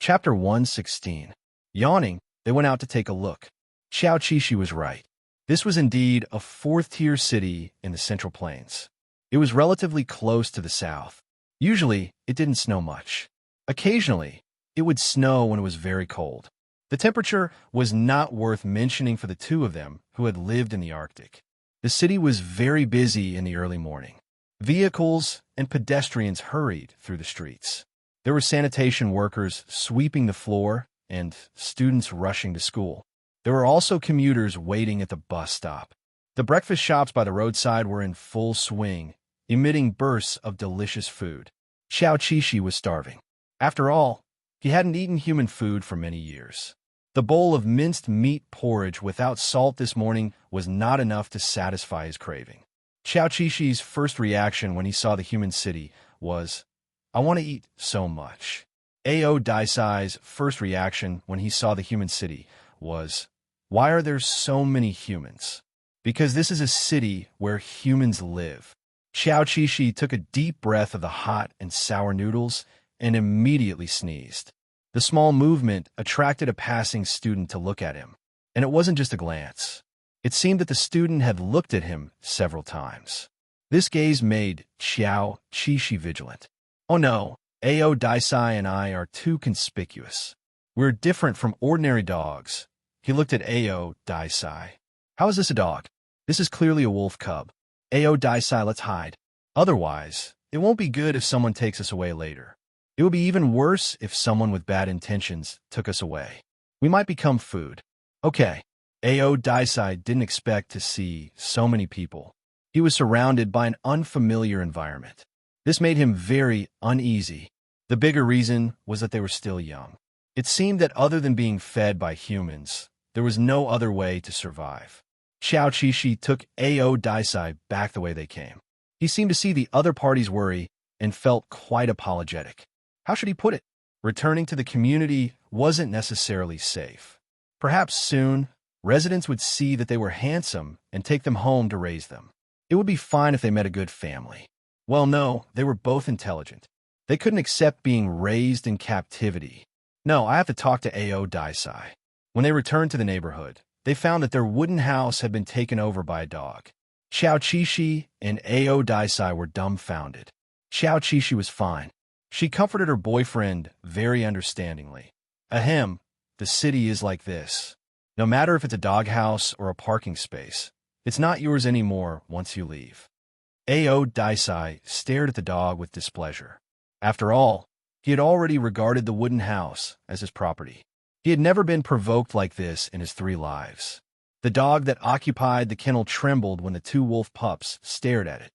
Chapter 116. Yawning, they went out to take a look. Xiao Qishi was right. This was indeed a fourth-tier city in the Central Plains. It was relatively close to the south. Usually, it didn't snow much. Occasionally, it would snow when it was very cold. The temperature was not worth mentioning for the two of them who had lived in the Arctic. The city was very busy in the early morning. Vehicles and pedestrians hurried through the streets. There were sanitation workers sweeping the floor and students rushing to school. There were also commuters waiting at the bus stop. The breakfast shops by the roadside were in full swing, emitting bursts of delicious food. Xiao Qishi was starving. After all, he hadn't eaten human food for many years. The bowl of minced meat porridge without salt this morning was not enough to satisfy his craving. Xiao Qishi's first reaction when he saw the human city was, "I want to eat so much." Ao Daisai's first reaction when he saw the human city was, "Why are there so many humans?" Because this is a city where humans live. Xiao Qishi took a deep breath of the hot and sour noodles and immediately sneezed. The small movement attracted a passing student to look at him, and it wasn't just a glance. It seemed that the student had looked at him several times. This gaze made Xiao Qishi vigilant. "Oh no, Ao Daisai and I are too conspicuous. We're different from ordinary dogs." He looked at Ao Daisai. "How is this a dog? This is clearly a wolf cub. Ao Daisai, let's hide. Otherwise, it won't be good if someone takes us away later. It would be even worse if someone with bad intentions took us away. We might become food." Okay. Ao Daisai didn't expect to see so many people. He was surrounded by an unfamiliar environment. This made him very uneasy. The bigger reason was that they were still young. It seemed that other than being fed by humans, there was no other way to survive. Xiao Qishi took Ao Daisai back the way they came. He seemed to see the other party's worry and felt quite apologetic. How should he put it? Returning to the community wasn't necessarily safe. Perhaps soon, residents would see that they were handsome and take them home to raise them. It would be fine if they met a good family. Well, no, they were both intelligent. They couldn't accept being raised in captivity. No, I have to talk to Ao Daisai. When they returned to the neighborhood, they found that their wooden house had been taken over by a dog. Xiao Qishi and Ao Daisai were dumbfounded. Xiao Qishi was fine. She comforted her boyfriend very understandingly. Ahem, the city is like this. No matter if it's a doghouse or a parking space, it's not yours anymore once you leave. Ao Daisai stared at the dog with displeasure. After all, he had already regarded the wooden house as his property. He had never been provoked like this in his 3 lives. The dog that occupied the kennel trembled when the 2 wolf pups stared at it.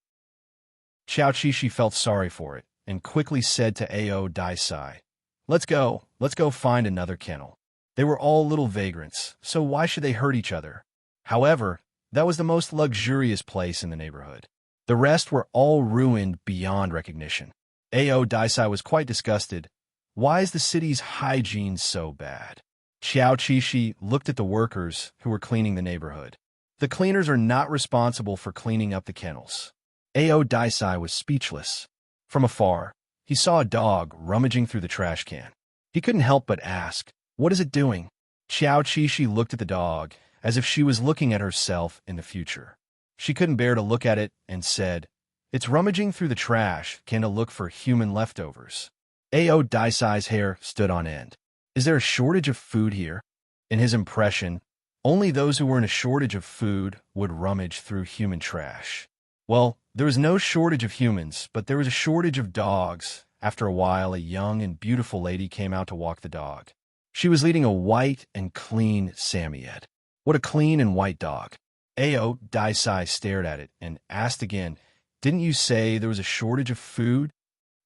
Xiao Qishi felt sorry for it and quickly said to Ao Daisai, Let's go find another kennel. They were all little vagrants, so why should they hurt each other? However, that was the most luxurious place in the neighborhood. The rest were all ruined beyond recognition. Ao Daisai was quite disgusted. Why is the city's hygiene so bad? Xiao Qishi looked at the workers who were cleaning the neighborhood. The cleaners are not responsible for cleaning up the kennels. Ao Daisai was speechless. From afar, he saw a dog rummaging through the trash can. He couldn't help but ask, "What is it doing?" Xiao Qishi looked at the dog as if she was looking at herself in the future. She couldn't bear to look at it and said, "It's rummaging through the trash can to look for human leftovers." Ao Daisai's hair stood on end. Is there a shortage of food here? In his impression, only those who were in a shortage of food would rummage through human trash. Well, there was no shortage of humans, but there was a shortage of dogs. After a while, a young and beautiful lady came out to walk the dog. She was leading a white and clean Samoyed. What a clean and white dog. Ao Daisai stared at it and asked again, "Didn't you say there was a shortage of food?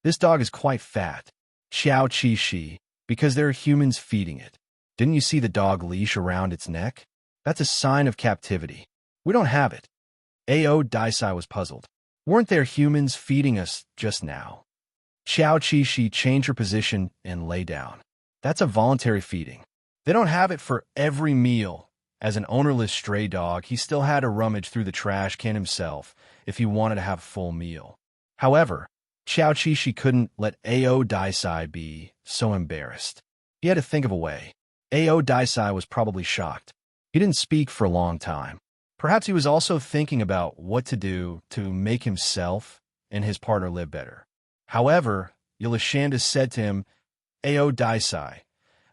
This dog is quite fat." Xiao Qishi, because there are humans feeding it. Didn't you see the dog leash around its neck? That's a sign of captivity. We don't have it. Ao Daisai was puzzled. Weren't there humans feeding us just now? Xiao Qishi changed her position and lay down. That's a voluntary feeding. They don't have it for every meal. As an ownerless stray dog, he still had to rummage through the trash can himself if he wanted to have a full meal. However, Xiao Qishi couldn't let Ao Daisai be so embarrassed. He had to think of a way. Ao Daisai was probably shocked. He didn't speak for a long time. Perhaps he was also thinking about what to do to make himself and his partner live better. However, Yolashanda said to him, Ao Daisai,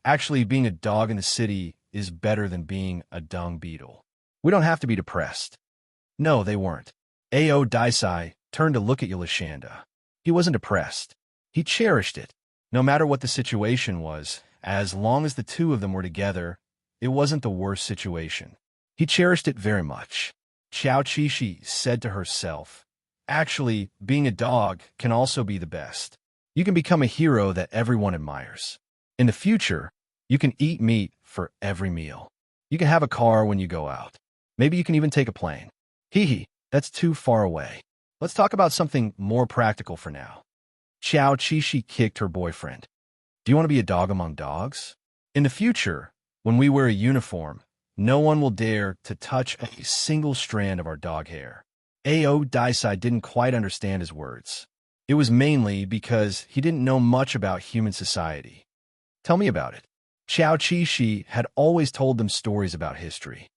actually being a dog in the city is better than being a dung beetle. We don't have to be depressed. No, they weren't. Ao Daisai turned to look at Yolashanda. He wasn't depressed. He cherished it. No matter what the situation was, as long as the two of them were together, it wasn't the worst situation. He cherished it very much. Qiao Qishi said to herself, actually, being a dog can also be the best. You can become a hero that everyone admires. In the future, you can eat meat for every meal. You can have a car when you go out. Maybe you can even take a plane. Hee, that's too far away. Let's talk about something more practical for now. Qiao Qishi kicked her boyfriend. Do you want to be a dog among dogs? In the future, when we wear a uniform, no one will dare to touch a single strand of our dog hair. Ao Daisai didn't quite understand his words. It was mainly because he didn't know much about human society. Tell me about it. Qiao Qishi had always told them stories about history.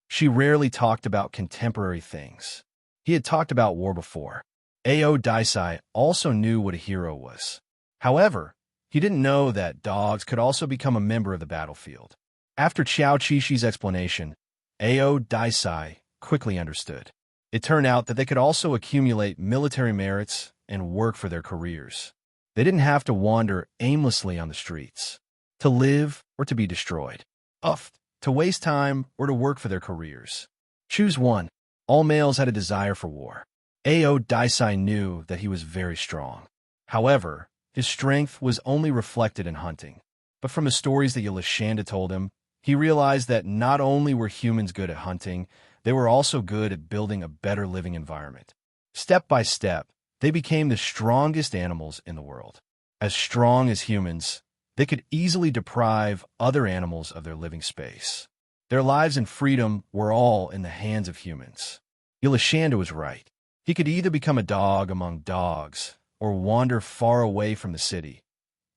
She rarely talked about contemporary things. He had talked about war before. Ao Daisai also knew what a hero was. However, he didn't know that dogs could also become a member of the battlefield. After Qiao Qishi's explanation, Ao Daisai quickly understood. It turned out that they could also accumulate military merits and work for their careers. They didn't have to wander aimlessly on the streets, to live or to be destroyed, to waste time or to work for their careers. Choose one. All males had a desire for war. Ao Daisai knew that he was very strong. However, his strength was only reflected in hunting. But from the stories that Yolashanda told him, he realized that not only were humans good at hunting, they were also good at building a better living environment. Step by step, they became the strongest animals in the world. As strong as humans, they could easily deprive other animals of their living space. Their lives and freedom were all in the hands of humans. Yolashanda was right. He could either become a dog among dogs or wander far away from the city.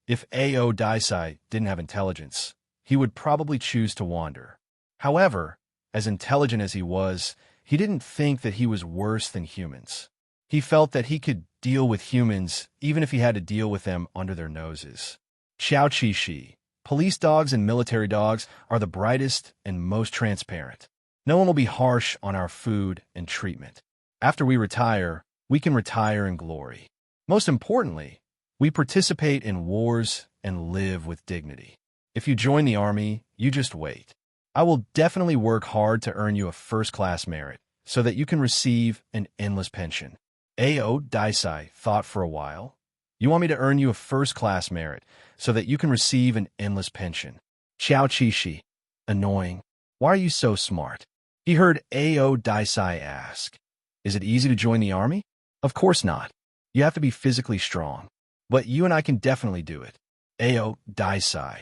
If Ao Daisai didn't have intelligence, he would probably choose to wander. However, as intelligent as he was, he didn't think that he was worse than humans. He felt that he could deal with humans even if he had to deal with them under their noses. Qiao Qishi, police dogs and military dogs are the brightest and most transparent. No one will be harsh on our food and treatment. After we retire, we can retire in glory. Most importantly, we participate in wars and live with dignity. If you join the army, you just wait. I will definitely work hard to earn you a first-class merit so that you can receive an endless pension. Ao Daisai thought for a while. You want me to earn you a first-class merit so that you can receive an endless pension. Qiao Qishi, annoying. Why are you so smart? He heard Ao Daisai ask. Is it easy to join the army? Of course not. You have to be physically strong. But you and I can definitely do it. Ao Daisai.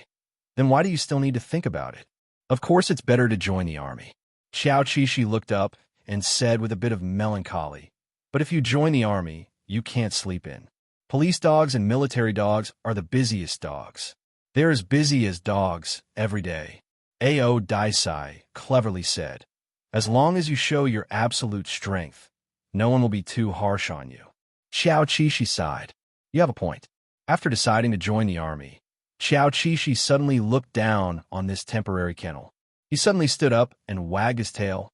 Then why do you still need to think about it? Of course it's better to join the army. Qiao Qishi looked up and said with a bit of melancholy, but if you join the army, you can't sleep in. Police dogs and military dogs are the busiest dogs. They're as busy as dogs every day. Ao Daisai cleverly said, as long as you show your absolute strength, no one will be too harsh on you. Qiao Qishi sighed. You have a point. After deciding to join the army, Qiao Qishi suddenly looked down on this temporary kennel. He suddenly stood up and wagged his tail.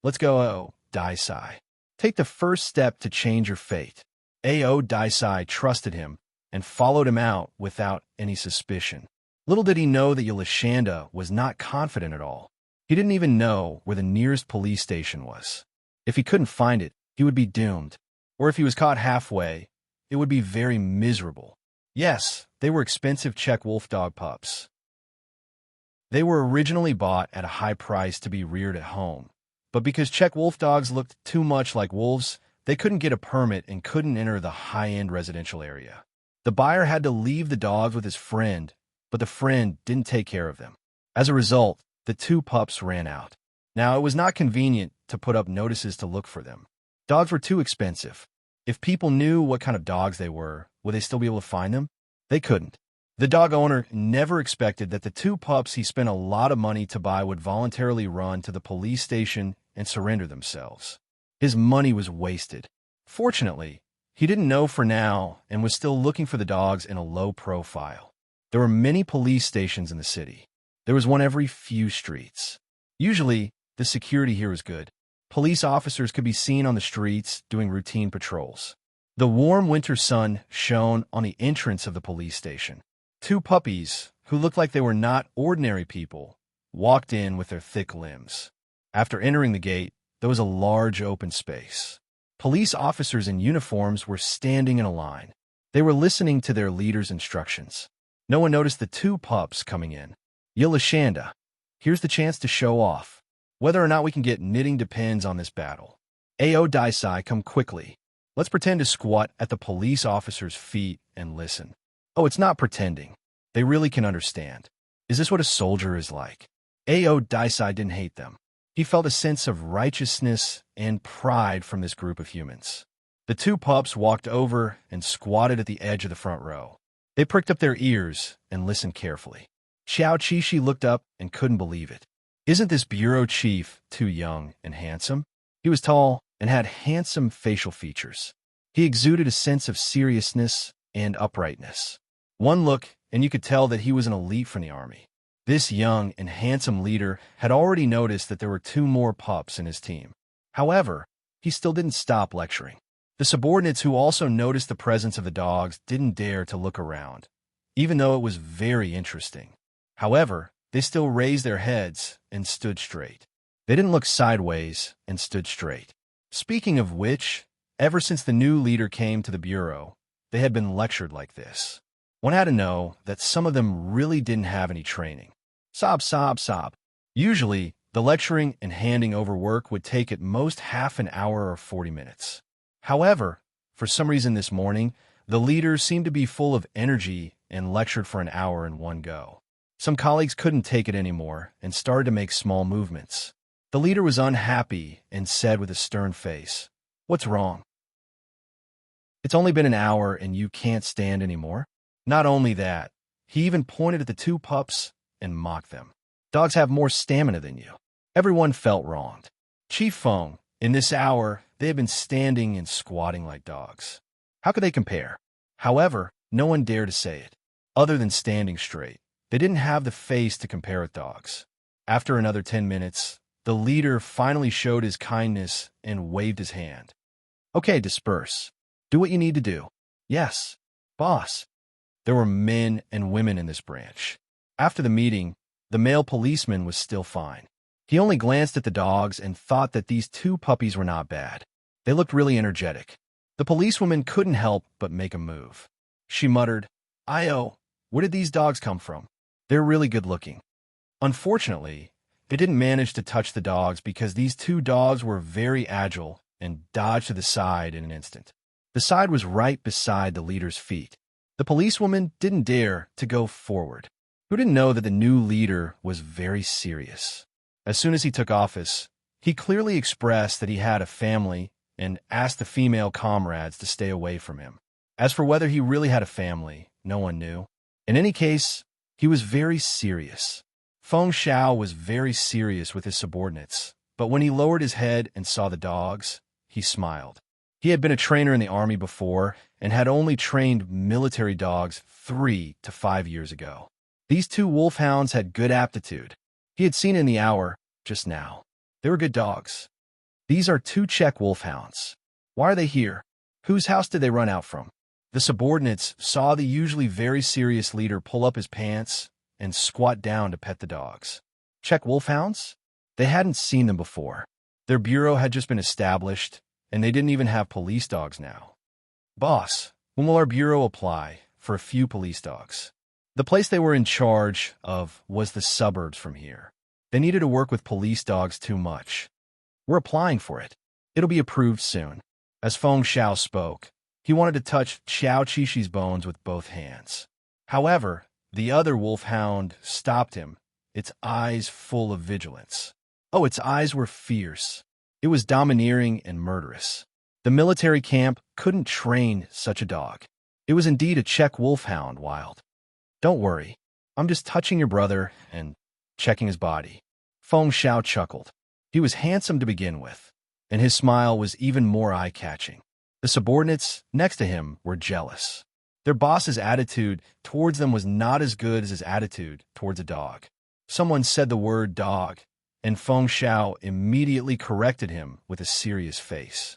Let's go, Ao Daisai. Take the first step to change your fate. Ao Daisai trusted him and followed him out without any suspicion. Little did he know that Yolashanda was not confident at all. He didn't even know where the nearest police station was. If he couldn't find it, he would be doomed. Or if he was caught halfway, it would be very miserable. Yes, they were expensive Czech wolf dog pups. They were originally bought at a high price to be reared at home, but because Czech wolf dogs looked too much like wolves, they couldn't get a permit and couldn't enter the high-end residential area. The buyer had to leave the dogs with his friend, but the friend didn't take care of them. As a result, the two pups ran out. Now, it was not convenient to put up notices to look for them. Dogs were too expensive. If people knew what kind of dogs they were, would they still be able to find them? They couldn't. The dog owner never expected that the two pups he spent a lot of money to buy would voluntarily run to the police station and surrender themselves. His money was wasted. Fortunately, he didn't know for now and was still looking for the dogs in a low profile. There were many police stations in the city. There was one every few streets. Usually, the security here was good. Police officers could be seen on the streets doing routine patrols. The warm winter sun shone on the entrance of the police station. Two puppies, who looked like they were not ordinary people, walked in with their thick limbs. After entering the gate, there was a large open space. Police officers in uniforms were standing in a line. They were listening to their leader's instructions. No one noticed the two pups coming in. Yilashanda, here's the chance to show off. Whether or not we can get knitting depends on this battle. Ao Daisai, come quickly. Let's pretend to squat at the police officer's feet and listen. Oh, it's not pretending. They really can understand. Is this what a soldier is like? Ao Daisai didn't hate them. He felt a sense of righteousness and pride from this group of humans. The two pups walked over and squatted at the edge of the front row. They pricked up their ears and listened carefully. Xiao Qishi looked up and couldn't believe it. Isn't this bureau chief too young and handsome? He was tall and had handsome facial features. He exuded a sense of seriousness and uprightness. One look, and you could tell that he was an elite from the army. This young and handsome leader had already noticed that there were two more pups in his team. However, he still didn't stop lecturing. The subordinates who also noticed the presence of the dogs didn't dare to look around, even though it was very interesting. However, they still raised their heads and stood straight. They didn't look sideways and stood straight. Speaking of which, ever since the new leader came to the bureau, they had been lectured like this. One had to know that some of them really didn't have any training. Sob, sob, sob. Usually, the lecturing and handing over work would take at most half an hour or 40 minutes. However, for some reason this morning, the leader seemed to be full of energy and lectured for an hour in one go. Some colleagues couldn't take it anymore and started to make small movements. The leader was unhappy and said with a stern face, "What's wrong? It's only been an hour and you can't stand anymore?" Not only that, he even pointed at the two pups and mocked them. Dogs have more stamina than you. Everyone felt wronged. Chief Feng, in this hour, they had been standing and squatting like dogs. How could they compare? However, no one dared to say it. Other than standing straight, they didn't have the face to compare with dogs. After another 10 minutes, the leader finally showed his kindness and waved his hand. "Okay, disperse. Do what you need to do." "Yes, boss." There were men and women in this branch. After the meeting, the male policeman was still fine. He only glanced at the dogs and thought that these two puppies were not bad. They looked really energetic. The policewoman couldn't help but make a move. She muttered, "Io, where did these dogs come from? They're really good looking." Unfortunately, it didn't manage to touch the dogs because these two dogs were very agile and dodged to the side in an instant. The side was right beside the leader's feet. The policewoman didn't dare to go forward. Who didn't know that the new leader was very serious? As soon as he took office, he clearly expressed that he had a family and asked the female comrades to stay away from him. As for whether he really had a family, no one knew. In any case, he was very serious. Feng Xiao was very serious with his subordinates, but when he lowered his head and saw the dogs, he smiled. He had been a trainer in the army before and had only trained military dogs 3 to 5 years ago. These two wolfhounds had good aptitude. He had seen in the hour, just now. They were good dogs. These are 2 Czech wolfhounds. Why are they here? Whose house did they run out from? The subordinates saw the usually very serious leader pull up his pants and squat down to pet the dogs. Czech wolfhounds? They hadn't seen them before. Their bureau had just been established, and they didn't even have police dogs now. "Boss, when will our bureau apply for a few police dogs?" The place they were in charge of was the suburbs from here. They needed to work with police dogs too much. "We're applying for it. It'll be approved soon." As Feng Xiao spoke, he wanted to touch Xiao Qishi's bones with both hands. However, the other wolfhound stopped him, its eyes full of vigilance. Oh, its eyes were fierce. It was domineering and murderous. The military camp couldn't train such a dog. It was indeed a Czech wolfhound, wild. Don't worry. I'm just touching your brother and checking his body. Feng Xiao chuckled. He was handsome to begin with, and his smile was even more eye-catching. The subordinates next to him were jealous. Their boss's attitude towards them was not as good as his attitude towards a dog. Someone said the word dog, and Feng Xiao immediately corrected him with a serious face.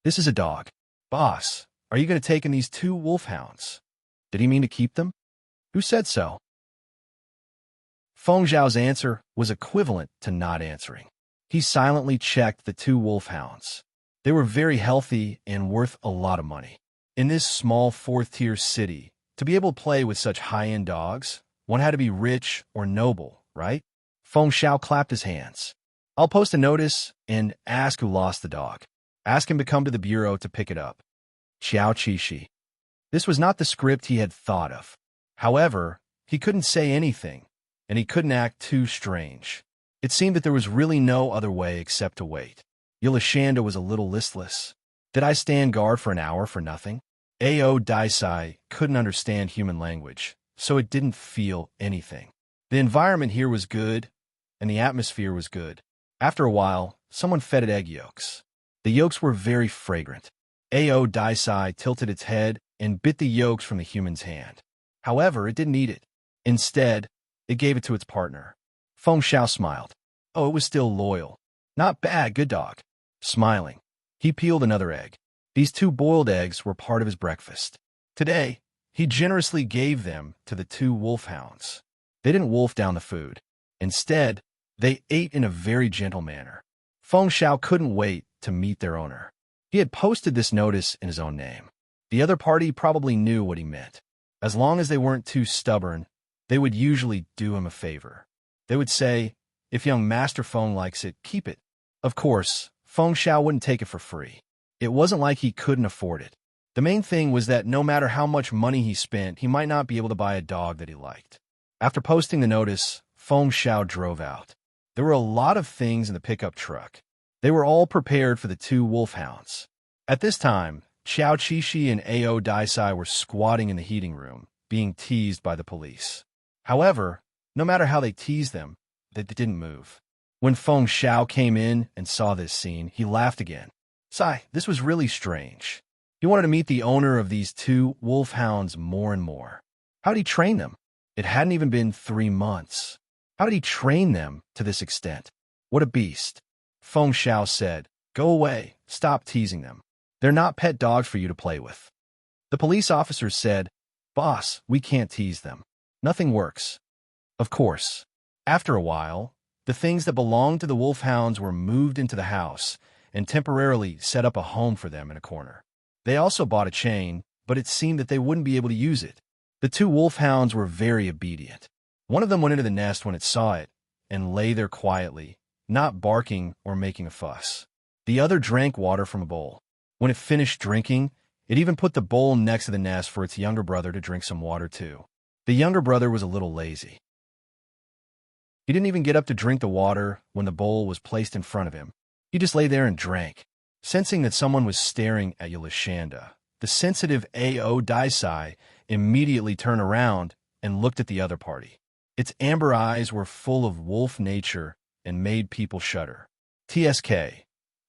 This is a dog. Boss, are you going to take in these 2 wolfhounds? Did he mean to keep them? Who said so? Feng Xiao's answer was equivalent to not answering. He silently checked the 2 wolfhounds. They were very healthy and worth a lot of money. In this small 4th-tier city, to be able to play with such high-end dogs, one had to be rich or noble, right? Feng Xiao clapped his hands. I'll post a notice and ask who lost the dog. Ask him to come to the bureau to pick it up. Xiao Qixi. This was not the script he had thought of. However, he couldn't say anything, and he couldn't act too strange. It seemed that there was really no other way except to wait. Yulashanda was a little listless. Did I stand guard for an hour for nothing? Ao Daisai couldn't understand human language, so it didn't feel anything. The environment here was good, and the atmosphere was good. After a while, someone fed it egg yolks. The yolks were very fragrant. Ao Daisai tilted its head and bit the yolks from the human's hand. However, it didn't eat it. Instead, it gave it to its partner. Feng Xiao smiled. Oh, it was still loyal. Not bad, good dog. Smiling, he peeled another egg. These 2 boiled eggs were part of his breakfast. Today, he generously gave them to the 2 wolfhounds. They didn't wolf down the food. Instead, they ate in a very gentle manner. Feng Xiao couldn't wait to meet their owner. He had posted this notice in his own name. The other party probably knew what he meant. As long as they weren't too stubborn, they would usually do him a favor. They would say, if young Master Feng likes it, keep it. Of course, Feng Xiao wouldn't take it for free. It wasn't like he couldn't afford it. The main thing was that no matter how much money he spent, he might not be able to buy a dog that he liked. After posting the notice, Feng Xiao drove out. There were a lot of things in the pickup truck. They were all prepared for the 2 wolfhounds. At this time, Xiao Qixi and Ao Daisai were squatting in the heating room, being teased by the police. However, no matter how they teased them, they didn't move. When Feng Xiao came in and saw this scene, he laughed again. Sai, this was really strange. He wanted to meet the owner of these 2 wolfhounds more and more. How did he train them? It hadn't even been 3 months. How did he train them to this extent? What a beast. Feng Xiao said, go away, stop teasing them. They're not pet dogs for you to play with. The police officers said, boss, we can't tease them. Nothing works. Of course. After a while, the things that belonged to the wolfhounds were moved into the house and temporarily set up a home for them in a corner. They also bought a chain, but it seemed that they wouldn't be able to use it. The 2 wolfhounds were very obedient. One of them went into the nest when it saw it and lay there quietly, not barking or making a fuss. The other drank water from a bowl. When it finished drinking, it even put the bowl next to the nest for its younger brother to drink some water too. The younger brother was a little lazy. He didn't even get up to drink the water when the bowl was placed in front of him. He just lay there and drank. Sensing that someone was staring at Yulashanda, the sensitive Ao Daisai immediately turned around and looked at the other party. Its amber eyes were full of wolf nature and made people shudder. TSK.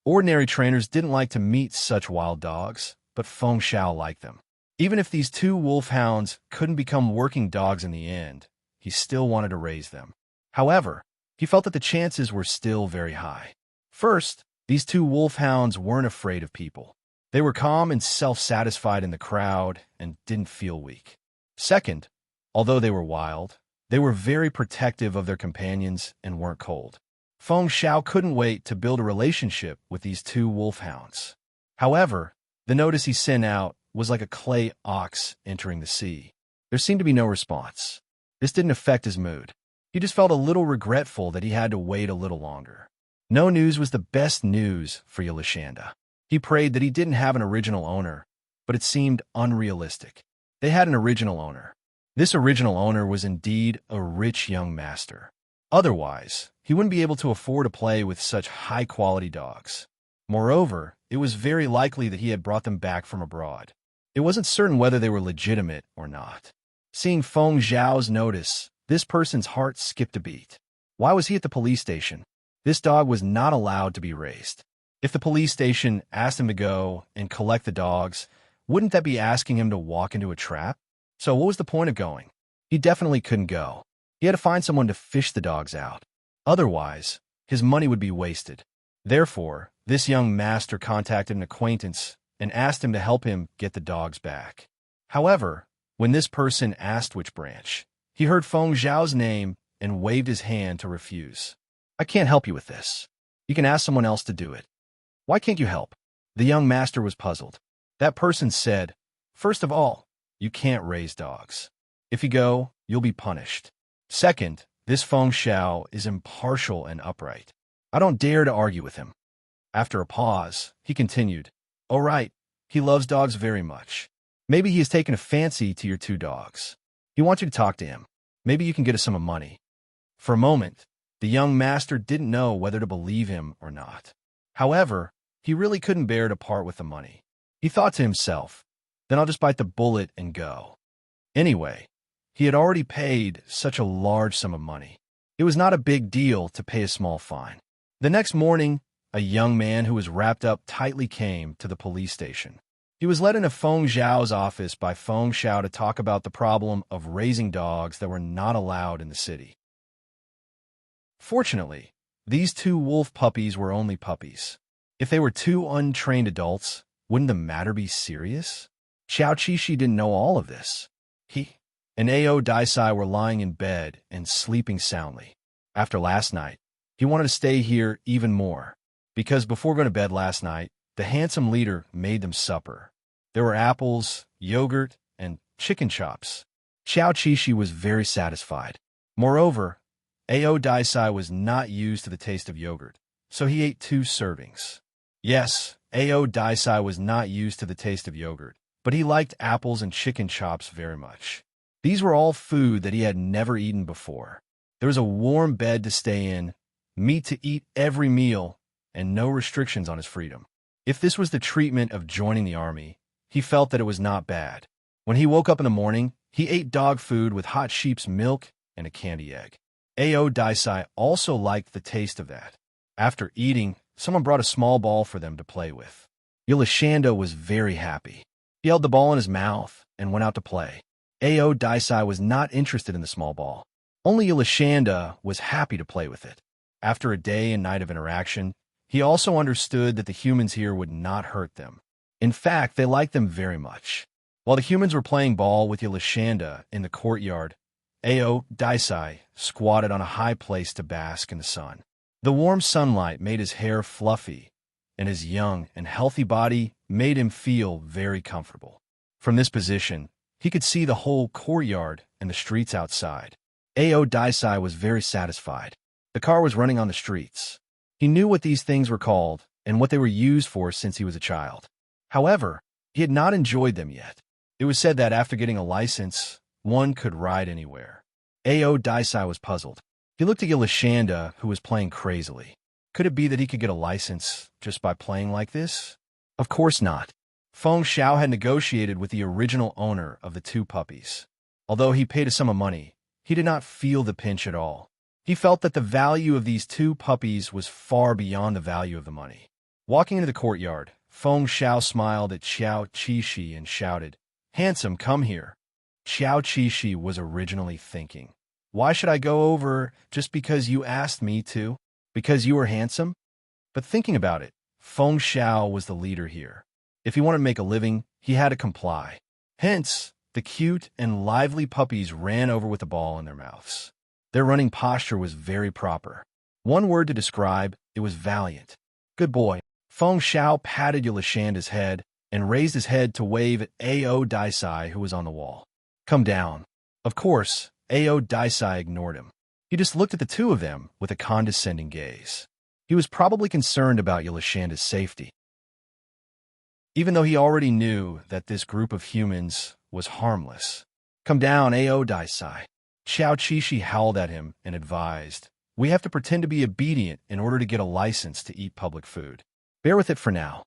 Ordinary trainers didn't like to meet such wild dogs, but Feng Xiao liked them. Even if these 2 wolfhounds couldn't become working dogs in the end, he still wanted to raise them. However, he felt that the chances were still very high. First, these 2 wolfhounds weren't afraid of people. They were calm and self-satisfied in the crowd and didn't feel weak. Second, although they were wild, they were very protective of their companions and weren't cold. Feng Xiao couldn't wait to build a relationship with these 2 wolfhounds. However, the notice he sent out was like a clay ox entering the sea. There seemed to be no response. This didn't affect his mood. He just felt a little regretful that he had to wait a little longer. No news was the best news for Yulashanda. He prayed that he didn't have an original owner, but it seemed unrealistic. They had an original owner. This original owner was indeed a rich young master. Otherwise, he wouldn't be able to afford to play with such high-quality dogs. Moreover, it was very likely that he had brought them back from abroad. It wasn't certain whether they were legitimate or not. Seeing Feng Zhao's notice, this person's heart skipped a beat. Why was he at the police station? This dog was not allowed to be raised. If the police station asked him to go and collect the dogs, wouldn't that be asking him to walk into a trap? So what was the point of going? He definitely couldn't go. He had to find someone to fish the dogs out. Otherwise, his money would be wasted. Therefore, this young master contacted an acquaintance and asked him to help him get the dogs back. However, when this person asked which branch, he heard Feng Zhao's name and waved his hand to refuse. I can't help you with this. You can ask someone else to do it. Why can't you help? The young master was puzzled. That person said, first of all, you can't raise dogs. If you go, you'll be punished. Second, this Feng Zhao is impartial and upright. I don't dare to argue with him. After a pause, he continued, all right, he loves dogs very much. Maybe he has taken a fancy to your 2 dogs. He wants you to talk to him. Maybe you can get a sum of money. For a moment, the young master didn't know whether to believe him or not. However, he really couldn't bear to part with the money. He thought to himself, then I'll just bite the bullet and go. Anyway, he had already paid such a large sum of money. It was not a big deal to pay a small fine. The next morning, a young man who was wrapped up tightly came to the police station. He was led into Feng Zhao's office by Feng Zhao to talk about the problem of raising dogs that were not allowed in the city. Fortunately, these 2 wolf puppies were only puppies. If they were 2 untrained adults, wouldn't the matter be serious? Xiao Qishi didn't know all of this. He and Ao Daisai were lying in bed and sleeping soundly. After last night, he wanted to stay here even more, because before going to bed last night, the handsome leader made them supper. There were apples, yogurt, and chicken chops. Xiao Qishi was very satisfied. Moreover, Ao Daisai was not used to the taste of yogurt, so he ate 2 servings. Yes, Ao Daisai was not used to the taste of yogurt, but he liked apples and chicken chops very much. These were all food that he had never eaten before. There was a warm bed to stay in, meat to eat every meal, and no restrictions on his freedom. If this was the treatment of joining the army, he felt that it was not bad. When he woke up in the morning, he ate dog food with hot sheep's milk and a candy egg. Ao Daisai also liked the taste of that. After eating, someone brought a small ball for them to play with. Yulashanda was very happy. He held the ball in his mouth and went out to play. Ao Daisai was not interested in the small ball. Only Yulashanda was happy to play with it. After a day and night of interaction, he also understood that the humans here would not hurt them. In fact, they liked them very much. While the humans were playing ball with Yulashanda in the courtyard, Ao Daisai squatted on a high place to bask in the sun. The warm sunlight made his hair fluffy, and his young and healthy body made him feel very comfortable. From this position, he could see the whole courtyard and the streets outside. Ao Daisai was very satisfied. The car was running on the streets. He knew what these things were called and what they were used for since he was a child. However, he had not enjoyed them yet. It was said that after getting a license, one could ride anywhere. Ao Daisai was puzzled. He looked at Yulashanda, who was playing crazily. Could it be that he could get a license just by playing like this? Of course not. Feng Zhao had negotiated with the original owner of the 2 puppies. Although he paid a sum of money, he did not feel the pinch at all. He felt that the value of these 2 puppies was far beyond the value of the money. Walking into the courtyard, Feng Zhao smiled at Xiao Qishi and shouted, "Handsome, come here." Xiao Qishi was originally thinking, why should I go over just because you asked me to? Because you are handsome? But thinking about it, Feng Zhao was the leader here. If he wanted to make a living, he had to comply. Hence, the cute and lively puppies ran over with the ball in their mouths. Their running posture was very proper. One word to describe, it was valiant. Good boy. Feng Zhao patted Yulashanda's head and raised his head to wave at Ao Daisai, who was on the wall. Come down. Of course, Ao Daisai ignored him. He just looked at the 2 of them with a condescending gaze. He was probably concerned about Yulashanda's safety. Even though he already knew that this group of humans was harmless. Come down, Ao Daisai. Xiao Qishi howled at him and advised, we have to pretend to be obedient in order to get a license to eat public food. Bear with it for now.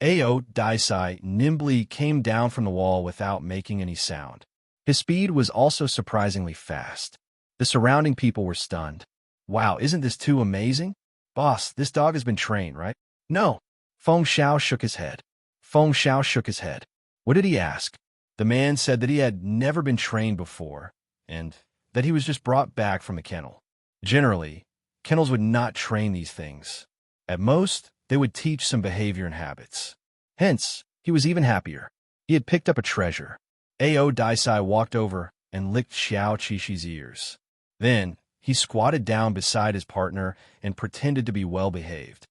Ao Daisai nimbly came down from the wall without making any sound. His speed was also surprisingly fast. The surrounding people were stunned. Wow, isn't this too amazing? Boss, this dog has been trained, right? No. Feng Xiao shook his head. Feng Xiao shook his head. What did he ask? The man said that he had never been trained before, and that he was just brought back from the kennel. Generally, kennels would not train these things. At most, they would teach some behavior and habits. Hence, he was even happier. He had picked up a treasure. Ao Daisai walked over and licked Xiao Qishi's ears. Then, he squatted down beside his partner and pretended to be well-behaved.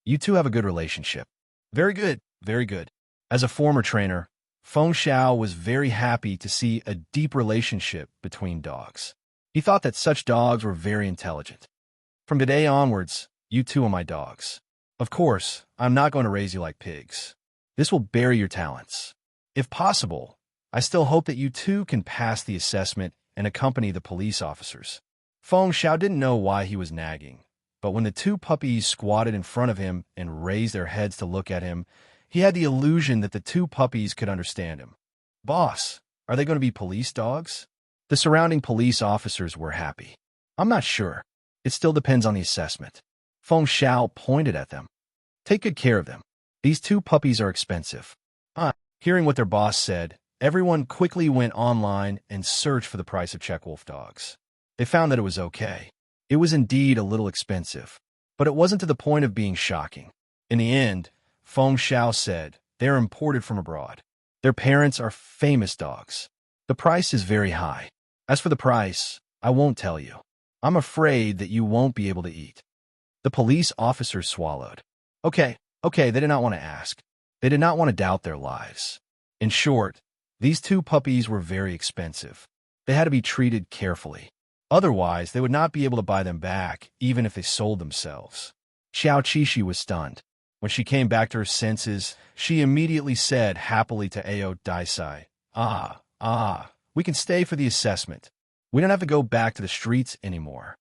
You two have a good relationship. Very good, very good. As a former trainer, Feng Xiao was very happy to see a deep relationship between dogs. He thought that such dogs were very intelligent. From today onwards, you two are my dogs. Of course, I'm not going to raise you like pigs. This will bury your talents. If possible, I still hope that you two can pass the assessment and accompany the police officers. Feng Xiao didn't know why he was nagging, but when the two puppies squatted in front of him and raised their heads to look at him, he had the illusion that the two puppies could understand him. Boss, are they going to be police dogs? The surrounding police officers were happy. I'm not sure. It still depends on the assessment. Feng Xiao pointed at them. Take good care of them. These two puppies are expensive. Hearing what their boss said, everyone quickly went online and searched for the price of Czech wolf dogs. They found that it was okay. It was indeed a little expensive, but it wasn't to the point of being shocking. In the end, Feng Xiao said, they are imported from abroad. Their parents are famous dogs. The price is very high. As for the price, I won't tell you. I'm afraid that you won't be able to eat. The police officers swallowed. Okay, they did not want to ask. They did not want to doubt their lives. In short, these two puppies were very expensive. They had to be treated carefully. Otherwise, they would not be able to buy them back, even if they sold themselves. Xiao Qishi was stunned. When she came back to her senses, she immediately said happily to Ao Daisai, we can stay for the assessment. We don't have to go back to the streets anymore.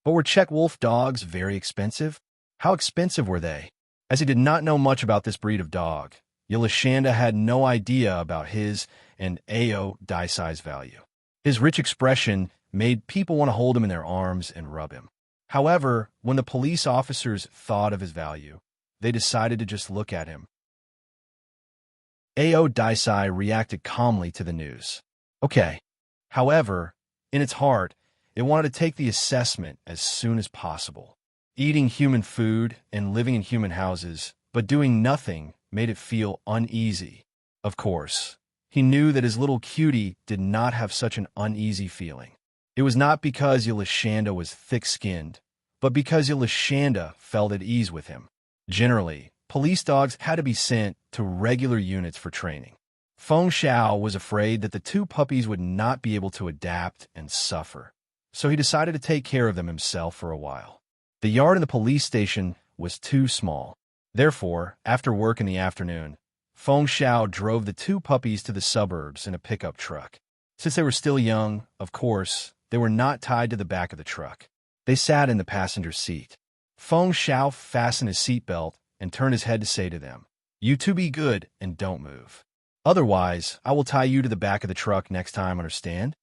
But were Czech wolf dogs very expensive? How expensive were they? As he did not know much about this breed of dog, Yelishanda had no idea about his and Ao Daisai's value. His rich expression made people want to hold him in their arms and rub him. However, when the police officers thought of his value, they decided to just look at him. Ao Daisai reacted calmly to the news. Okay. However, in its heart, it wanted to take the assessment as soon as possible. Eating human food and living in human houses, but doing nothing, made it feel uneasy. Of course, he knew that his little cutie did not have such an uneasy feeling. It was not because Yelishanda was thick-skinned, but because Yelishanda felt at ease with him. Generally, police dogs had to be sent to regular units for training. Feng Xiao was afraid that the two puppies would not be able to adapt and suffer, so he decided to take care of them himself for a while. The yard in the police station was too small. Therefore, after work in the afternoon, Feng Xiao drove the two puppies to the suburbs in a pickup truck. Since they were still young, of course, they were not tied to the back of the truck. They sat in the passenger seat. Feng Xiao fastened his seatbelt and turned his head to say to them, "You two be good and don't move. Otherwise, I will tie you to the back of the truck next time, understand?"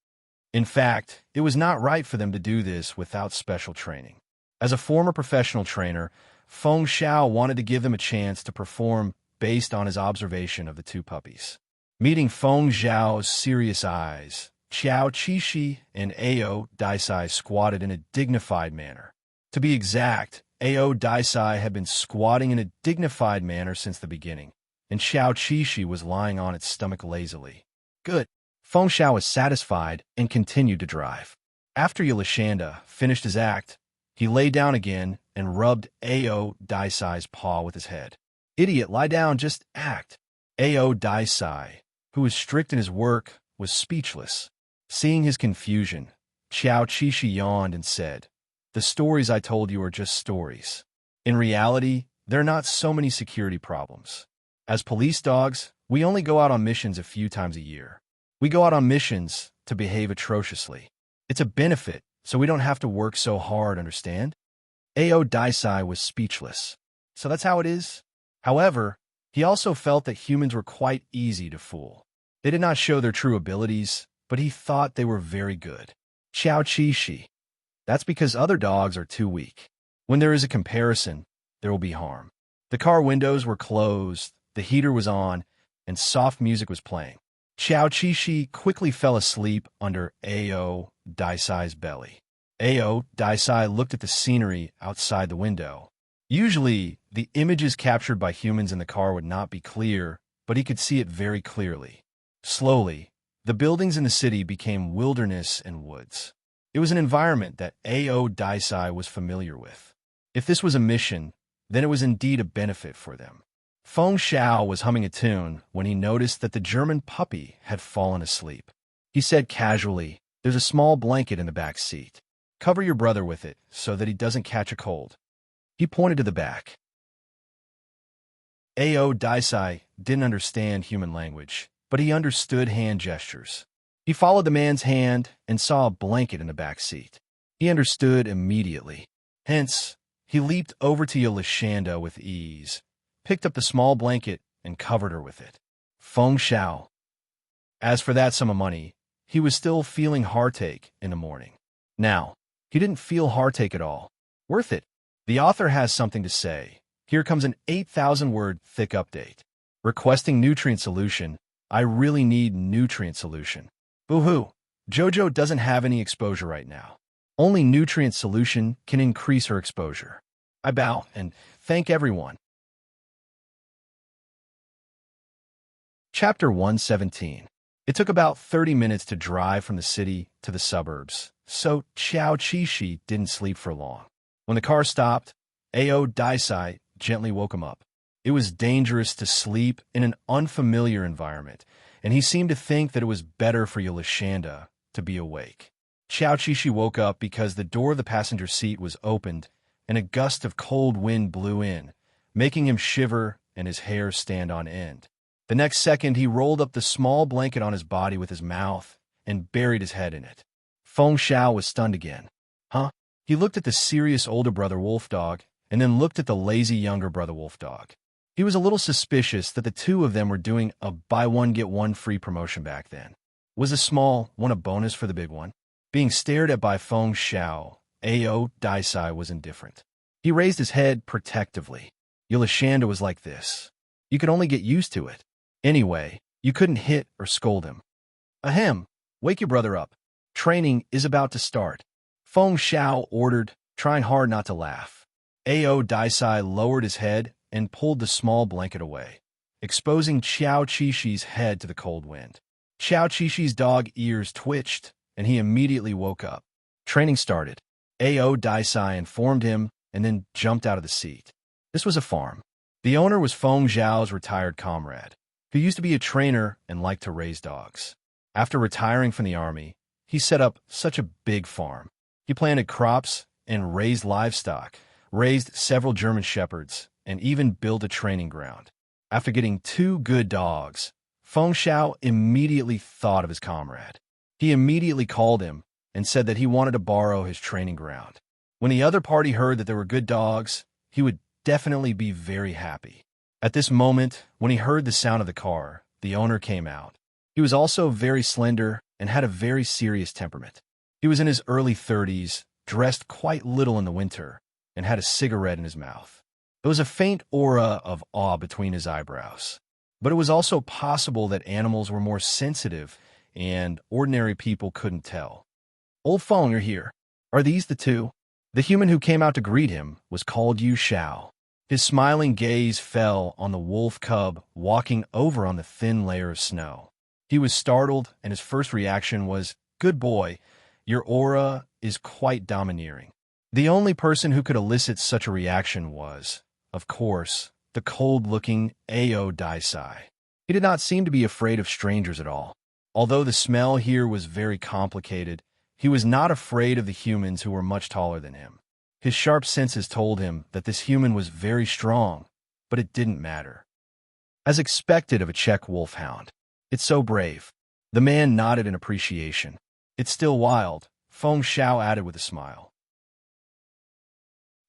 In fact, it was not right for them to do this without special training. As a former professional trainer, Feng Xiao wanted to give them a chance to perform based on his observation of the two puppies. Meeting Feng Xiao's serious eyes, Xiao Qishi and Ao Daisai squatted in a dignified manner. To be exact, Ao Daisai had been squatting in a dignified manner since the beginning, and Xiao Qishi was lying on its stomach lazily. Good. Feng Xiao was satisfied and continued to drive. After Yelishanda finished his act, he lay down again and rubbed Ao Daisai's paw with his head. Idiot, lie down, just act. Ao Daisai, who was strict in his work, was speechless. Seeing his confusion, Xiao Qishi yawned and said, "The stories I told you are just stories. In reality, there are not so many security problems. As police dogs, we only go out on missions a few times a year. We go out on missions to behave atrociously. It's a benefit, so we don't have to work so hard, understand?" Ao Daisai was speechless. So that's how it is? However, he also felt that humans were quite easy to fool. They did not show their true abilities, but he thought they were very good. Xiao Qi Shi. That's because other dogs are too weak. When there is a comparison, there will be harm. The car windows were closed, the heater was on, and soft music was playing. Xiao Qi Shi quickly fell asleep under Ao Daisai's belly. Ao Daisai looked at the scenery outside the window. Usually, the images captured by humans in the car would not be clear, but he could see it very clearly. Slowly, the buildings in the city became wilderness and woods. It was an environment that Ao Daisai was familiar with. If this was a mission, then it was indeed a benefit for them. Feng Xiao was humming a tune when he noticed that the German puppy had fallen asleep. He said casually, "There's a small blanket in the back seat. Cover your brother with it so that he doesn't catch a cold." He pointed to the back. Ao Daisai didn't understand human language, but he understood hand gestures. He followed the man's hand and saw a blanket in the back seat. He understood immediately. Hence, he leaped over to Yolashanda with ease, picked up the small blanket, and covered her with it. Feng Xiao. As for that sum of money, he was still feeling heartache in the morning. Now, he didn't feel heartache at all. Worth it. The author has something to say. Here comes an 8,000-word thick update. Requesting nutrient solution. I really need nutrient solution. Boo-hoo. Jojo doesn't have any exposure right now. Only nutrient solution can increase her exposure. I bow and thank everyone. Chapter 117. It took about 30 minutes to drive from the city to the suburbs, so Xiao Qi didn't sleep for long. When the car stopped, Ao Daisai gently woke him up. It was dangerous to sleep in an unfamiliar environment, and he seemed to think that it was better for Yolashanda to be awake. Xiao Qi woke up because the door of the passenger seat was opened, and a gust of cold wind blew in, making him shiver and his hair stand on end. The next second, he rolled up the small blanket on his body with his mouth and buried his head in it. Feng Xiao was stunned again. Huh? He looked at the serious older brother wolf dog and then looked at the lazy younger brother wolf dog. He was a little suspicious that the two of them were doing a buy one get one free promotion back then. Was the small one a bonus for the big one? Being stared at by Feng Xiao, Ao Daisai was indifferent. He raised his head protectively. Yolashanda was like this. You could only get used to it. Anyway, you couldn't hit or scold him. Ahem, wake your brother up. Training is about to start. Feng Xiao ordered, trying hard not to laugh. Ao Daisai lowered his head and pulled the small blanket away, exposing Xiao Qi head to the cold wind. Xiao Qi dog ears twitched, and he immediately woke up. Training started. Ao Daisai informed him and then jumped out of the seat. This was a farm. The owner was Feng Xiao's retired comrade, who used to be a trainer and liked to raise dogs. After retiring from the army, he set up such a big farm. He planted crops and raised livestock, raised several German shepherds, and even built a training ground. After getting 2 good dogs, Feng Xiao immediately thought of his comrade. He immediately called him and said that he wanted to borrow his training ground. When the other party heard that there were good dogs, he would definitely be very happy. At this moment, when he heard the sound of the car, the owner came out. He was also very slender and had a very serious temperament. He was in his early 30s, dressed quite little in the winter, and had a cigarette in his mouth. There was a faint aura of awe between his eyebrows. But it was also possible that animals were more sensitive and ordinary people couldn't tell. Old Feng, you're here. Are these the two? The human who came out to greet him was called Yu Xiao. His smiling gaze fell on the wolf cub walking over on the thin layer of snow. He was startled, and his first reaction was, "Good boy, your aura is quite domineering." The only person who could elicit such a reaction was, of course, the cold-looking Ao Daisai. He did not seem to be afraid of strangers at all. Although the smell here was very complicated, he was not afraid of the humans who were much taller than him. His sharp senses told him that this human was very strong, but it didn't matter. As expected of a Czech wolfhound, it's so brave. The man nodded in appreciation. It's still wild, Feng Xiao added with a smile.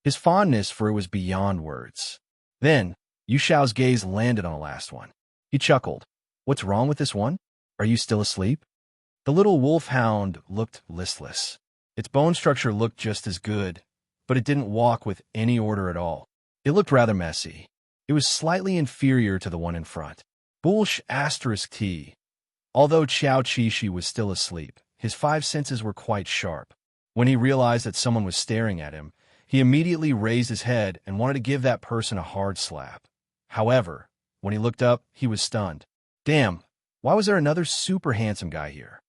His fondness for it was beyond words. Then, Yu Xiao's gaze landed on the last one. He chuckled. What's wrong with this one? Are you still asleep? The little wolfhound looked listless. Its bone structure looked just as good, but it didn't walk with any order at all. It looked rather messy. It was slightly inferior to the one in front. Bullsh asterisk T. Although Xiao Qishi was still asleep, his five senses were quite sharp. When he realized that someone was staring at him, he immediately raised his head and wanted to give that person a hard slap. However, when he looked up, he was stunned. Damn, why was there another super handsome guy here?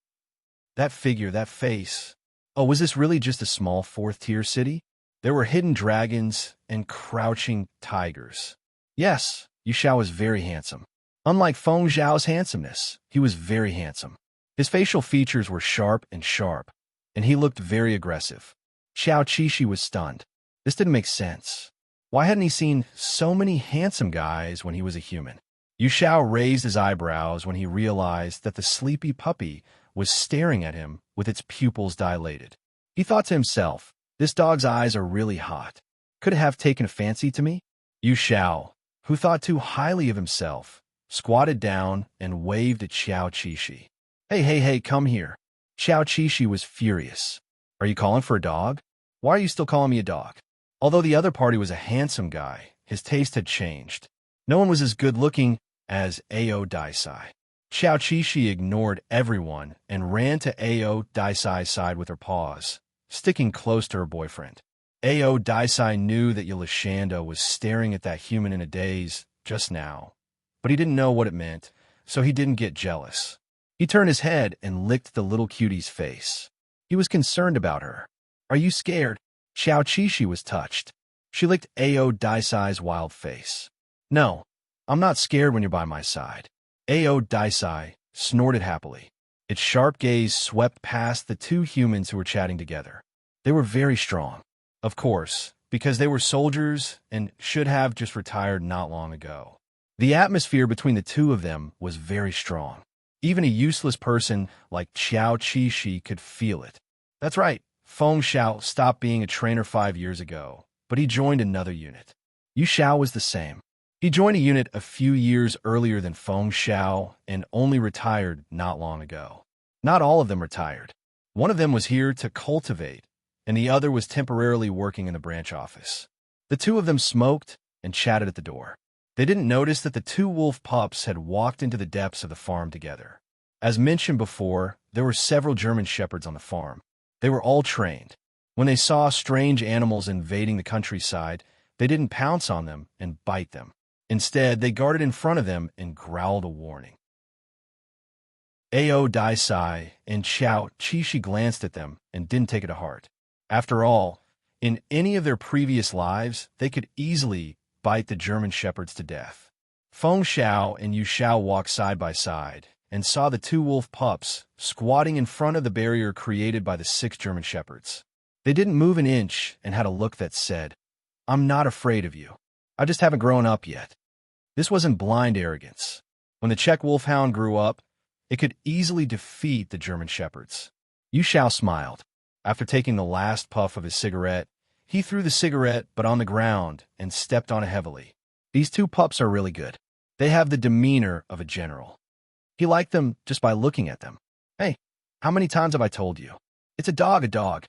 That figure, that face. Oh, was this really just a small fourth-tier city? There were hidden dragons and crouching tigers. Yes, Yu Xiao was very handsome. Unlike Feng Zhao's handsomeness, he was very handsome. His facial features were sharp, and he looked very aggressive. Xiao Qishi was stunned. This didn't make sense. Why hadn't he seen so many handsome guys when he was a human? Yu Xiao raised his eyebrows when he realized that the sleepy puppy was staring at him with its pupils dilated. He thought to himself, this dog's eyes are really hot. Could it have taken a fancy to me? Yu Xiao, who thought too highly of himself, squatted down and waved at Xiao Qishi. Hey, come here. Xiao Qishi was furious. Are you calling for a dog? Why are you still calling me a dog? Although the other party was a handsome guy, his taste had changed. No one was as good-looking as Ao Daisai. Xiao Qishi ignored everyone and ran to Ao Daisai's side with her paws, sticking close to her boyfriend. Ao Daisai knew that Yelishanda was staring at that human in a daze just now, but he didn't know what it meant, so he didn't get jealous. He turned his head and licked the little cutie's face. He was concerned about her. Are you scared? Xiao Qishi was touched. She licked Ao Daisai's wild face. No, I'm not scared when you're by my side. Ao Daisai snorted happily. Its sharp gaze swept past the two humans who were chatting together. They were very strong. Of course, because they were soldiers and should have just retired not long ago. The atmosphere between the two of them was very strong. Even a useless person like Xiao Qishi could feel it. That's right, Feng Xiao stopped being a trainer 5 years ago, but he joined another unit. Yu Xiao was the same. He joined a unit a few years earlier than Feng Xiao and only retired not long ago. Not all of them retired. One of them was here to cultivate, and the other was temporarily working in the branch office. The two of them smoked and chatted at the door. They didn't notice that the two wolf pups had walked into the depths of the farm together. As mentioned before, there were several German shepherds on the farm. They were all trained. When they saw strange animals invading the countryside, they didn't pounce on them and bite them. Instead, they guarded in front of them and growled a warning. Ao Daisai and Xiao Qishi glanced at them and didn't take it to heart. After all, in any of their previous lives, they could easily bite the German shepherds to death. Feng Xiao and Yu Xiao walked side by side and saw the two wolf pups squatting in front of the barrier created by the 6 German shepherds. They didn't move an inch and had a look that said, I'm not afraid of you. I just haven't grown up yet. This wasn't blind arrogance. When the Czech wolfhound grew up, it could easily defeat the German shepherds. Yu Xiao smiled. After taking the last puff of his cigarette, he threw the cigarette but on the ground and stepped on it heavily. These two pups are really good. They have the demeanor of a general. He liked them just by looking at them. Hey, how many times have I told you? It's a dog, a dog.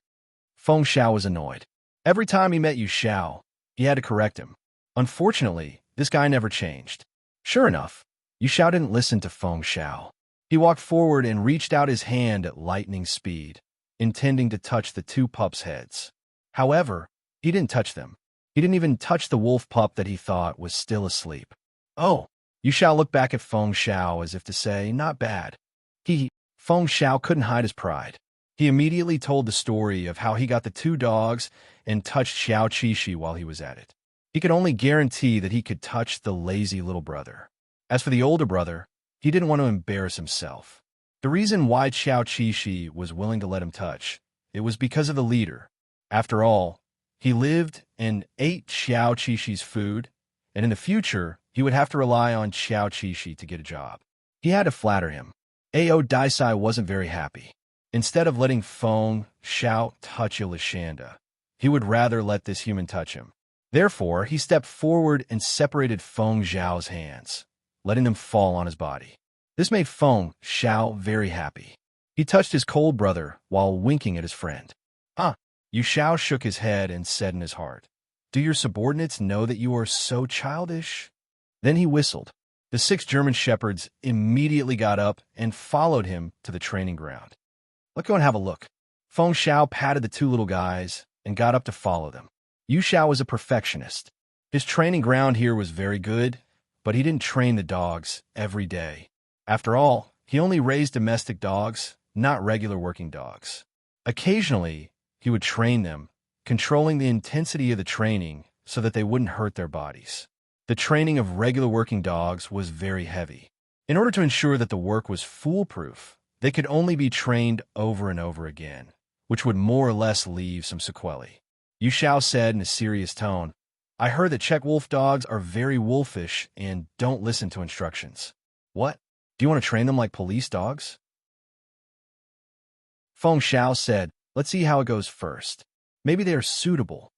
Feng Xiao was annoyed. Every time he met Yu Xiao, he had to correct him. Unfortunately, this guy never changed. Sure enough, Yu Xiao didn't listen to Feng Xiao. He walked forward and reached out his hand at lightning speed, intending to touch the two pups' heads. However, he didn't touch them. He didn't even touch the wolf pup that he thought was still asleep. Oh, Yu Xiao looked back at Feng Xiao as if to say, not bad. Feng Xiao couldn't hide his pride. He immediately told the story of how he got the two dogs and touched Xiao Qishi while he was at it. He could only guarantee that he could touch the lazy little brother. As for the older brother, he didn't want to embarrass himself. The reason why Xiao Qishi was willing to let him touch, it was because of the leader. After all, he lived and ate Xiao Qishi's food, and in the future, he would have to rely on Xiao Qishi to get a job. He had to flatter him. Ao Daisai wasn't very happy. Instead of letting Feng Xiao touch Yelishanda, he would rather let this human touch him. Therefore, he stepped forward and separated Feng Zhao's hands, letting them fall on his body. This made Feng Xiao very happy. He touched his cold brother while winking at his friend. Ah, Yu Xiao shook his head and said in his heart, "Do your subordinates know that you are so childish?" Then he whistled. The 6 German shepherds immediately got up and followed him to the training ground. "Let's go and have a look." Feng Xiao patted the 2 little guys and got up to follow them. Yu Xiao was a perfectionist. His training ground here was very good, but he didn't train the dogs every day. After all, he only raised domestic dogs, not regular working dogs. Occasionally, he would train them, controlling the intensity of the training so that they wouldn't hurt their bodies. The training of regular working dogs was very heavy. In order to ensure that the work was foolproof, they could only be trained over and over again, which would more or less leave some sequelae. Yu Xiao said in a serious tone, "I heard that Czech wolf dogs are very wolfish and don't listen to instructions." "What? Do you want to train them like police dogs?" Feng Xiao said, "Let's see how it goes first. Maybe they are suitable."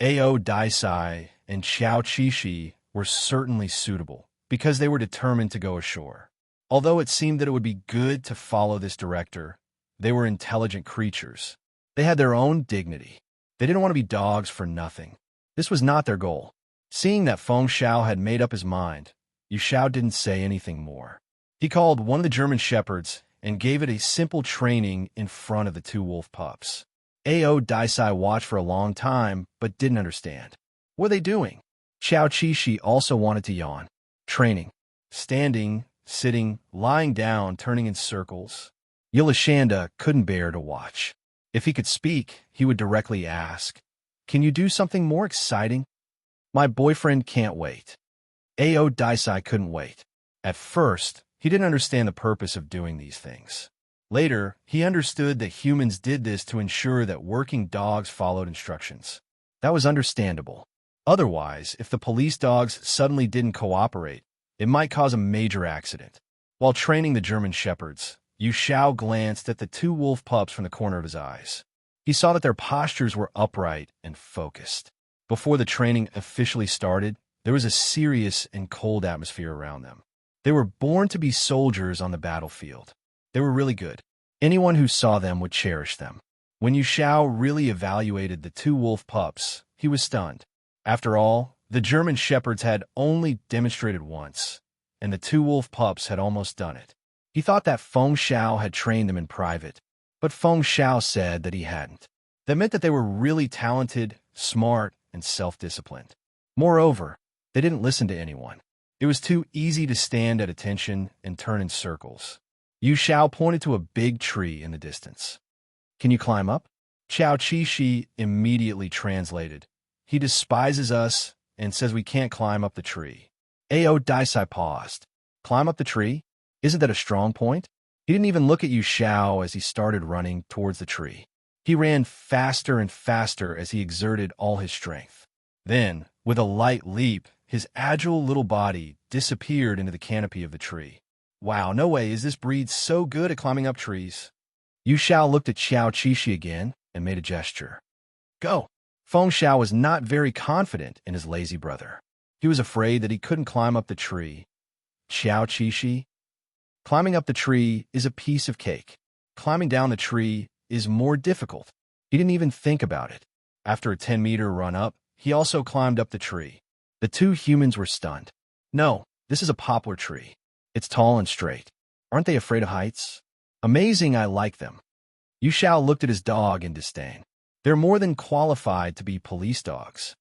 Ao Daisai and Qiao Qishi were certainly suitable because they were determined to go ashore. Although it seemed that it would be good to follow this director, they were intelligent creatures. They had their own dignity. They didn't want to be dogs for nothing. This was not their goal. Seeing that Feng Xiao had made up his mind, Yu Xiao didn't say anything more. He called one of the German shepherds and gave it a simple training in front of the 2 wolf pups. Ao Daisai watched for a long time, but didn't understand. What are they doing? Qiao Qishi also wanted to yawn. Training. Standing, sitting, lying down, turning in circles. Yilashanda couldn't bear to watch. If he could speak, he would directly ask, "Can you do something more exciting?" "My boyfriend can't wait." Ao Daisai couldn't wait. At first, he didn't understand the purpose of doing these things. Later, he understood that humans did this to ensure that working dogs followed instructions. That was understandable. Otherwise, if the police dogs suddenly didn't cooperate, it might cause a major accident. While training the German shepherds, Yu Xiao glanced at the 2 wolf pups from the corner of his eyes. He saw that their postures were upright and focused. Before the training officially started, there was a serious and cold atmosphere around them. They were born to be soldiers on the battlefield. They were really good. Anyone who saw them would cherish them. When Yu Xiao really evaluated the 2 wolf pups, he was stunned. After all, the German shepherds had only demonstrated once, and the 2 wolf pups had almost done it. He thought that Feng Xiao had trained them in private, but Feng Xiao said that he hadn't. That meant that they were really talented, smart, and self-disciplined. Moreover, they didn't listen to anyone. It was too easy to stand at attention and turn in circles. Yu Xiao pointed to a big tree in the distance. "Can you climb up?" Qiao Qishi immediately translated. "He despises us and says we can't climb up the tree." Ao Daisai paused. "Climb up the tree? Isn't that a strong point?" He didn't even look at Yu Xiao as he started running towards the tree. He ran faster and faster as he exerted all his strength. Then, with a light leap, his agile little body disappeared into the canopy of the tree. "Wow, no way is this breed so good at climbing up trees." Yu Xiao looked at Qiao Qishi again and made a gesture. "Go." Feng Xiao was not very confident in his lazy brother. He was afraid that he couldn't climb up the tree. "Qiao Qishi, climbing up the tree is a piece of cake. Climbing down the tree is more difficult." He didn't even think about it. After a 10-meter run up, he also climbed up the tree. The 2 humans were stunned. "No, this is a poplar tree. It's tall and straight. Aren't they afraid of heights?" "Amazing, I like them." Yu Xiao looked at his dog in disdain. "They're more than qualified to be police dogs.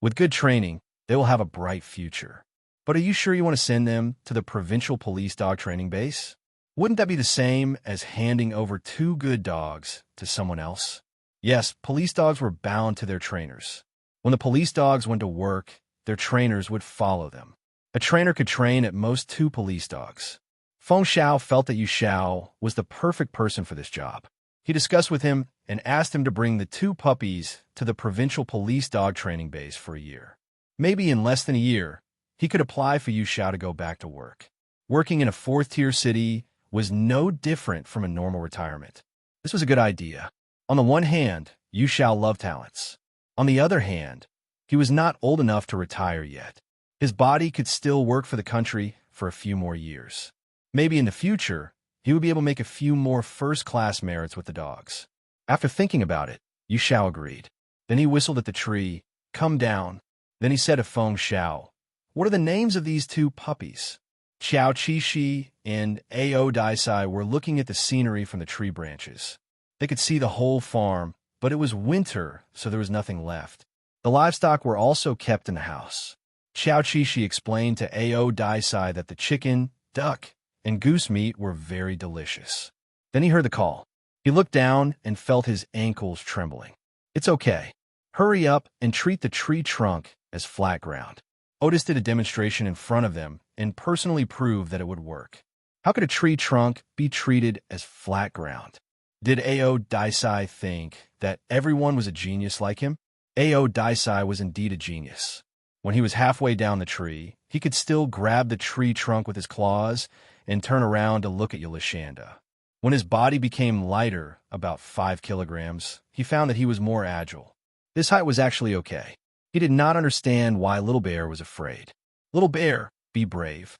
With good training, they will have a bright future. But are you sure you want to send them to the provincial police dog training base? Wouldn't that be the same as handing over 2 good dogs to someone else?" Yes, police dogs were bound to their trainers. When the police dogs went to work, their trainers would follow them. A trainer could train at most 2 police dogs. Feng Xiao felt that Yu Xiao was the perfect person for this job. He discussed with him and asked him to bring the 2 puppies to the provincial police dog training base for a year. Maybe in less than a year, he could apply for Yu Xiao to go back to work. Working in a 4th-tier city was no different from a normal retirement. This was a good idea. On the one hand, Yu Xiao loved talents. On the other hand, he was not old enough to retire yet. His body could still work for the country for a few more years. Maybe in the future, he would be able to make a few more first-class merits with the dogs. After thinking about it, Yu Xiao agreed. Then he whistled at the tree, "Come down." Then he said to Feng Xiao, "What are the names of these two puppies?" Qiao Qixi and Ao Daisai were looking at the scenery from the tree branches. They could see the whole farm, but it was winter, so there was nothing left. The livestock were also kept in the house. Qiao Qixi explained to Ao Daisai that the chicken, duck, and goose meat were very delicious. Then he heard the call. He looked down and felt his ankles trembling. "It's okay. Hurry up and treat the tree trunk as flat ground." Otis did a demonstration in front of them and personally proved that it would work. How could a tree trunk be treated as flat ground? Did Ao Daisai think that everyone was a genius like him? Ao Daisai was indeed a genius. When he was halfway down the tree, he could still grab the tree trunk with his claws and turn around to look at Yolashanda. When his body became lighter, about 5 kilograms, he found that he was more agile. This height was actually okay. He did not understand why Little Bear was afraid. "Little Bear, be brave."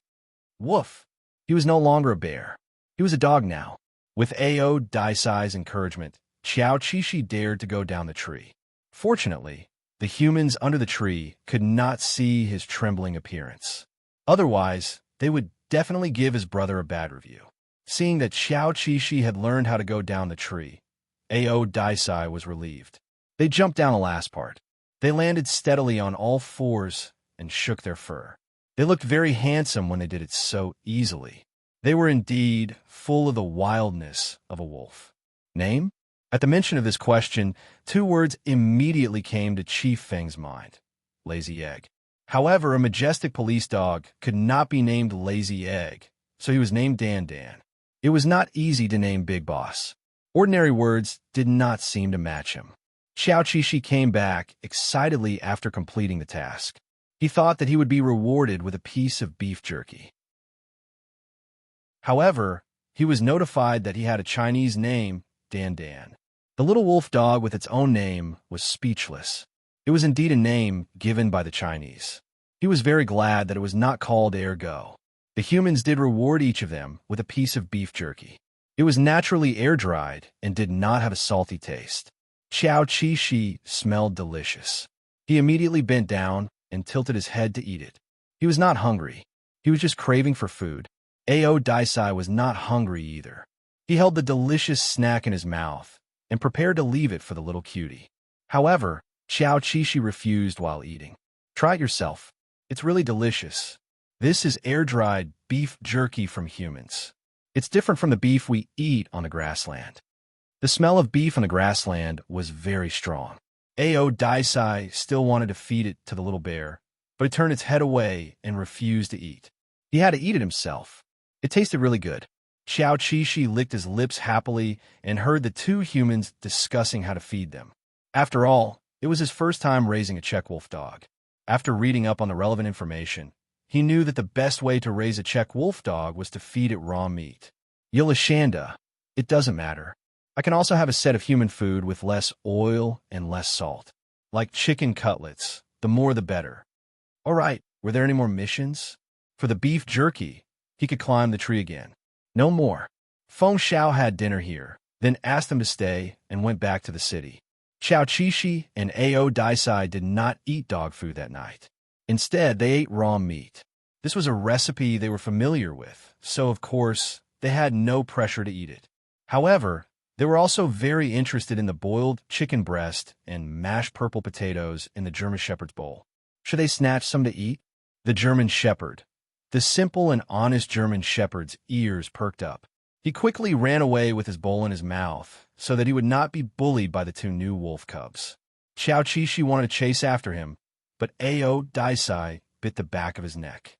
Woof! He was no longer a bear. He was a dog now. With Ao Daisai's encouragement, Qiao Qixi dared to go down the tree. Fortunately, the humans under the tree could not see his trembling appearance. Otherwise, they would definitely give his brother a bad review. Seeing that Qiao Qixi had learned how to go down the tree, Ao Daisai was relieved. They jumped down the last part. They landed steadily on all fours and shook their fur. They looked very handsome when they did it so easily. They were indeed full of the wildness of a wolf. Name? At the mention of this question, 2 words immediately came to Chief Feng's mind: Lazy Egg. However, a majestic police dog could not be named Lazy Egg, so he was named Dan Dan. It was not easy to name Big Boss. Ordinary words did not seem to match him. Qiao Qixi came back excitedly after completing the task. He thought that he would be rewarded with a piece of beef jerky. However, he was notified that he had a Chinese name, Dan Dan. The little wolf dog with its own name was speechless. It was indeed a name given by the Chinese. He was very glad that it was not called Ergo. The humans did reward each of them with a piece of beef jerky. It was naturally air-dried and did not have a salty taste. Qiao Qixi smelled delicious. He immediately bent down and tilted his head to eat it. He was not hungry. He was just craving for food. Ao Daisai was not hungry either. He held the delicious snack in his mouth and prepared to leave it for the little cutie. However, Qiao Qixi refused while eating. "Try it yourself. It's really delicious. This is air-dried beef jerky from humans. It's different from the beef we eat on the grassland." The smell of beef on the grassland was very strong. Ao Daisai still wanted to feed it to the little bear, but it turned its head away and refused to eat. He had to eat it himself. It tasted really good. Qiao Qixi licked his lips happily and heard the 2 humans discussing how to feed them. After all, it was his first time raising a Czech wolf dog. After reading up on the relevant information, he knew that the best way to raise a Czech wolf dog was to feed it raw meat. Yolashanda, it doesn't matter. I can also have a set of human food with less oil and less salt. Like chicken cutlets, the more the better. All right, were there any more missions? For the beef jerky, he could climb the tree again. No more. Feng Xiao had dinner here, then asked him to stay and went back to the city. Qiao Qixi and Ao Daisai did not eat dog food that night. Instead, they ate raw meat. This was a recipe they were familiar with, so of course, they had no pressure to eat it. However, they were also very interested in the boiled chicken breast and mashed purple potatoes in the German Shepherd's bowl. Should they snatch some to eat? The German Shepherd. The simple and honest German Shepherd's ears perked up. He quickly ran away with his bowl in his mouth so that he would not be bullied by the 2 new wolf cubs. Qiao Qixi wanted to chase after him, but Ao Daisai bit the back of his neck.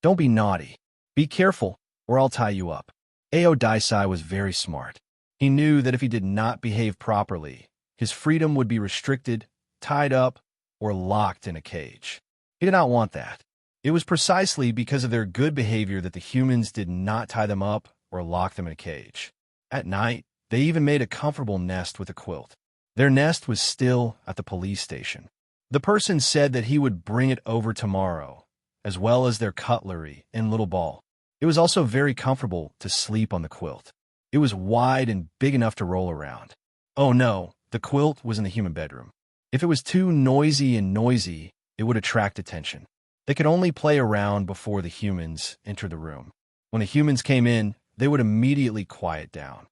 "Don't be naughty. Be careful, or I'll tie you up." Ao Daisai was very smart. He knew that if he did not behave properly, his freedom would be restricted, tied up, or locked in a cage. He did not want that. It was precisely because of their good behavior that the humans did not tie them up or lock them in a cage. At night, they even made a comfortable nest with a quilt. Their nest was still at the police station. The person said that he would bring it over tomorrow, as well as their cutlery and little ball. It was also very comfortable to sleep on the quilt. It was wide and big enough to roll around. Oh no, the quilt was in the human bedroom. If it was too noisy, it would attract attention. They could only play around before the humans entered the room. When the humans came in, they would immediately quiet down.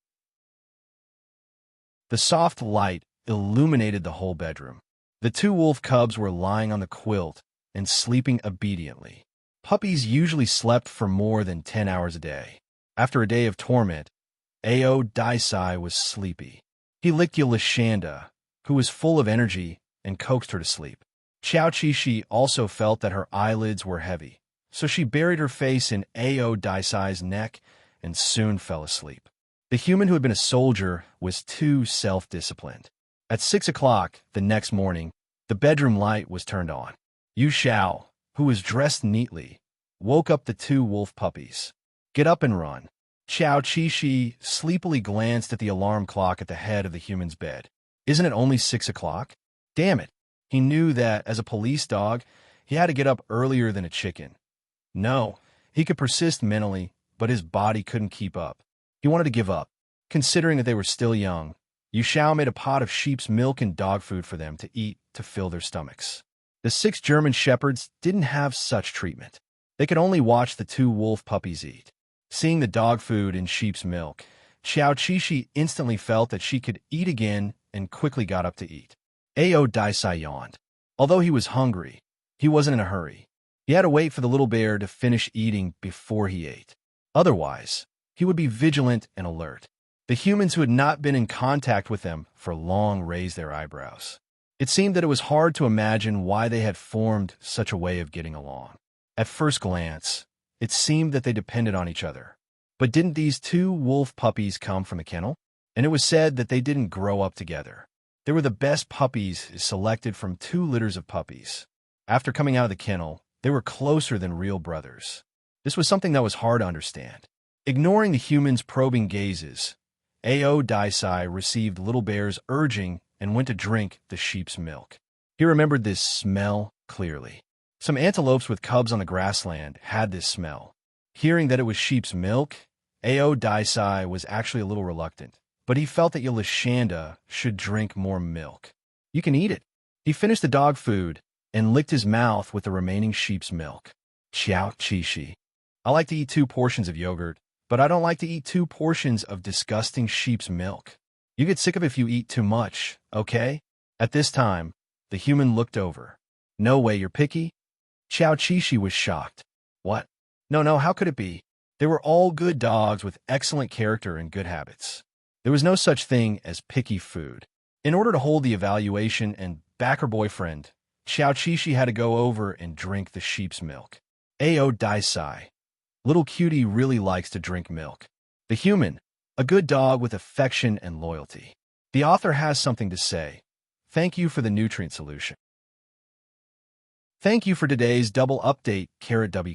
The soft light illuminated the whole bedroom. The two wolf cubs were lying on the quilt and sleeping obediently. Puppies usually slept for more than 10 hours a day. After a day of torment, Ao Daisai was sleepy. He licked Yolashanda, who was full of energy, and coaxed her to sleep. Xiao Qishi also felt that her eyelids were heavy, so she buried her face in Ao Daisai's neck and soon fell asleep. The human who had been a soldier was too self-disciplined. At 6 o'clock the next morning, the bedroom light was turned on. Yu Xiao, who was dressed neatly, woke up the two wolf puppies. "Get up and run." Xiao Qishi sleepily glanced at the alarm clock at the head of the human's bed. Isn't it only 6 o'clock? Damn it. He knew that, as a police dog, he had to get up earlier than a chicken. No, he could persist mentally, but his body couldn't keep up. He wanted to give up. Considering that they were still young, Yu Xiao made a pot of sheep's milk and dog food for them to eat to fill their stomachs. The 6 German shepherds didn't have such treatment. They could only watch the two wolf puppies eat. Seeing the dog food and sheep's milk, Xiao Qishi instantly felt that she could eat again and quickly got up to eat. Ao Daisai yawned. Although he was hungry, he wasn't in a hurry. He had to wait for the little bear to finish eating before he ate. Otherwise, he would be vigilant and alert. The humans who had not been in contact with them for long raised their eyebrows. It seemed that it was hard to imagine why they had formed such a way of getting along. At first glance, it seemed that they depended on each other. But didn't these two wolf puppies come from a kennel? And it was said that they didn't grow up together. They were the best puppies selected from 2 litters of puppies. After coming out of the kennel, they were closer than real brothers. This was something that was hard to understand. Ignoring the humans' probing gazes, Ao Daisai received Little Bear's urging and went to drink the sheep's milk. He remembered this smell clearly. Some antelopes with cubs on the grassland had this smell. Hearing that it was sheep's milk, Ao Daisai was actually a little reluctant, but he felt that Yolashanda should drink more milk. You can eat it. He finished the dog food and licked his mouth with the remaining sheep's milk. Xiao Qishi. I like to eat 2 portions of yogurt, but I don't like to eat 2 portions of disgusting sheep's milk. You get sick of it if you eat too much, okay? At this time, the human looked over. No way, you're picky? Xiao Qishi was shocked. What? No, how could it be? They were all good dogs with excellent character and good habits. There was no such thing as picky food. In order to hold the evaluation and back her boyfriend, Xiao Qishi had to go over and drink the sheep's milk. Ao Daisai. Little cutie really likes to drink milk. The human, a good dog with affection and loyalty. The author has something to say. Thank you for the nutrient solution. Thank you for today's double update, W.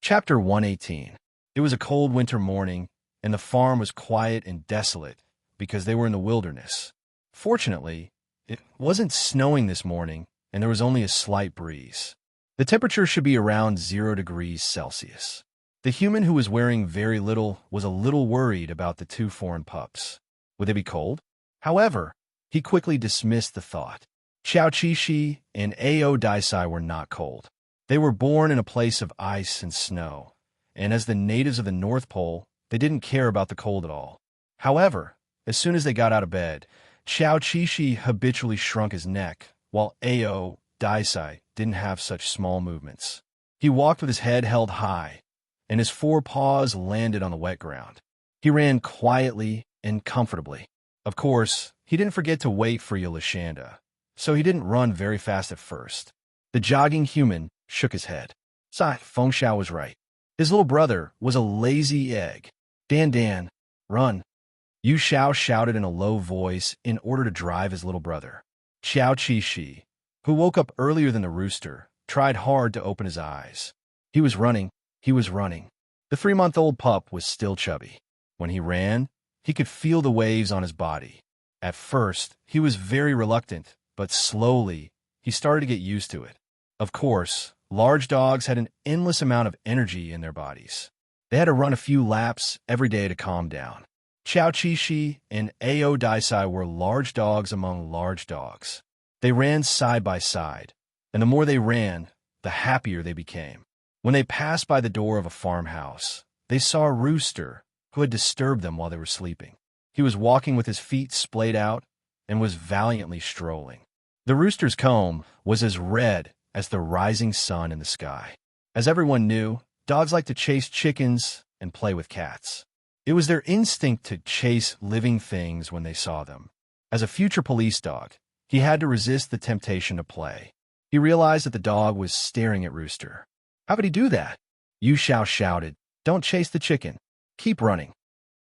Chapter 118. It was a cold winter morning, and the farm was quiet and desolate because they were in the wilderness. Fortunately, it wasn't snowing this morning, and there was only a slight breeze. The temperature should be around 0 degrees Celsius. The human who was wearing very little was a little worried about the 2 foreign pups. Would they be cold? However, he quickly dismissed the thought. Xiao Qishi and Ao Daisai were not cold. They were born in a place of ice and snow, and as the natives of the North Pole, they didn't care about the cold at all. However, as soon as they got out of bed, Xiao Qishi habitually shrunk his neck, while Ao Daisai didn't have such small movements. He walked with his head held high, and his 4 paws landed on the wet ground. He ran quietly and comfortably. Of course, he didn't forget to wait for Yolashanda, so he didn't run very fast at first. The jogging human shook his head. Feng Xiao was right. His little brother was a lazy egg. Dan, run. Yu Xiao shouted in a low voice in order to drive his little brother. Xiao Qishi, who woke up earlier than the rooster, tried hard to open his eyes. He was running. The 3-month-old pup was still chubby. When he ran, he could feel the waves on his body. At first, he was very reluctant, but slowly, he started to get used to it. Of course, large dogs had an endless amount of energy in their bodies. They had to run a few laps every day to calm down. Chow Chi Shi and Ao Dai Sai were large dogs among large dogs. They ran side by side, and the more they ran, the happier they became. When they passed by the door of a farmhouse, they saw a rooster who had disturbed them while they were sleeping. He was walking with his feet splayed out and was valiantly strolling. The rooster's comb was as red as the rising sun in the sky. As everyone knew, dogs like to chase chickens and play with cats. It was their instinct to chase living things when they saw them. As a future police dog, he had to resist the temptation to play. He realized that the dog was staring at Rooster. How could he do that? Yu Xiao shouted, "Don't chase the chicken. Keep running."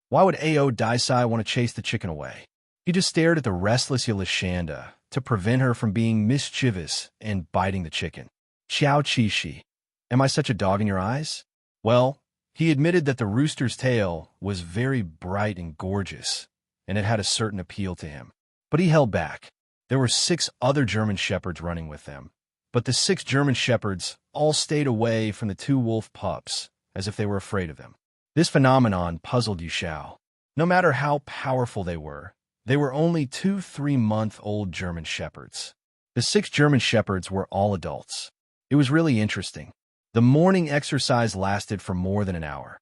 Why would Ao Dai Sai want to chase the chicken away? He just stared at the restless Yolashanda to prevent her from being mischievous and biting the chicken. Xiao Chi Shi, am I such a dog in your eyes? Well, he admitted that the rooster's tail was very bright and gorgeous, and it had a certain appeal to him. But he held back. There were 6 other German shepherds running with them, but the 6 German shepherds all stayed away from the 2 wolf pups, as if they were afraid of them. This phenomenon puzzled Yu Xiao. No matter how powerful they were only 2 3-month-old German shepherds. The 6 German shepherds were all adults. It was really interesting. The morning exercise lasted for more than an hour.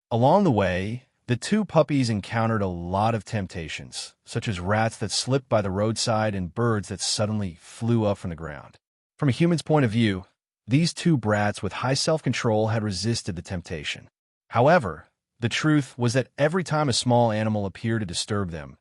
Along the way, the 2 puppies encountered a lot of temptations, such as rats that slipped by the roadside and birds that suddenly flew up from the ground. From a human's point of view, these 2 brats with high self-control had resisted the temptation. However, the truth was that every time a small animal appeared to disturb them,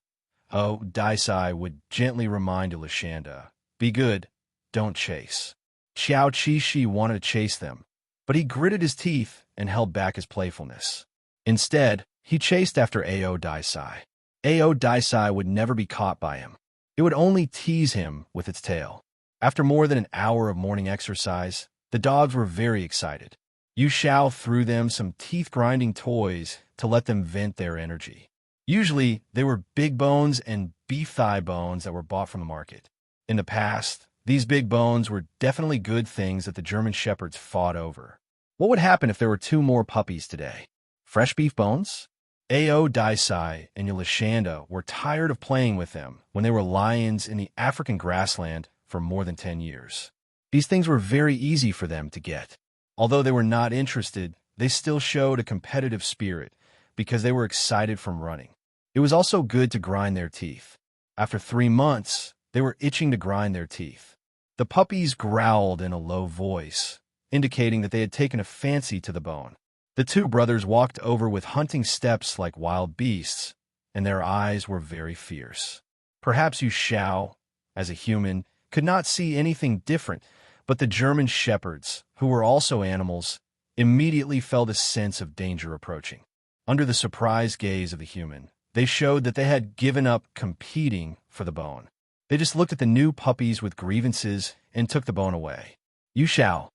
Dai Sai would gently remind Yolashanda, "Be good, don't chase." Xiao Chi Shi wanted to chase them, but he gritted his teeth and held back his playfulness. Instead, he chased after Ao Dai Sai. Ao Dai Sai would never be caught by him. It would only tease him with its tail. After more than an hour of morning exercise, the dogs were very excited. Yu Xiao threw them some teeth-grinding toys to let them vent their energy. Usually, they were big bones and beef thigh bones that were bought from the market. In the past, these big bones were definitely good things that the German shepherds fought over. What would happen if there were 2 more puppies today? Fresh beef bones? Ao Dai Sai and Yolashanda were tired of playing with them when they were lions in the African grassland for more than 10 years. These things were very easy for them to get. Although they were not interested, they still showed a competitive spirit because they were excited from running. It was also good to grind their teeth. After 3 months, they were itching to grind their teeth. The puppies growled in a low voice, indicating that they had taken a fancy to the bone. The 2 brothers walked over with hunting steps like wild beasts, and their eyes were very fierce. Perhaps Yu Xiao, as a human, could not see anything different, but the German shepherds, who were also animals, immediately felt a sense of danger approaching. Under the surprised gaze of the human, they showed that they had given up competing for the bone. They just looked at the new puppies with grievances and took the bone away. Yu Xiao.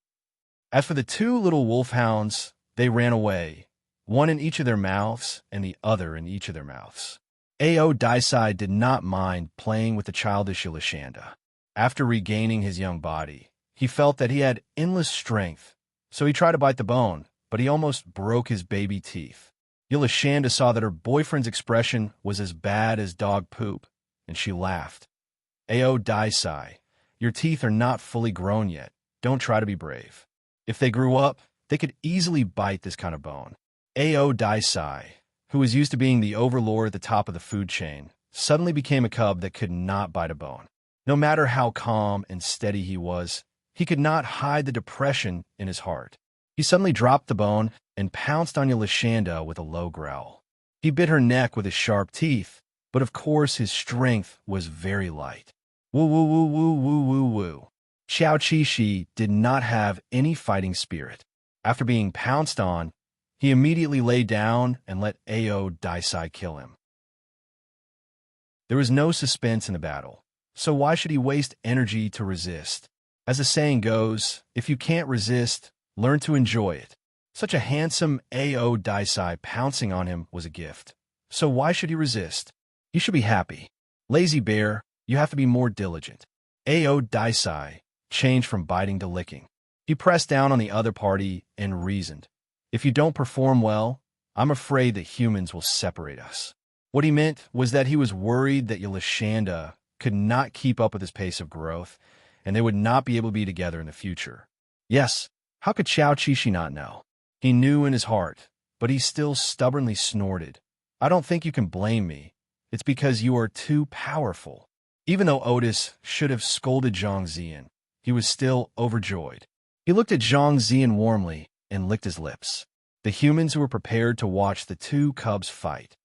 As for the 2 little wolfhounds, they ran away, one in each of their mouths and the other in each of their mouths. Ao Dai Sai did not mind playing with the childish Yolashanda. After regaining his young body, he felt that he had endless strength, so he tried to bite the bone, but he almost broke his baby teeth. Yolashanda saw that her boyfriend's expression was as bad as dog poop, and she laughed. Ao Dai Sai, your teeth are not fully grown yet. Don't try to be brave. If they grew up, they could easily bite this kind of bone. Ao Dai Sai, who was used to being the overlord at the top of the food chain, suddenly became a cub that could not bite a bone. No matter how calm and steady he was, he could not hide the depression in his heart. He suddenly dropped the bone and pounced on Yolashanda with a low growl. He bit her neck with his sharp teeth, but of course his strength was very light. Woo woo woo woo woo woo woo. Xiao Chi Shi did not have any fighting spirit. After being pounced on, he immediately lay down and let Ao Dai Sai kill him. There was no suspense in the battle, so why should he waste energy to resist? As the saying goes, if you can't resist, learn to enjoy it. Such a handsome Ao Dai Sai pouncing on him was a gift. So why should he resist? He should be happy. Lazy bear, you have to be more diligent. Ao Daisai changed from biting to licking. He pressed down on the other party and reasoned. If you don't perform well, I'm afraid that humans will separate us. What he meant was that he was worried that Yolashanda could not keep up with his pace of growth, and they would not be able to be together in the future. Yes, how could Xiao Qishi not know? He knew in his heart, but he still stubbornly snorted. I don't think you can blame me. It's because you are too powerful. Even though Otis should have scolded Zhang Ziyan, he was still overjoyed. He looked at Zhang Ziyan warmly and licked his lips. The humans who were prepared to watch the two cubs fight.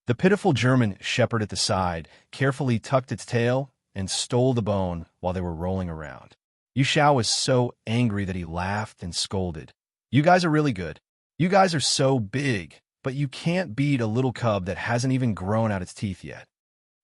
The pitiful German shepherd at the side carefully tucked its tail and stole the bone while they were rolling around. Yu Xiao was so angry that he laughed and scolded. You guys are really good. You guys are so big, but you can't beat a little cub that hasn't even grown out its teeth yet.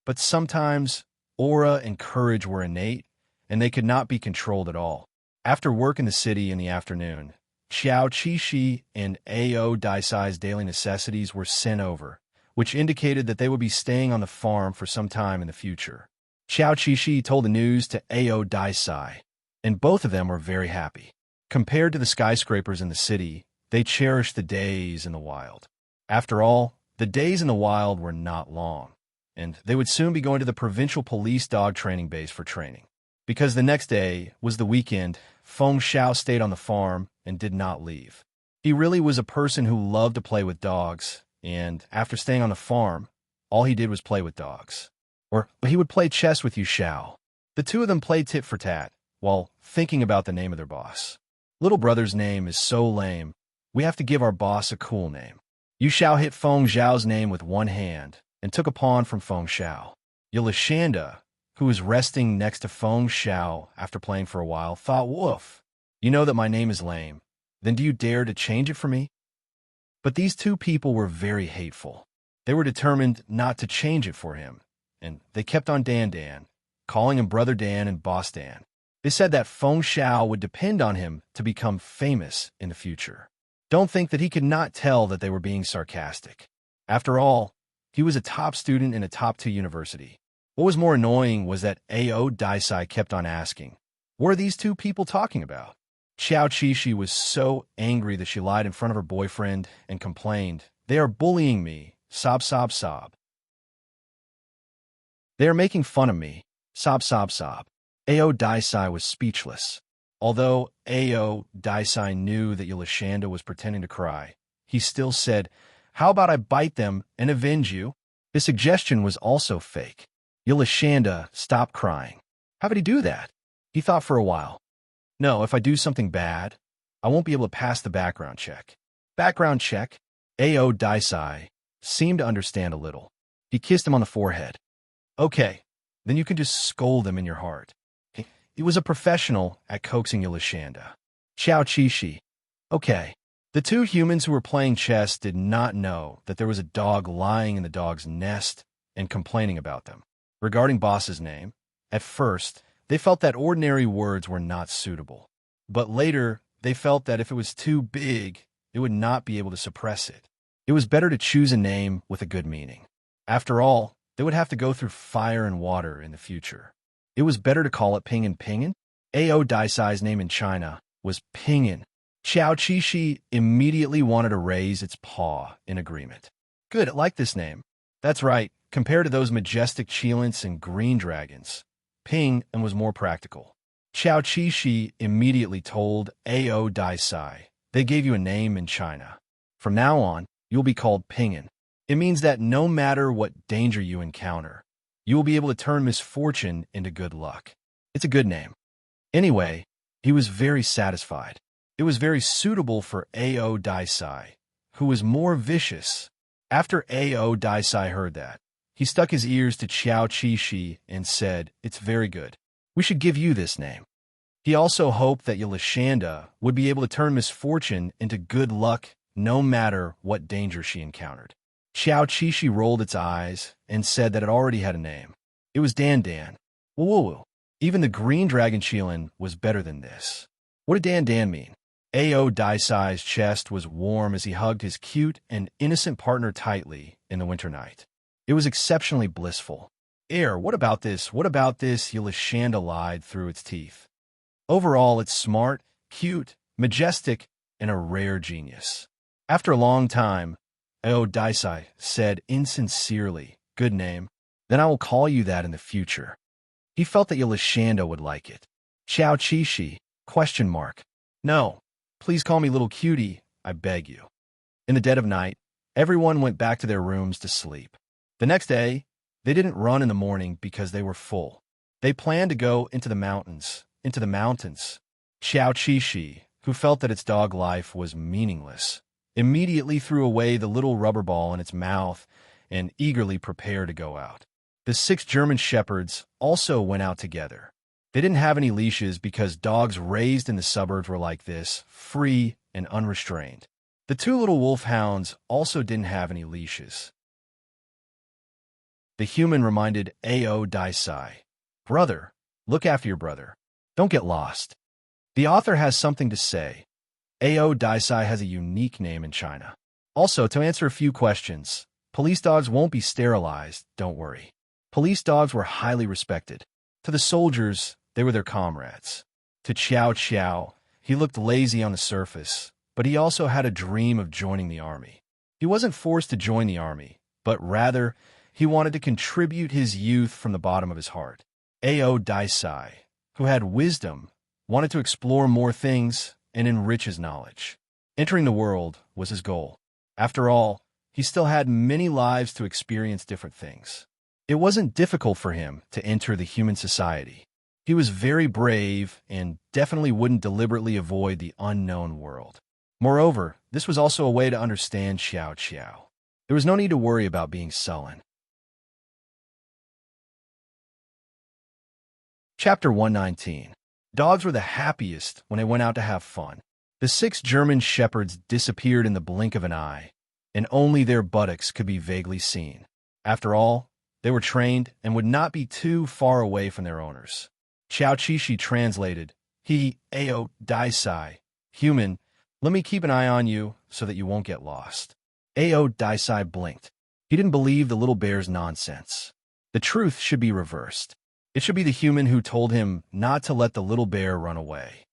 But sometimes, aura and courage were innate, and they could not be controlled at all. After work in the city in the afternoon, Xiao Qishi and Ao Daisai's daily necessities were sent over, which indicated that they would be staying on the farm for some time in the future. Xiao Qishi told the news to Ao Daisai, and both of them were very happy. Compared to the skyscrapers in the city, they cherished the days in the wild. After all, the days in the wild were not long, and they would soon be going to the provincial police dog training base for training. Because the next day was the weekend, Feng Xiao stayed on the farm and did not leave. He really was a person who loved to play with dogs, and after staying on the farm, all he did was play with dogs. Or he would play chess with Yu Xiao. The two of them played tit for tat, while thinking about the name of their boss. Little brother's name is so lame, we have to give our boss a cool name. Yu Xiao hit Feng Xiao's name with one hand and took a pawn from Feng Xiao. Yolashanda, who was resting next to Feng Xiao after playing for a while, thought, woof, you know that my name is lame. Then do you dare to change it for me? But these two people were very hateful. They were determined not to change it for him, and they kept on Dan, calling him Brother Dan and Boss Dan. They said that Feng Xiao would depend on him to become famous in the future. Don't think that he could not tell that they were being sarcastic. After all, he was a top student in a top 2 university. What was more annoying was that Ao Daisai kept on asking, what are these two people talking about? Xiao Qishi was so angry that she lied in front of her boyfriend and complained, they are bullying me, sob sob sob. They are making fun of me, sob sob sob. Ao Daisai was speechless. Although Ao Daisai knew that Yolashanda was pretending to cry, he still said, how about I bite them and avenge you? His suggestion was also fake. Yolashanda stopped crying. How could he do that? He thought for a while. No, if I do something bad, I won't be able to pass the background check. Background check? Ao Daisai seemed to understand a little. He kissed him on the forehead. Okay, then you can just scold them in your heart. He was a professional at coaxing Yolashanda. Xiao Qishi. Okay. The two humans who were playing chess did not know that there was a dog lying in the dog's nest and complaining about them. Regarding boss's name, at first, they felt that ordinary words were not suitable. But later, they felt that if it was too big, they would not be able to suppress it. It was better to choose a name with a good meaning. After all, they would have to go through fire and water in the future. It was better to call it Ping'an Ping'an. Ao Daisai's name in China was Ping'an. Xiao Qishi immediately wanted to raise its paw in agreement. Good, I like this name. That's right, compared to those majestic Qilins and green dragons, Ping'an was more practical. Xiao Qishi immediately told Ao Daisai, they gave you a name in China. From now on, you'll be called Ping'an. It means that no matter what danger you encounter, you will be able to turn misfortune into good luck. It's a good name. Anyway, he was very satisfied. It was very suitable for Ao Daisai, who was more vicious. After Ao Daisai heard that, he stuck his ears to Xiao Qishi and said, it's very good. We should give you this name. He also hoped that Yolashanda would be able to turn misfortune into good luck no matter what danger she encountered. Xiao Qishi rolled its eyes and said that it already had a name. It was Dan. Woo. Even the green dragon Qilin was better than this. What did Dan mean? Ao Daisai's chest was warm as he hugged his cute and innocent partner tightly in the winter night. It was exceptionally blissful. "Air, what about this? What about this?" Yolashanda lied through its teeth. "Overall, it's smart, cute, majestic, and a rare genius." After a long time, Ao Daisai said insincerely, "Good name. Then I will call you that in the future." He felt that Yolashanda would like it. "Xiao Qishi? Question mark. No, please call me little cutie, I beg you." In the dead of night, everyone went back to their rooms to sleep. The next day, they didn't run in the morning because they were full. They planned to go into the mountains. Xiao Qishi, who felt that its dog life was meaningless, immediately threw away the little rubber ball in its mouth and eagerly prepared to go out. The 6 German shepherds also went out together. They didn't have any leashes because dogs raised in the suburbs were like this, free and unrestrained. The 2 little wolfhounds also didn't have any leashes. The human reminded Ao Daisai, "Brother, look after your brother. Don't get lost." The author has something to say. Ao Daisai has a unique name in China. Also, to answer a few questions, police dogs won't be sterilized, don't worry. Police dogs were highly respected. To the soldiers, they were their comrades. To Qiao Qiao, he looked lazy on the surface, but he also had a dream of joining the army. He wasn't forced to join the army, but rather, he wanted to contribute his youth from the bottom of his heart. Ao Daisai, who had wisdom, wanted to explore more things and enrich his knowledge. Entering the world was his goal. After all, he still had many lives to experience different things. It wasn't difficult for him to enter the human society. He was very brave and definitely wouldn't deliberately avoid the unknown world. Moreover, this was also a way to understand Xiao Qiao. There was no need to worry about being sullen. Chapter 119. Dogs were the happiest when they went out to have fun. The 6 German shepherds disappeared in the blink of an eye, and only their buttocks could be vaguely seen. After all, they were trained and would not be too far away from their owners. Xiao Qishi translated, Ao Daisai, "Human, let me keep an eye on you so that you won't get lost." Ao Daisai blinked. He didn't believe the little bear's nonsense. The truth should be reversed. It should be the human who told him not to let the little bear run away.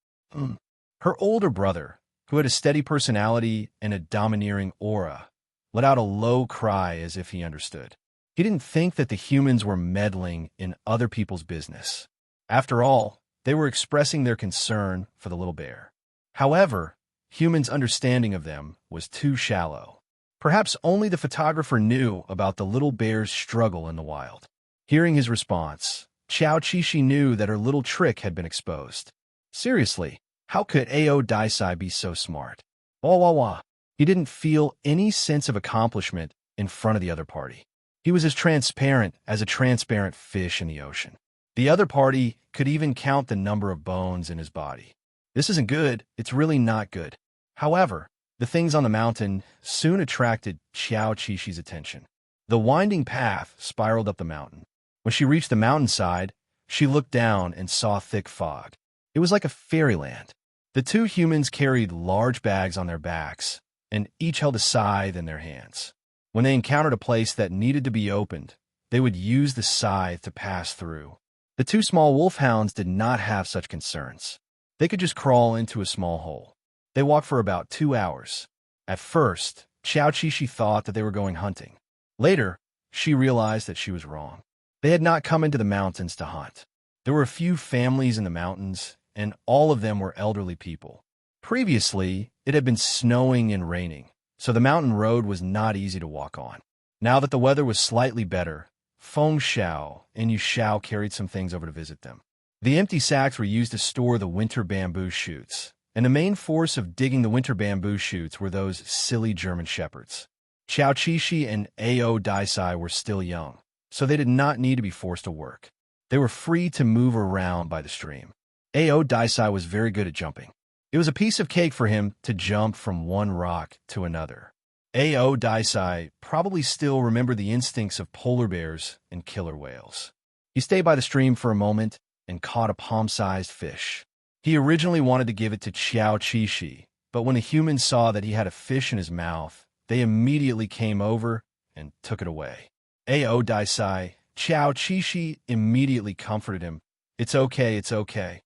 Her older brother, who had a steady personality and a domineering aura, let out a low cry as if he understood. He didn't think that the humans were meddling in other people's business. After all, they were expressing their concern for the little bear. However, humans' understanding of them was too shallow. Perhaps only the photographer knew about the little bear's struggle in the wild. Hearing his response, Xiao Qishi knew that her little trick had been exposed. Seriously, how could Ao Daisai be so smart? Wah. He didn't feel any sense of accomplishment in front of the other party. He was as transparent as a transparent fish in the ocean. The other party could even count the number of bones in his body. This isn't good. It's really not good. However, the things on the mountain soon attracted Xiao Qishi's attention. The winding path spiraled up the mountain. When she reached the mountainside, she looked down and saw thick fog. It was like a fairyland. The 2 humans carried large bags on their backs, and each held a scythe in their hands. When they encountered a place that needed to be opened, they would use the scythe to pass through. The 2 small wolfhounds did not have such concerns. They could just crawl into a small hole. They walked for about 2 hours. At first, Xiao Qishi thought that they were going hunting. Later, she realized that she was wrong. They had not come into the mountains to hunt. There were a few families in the mountains, and all of them were elderly people. Previously, it had been snowing and raining, so the mountain road was not easy to walk on. Now that the weather was slightly better, Feng Xiao and Yu Xiao carried some things over to visit them. The empty sacks were used to store the winter bamboo shoots, and the main force of digging the winter bamboo shoots were those silly German shepherds. Xiao Qishi and Ao Daisai were still young, so they did not need to be forced to work. They were free to move around by the stream. Ao Daisai was very good at jumping. It was a piece of cake for him to jump from one rock to another. Ao Daisai probably still remembered the instincts of polar bears and killer whales. He stayed by the stream for a moment and caught a palm-sized fish. He originally wanted to give it to Xiao Qishi, but when the humans saw that he had a fish in his mouth, they immediately came over and took it away. Ao Daisai Xiao Qishi immediately comforted him. It's okay, it's okay.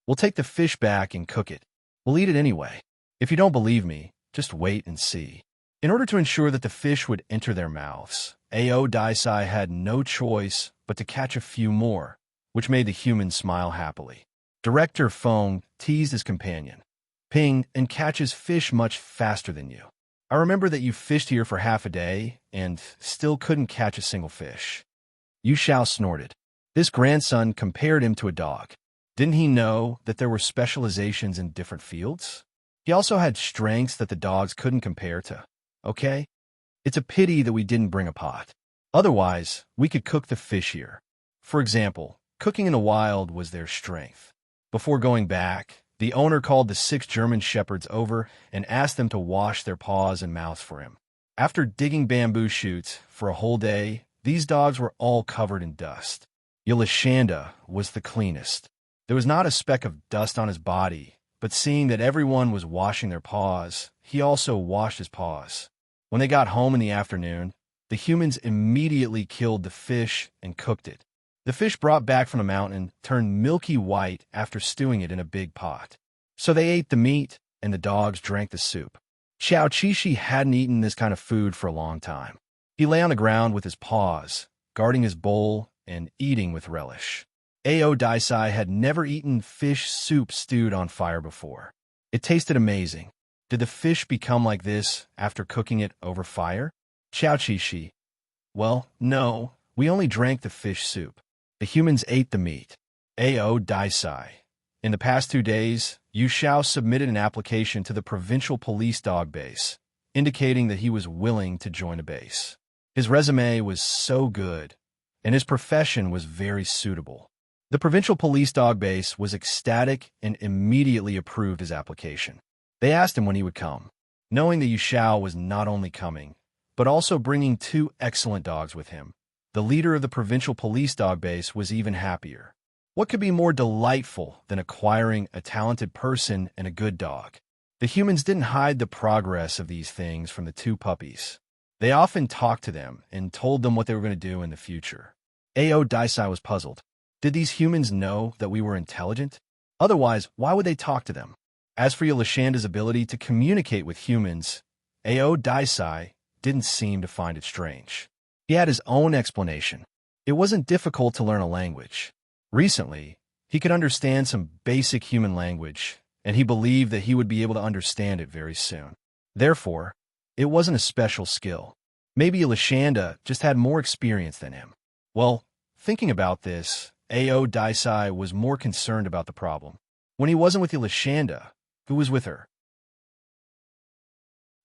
We'll take the fish back and cook it. We'll eat it anyway. If you don't believe me, just wait and see. In order to ensure that the fish would enter their mouths, Ao Daisai had no choice but to catch a few more, which made the humans smile happily. Director Feng teased his companion. Ping and catches fish much faster than you. I remember that you fished here for half a day and still couldn't catch a single fish. Yu Xiao snorted. This grandson compared him to a dog. Didn't he know that there were specializations in different fields? He also had strengths that the dogs couldn't compare to. Okay? It's a pity that we didn't bring a pot. Otherwise, we could cook the fish here. For example, cooking in the wild was their strength. Before going back, the owner called the 6 German shepherds over and asked them to wash their paws and mouths for him. After digging bamboo shoots for a whole day, these dogs were all covered in dust. Yelishanda was the cleanest. There was not a speck of dust on his body, but seeing that everyone was washing their paws, he also washed his paws. When they got home in the afternoon, the humans immediately killed the fish and cooked it. The fish brought back from the mountain turned milky white after stewing it in a big pot. So they ate the meat, and the dogs drank the soup. Xiao Qishi hadn't eaten this kind of food for a long time. He lay on the ground with his paws, guarding his bowl and eating with relish. Ao Daisai had never eaten fish soup stewed on fire before. It tasted amazing. Did the fish become like this after cooking it over fire? Xiao Qishi. Well, no, we only drank the fish soup. The humans ate the meat. Ao Daisai. In the past 2 days, Yu Xiao submitted an application to the provincial police dog base, indicating that he was willing to join a base. His resume was so good, and his profession was very suitable. The provincial police dog base was ecstatic and immediately approved his application. They asked him when he would come, knowing that Yu Xiao was not only coming, but also bringing 2 excellent dogs with him. The leader of the provincial police dog base was even happier. What could be more delightful than acquiring a talented person and a good dog? The humans didn't hide the progress of these things from the 2 puppies. They often talked to them and told them what they were going to do in the future. Ao Daisai was puzzled. Did these humans know that we were intelligent? Otherwise, why would they talk to them? As for Yelishanda's ability to communicate with humans, Ao Daisai didn't seem to find it strange. He had his own explanation. It wasn't difficult to learn a language. Recently, he could understand some basic human language, and he believed that he would be able to understand it very soon. Therefore, it wasn't a special skill. Maybe Yelishanda just had more experience than him. Well, thinking about this, Ao Daisai was more concerned about the problem. When he wasn't with Yelishanda, who was with her?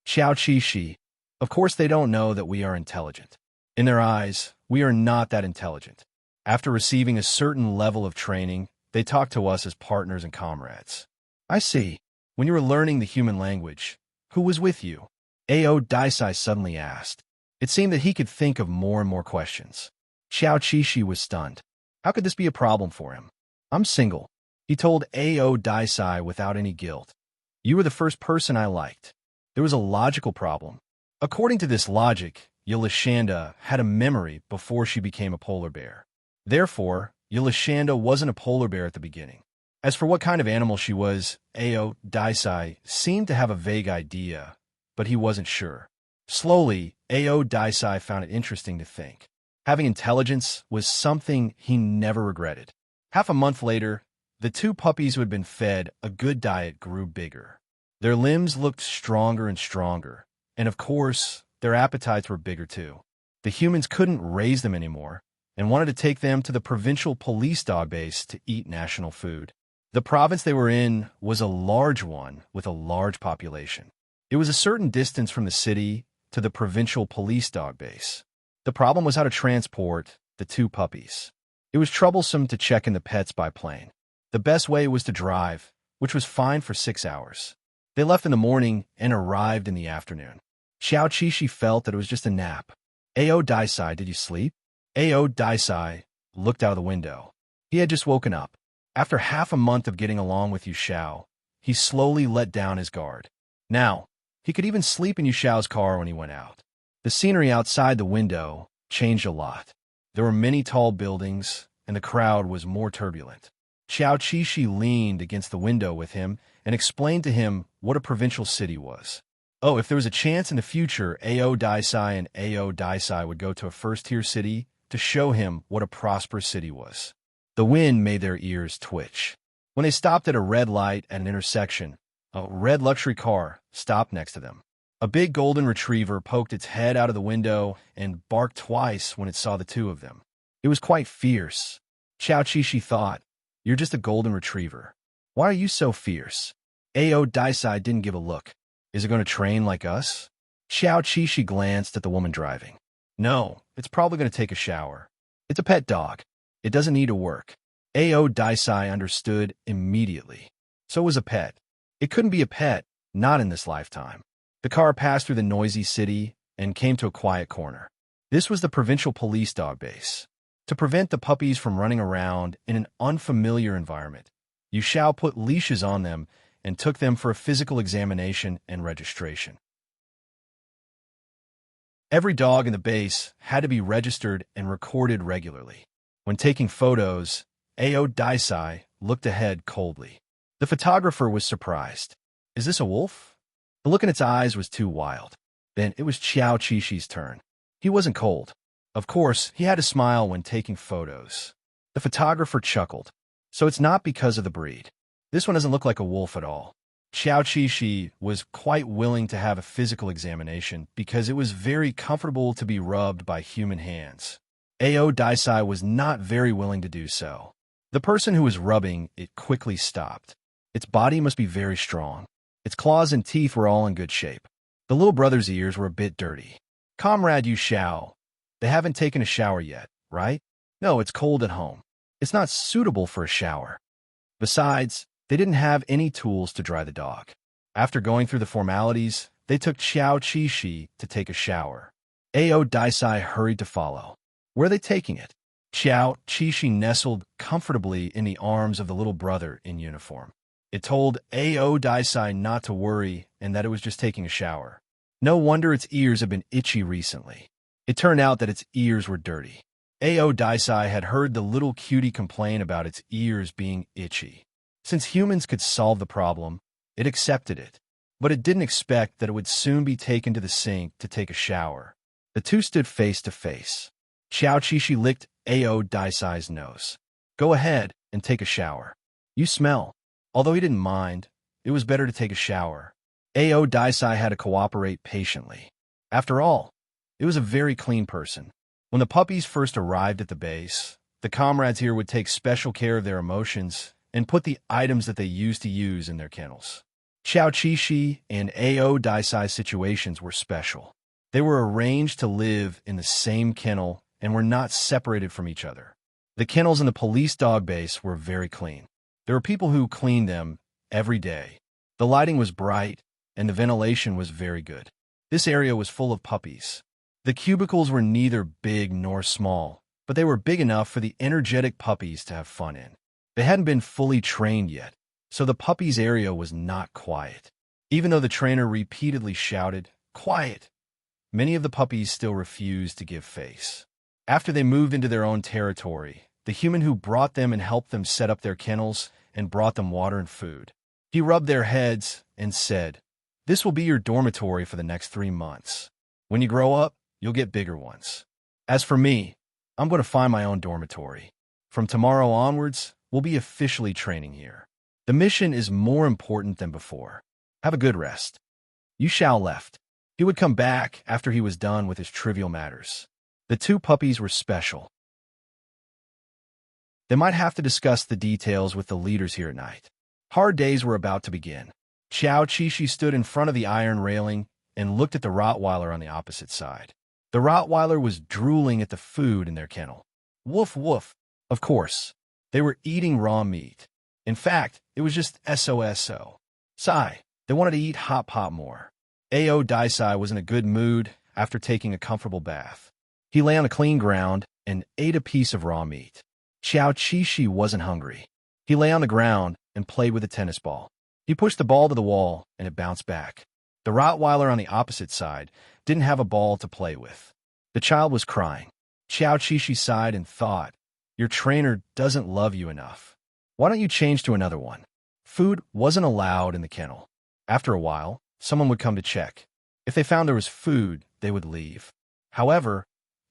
Xiao Qishi. Of course they don't know that we are intelligent. In their eyes, we are not that intelligent. After receiving a certain level of training, they talk to us as partners and comrades. I see. When you were learning the human language, who was with you? Ao Daisai suddenly asked. It seemed that he could think of more and more questions. Xiao Qishi was stunned. How could this be a problem for him? I'm single. He told Ao Daisai without any guilt. You were the first person I liked. There was a logical problem. According to this logic, Yelishanda had a memory before she became a polar bear. Therefore, Yelishanda wasn't a polar bear at the beginning. As for what kind of animal she was, Ao Daisai seemed to have a vague idea, but he wasn't sure. Slowly, Ao Daisai found it interesting to think. Having intelligence was something he never regretted. Half a month later, the 2 puppies who had been fed a good diet grew bigger. Their limbs looked stronger and stronger, and of course, their appetites were bigger too. The humans couldn't raise them anymore and wanted to take them to the provincial police dog base to eat national food. The province they were in was a large one with a large population. It was a certain distance from the city to the provincial police dog base. The problem was how to transport the 2 puppies. It was troublesome to check in the pets by plane. The best way was to drive, which was fine for 6 hours. They left in the morning and arrived in the afternoon. Xiao Qishi felt that it was just a nap. Ao Daisai, did you sleep? Ao Daisai looked out of the window. He had just woken up. After half a month of getting along with Yu Xiao, he slowly let down his guard. Now, he could even sleep in Yu Xiao's car when he went out. The scenery outside the window changed a lot. There were many tall buildings, and the crowd was more turbulent. Xiao Qishi leaned against the window with him and explained to him what a provincial city was. Oh, if there was a chance in the future, Ao Daisai and Ao Daisai would go to a first-tier city to show him what a prosperous city was. The wind made their ears twitch. When they stopped at a red light at an intersection, a red luxury car stopped next to them. A big golden retriever poked its head out of the window and barked twice when it saw the two of them. It was quite fierce. Xiao Qishi thought, "You're just a golden retriever. Why are you so fierce?" Ao Daisai didn't give a look. "Is it going to train like us?" Xiao Qishi glanced at the woman driving. "No, it's probably going to take a shower. It's a pet dog. It doesn't need to work." Ao Daisai understood immediately. So was a pet. It couldn't be a pet, not in this lifetime. The car passed through the noisy city and came to a quiet corner. This was the provincial police dog base. To prevent the puppies from running around in an unfamiliar environment, Yu Xiao put leashes on them and took them for a physical examination and registration. Every dog in the base had to be registered and recorded regularly. When taking photos, Ao Daisai looked ahead coldly. The photographer was surprised. "Is this a wolf?" The look in its eyes was too wild. Then it was Xiao Qishi's turn. He wasn't cold. Of course, he had a smile when taking photos. The photographer chuckled. "So it's not because of the breed. This one doesn't look like a wolf at all." Xiao Qishi was quite willing to have a physical examination because it was very comfortable to be rubbed by human hands. Ao Daisai was not very willing to do so. The person who was rubbing it quickly stopped. Its body must be very strong. Its claws and teeth were all in good shape. The little brother's ears were a bit dirty. "Comrade Yu Xiao, they haven't taken a shower yet, right?" "No, it's cold at home. It's not suitable for a shower." Besides, they didn't have any tools to dry the dog. After going through the formalities, they took Xiao Qishi to take a shower. Ao Daisai hurried to follow. Where are they taking it? Xiao Qishi nestled comfortably in the arms of the little brother in uniform. It told Ao Daisai not to worry and that it was just taking a shower. No wonder its ears had been itchy recently. It turned out that its ears were dirty. Ao Daisai had heard the little cutie complain about its ears being itchy. Since humans could solve the problem, it accepted it. But it didn't expect that it would soon be taken to the sink to take a shower. The two stood face to face. Xiao Qishi licked Ao Daisai's nose. "Go ahead and take a shower. You smell." Although he didn't mind, it was better to take a shower. Ao Daisai had to cooperate patiently. After all, it was a very clean person. When the puppies first arrived at the base, the comrades here would take special care of their emotions and put the items that they used to use in their kennels. Xiao Qishi and Ao Daisai's situations were special. They were arranged to live in the same kennel and were not separated from each other. The kennels in the police dog base were very clean. There were people who cleaned them every day. The lighting was bright, and the ventilation was very good. This area was full of puppies. The cubicles were neither big nor small, but they were big enough for the energetic puppies to have fun in. They hadn't been fully trained yet, so the puppies' area was not quiet. Even though the trainer repeatedly shouted, "Quiet!" many of the puppies still refused to give face. After they moved into their own territory, the human who brought them and helped them set up their kennels and brought them water and food. He rubbed their heads and said, "This will be your dormitory for the next 3 months. When you grow up, you'll get bigger ones. As for me, I'm going to find my own dormitory. From tomorrow onwards, we'll be officially training here. The mission is more important than before. Have a good rest." Yu Xiao left. He would come back after he was done with his trivial matters. The two puppies were special. They might have to discuss the details with the leaders here at night. Hard days were about to begin. Xiao Qishi stood in front of the iron railing and looked at the Rottweiler on the opposite side. The Rottweiler was drooling at the food in their kennel. Woof, woof. Of course, they were eating raw meat. In fact, it was just SOSO. Sigh, they wanted to eat hot pot more. Ao Daisai was in a good mood after taking a comfortable bath. He lay on a clean ground and ate a piece of raw meat. Xiao Qishi wasn't hungry. He lay on the ground and played with a tennis ball. He pushed the ball to the wall and it bounced back. The Rottweiler on the opposite side didn't have a ball to play with. The child was crying. Xiao Qixi sighed and thought, your trainer doesn't love you enough. Why don't you change to another one? Food wasn't allowed in the kennel. After a while, someone would come to check. If they found there was food, they would leave. However,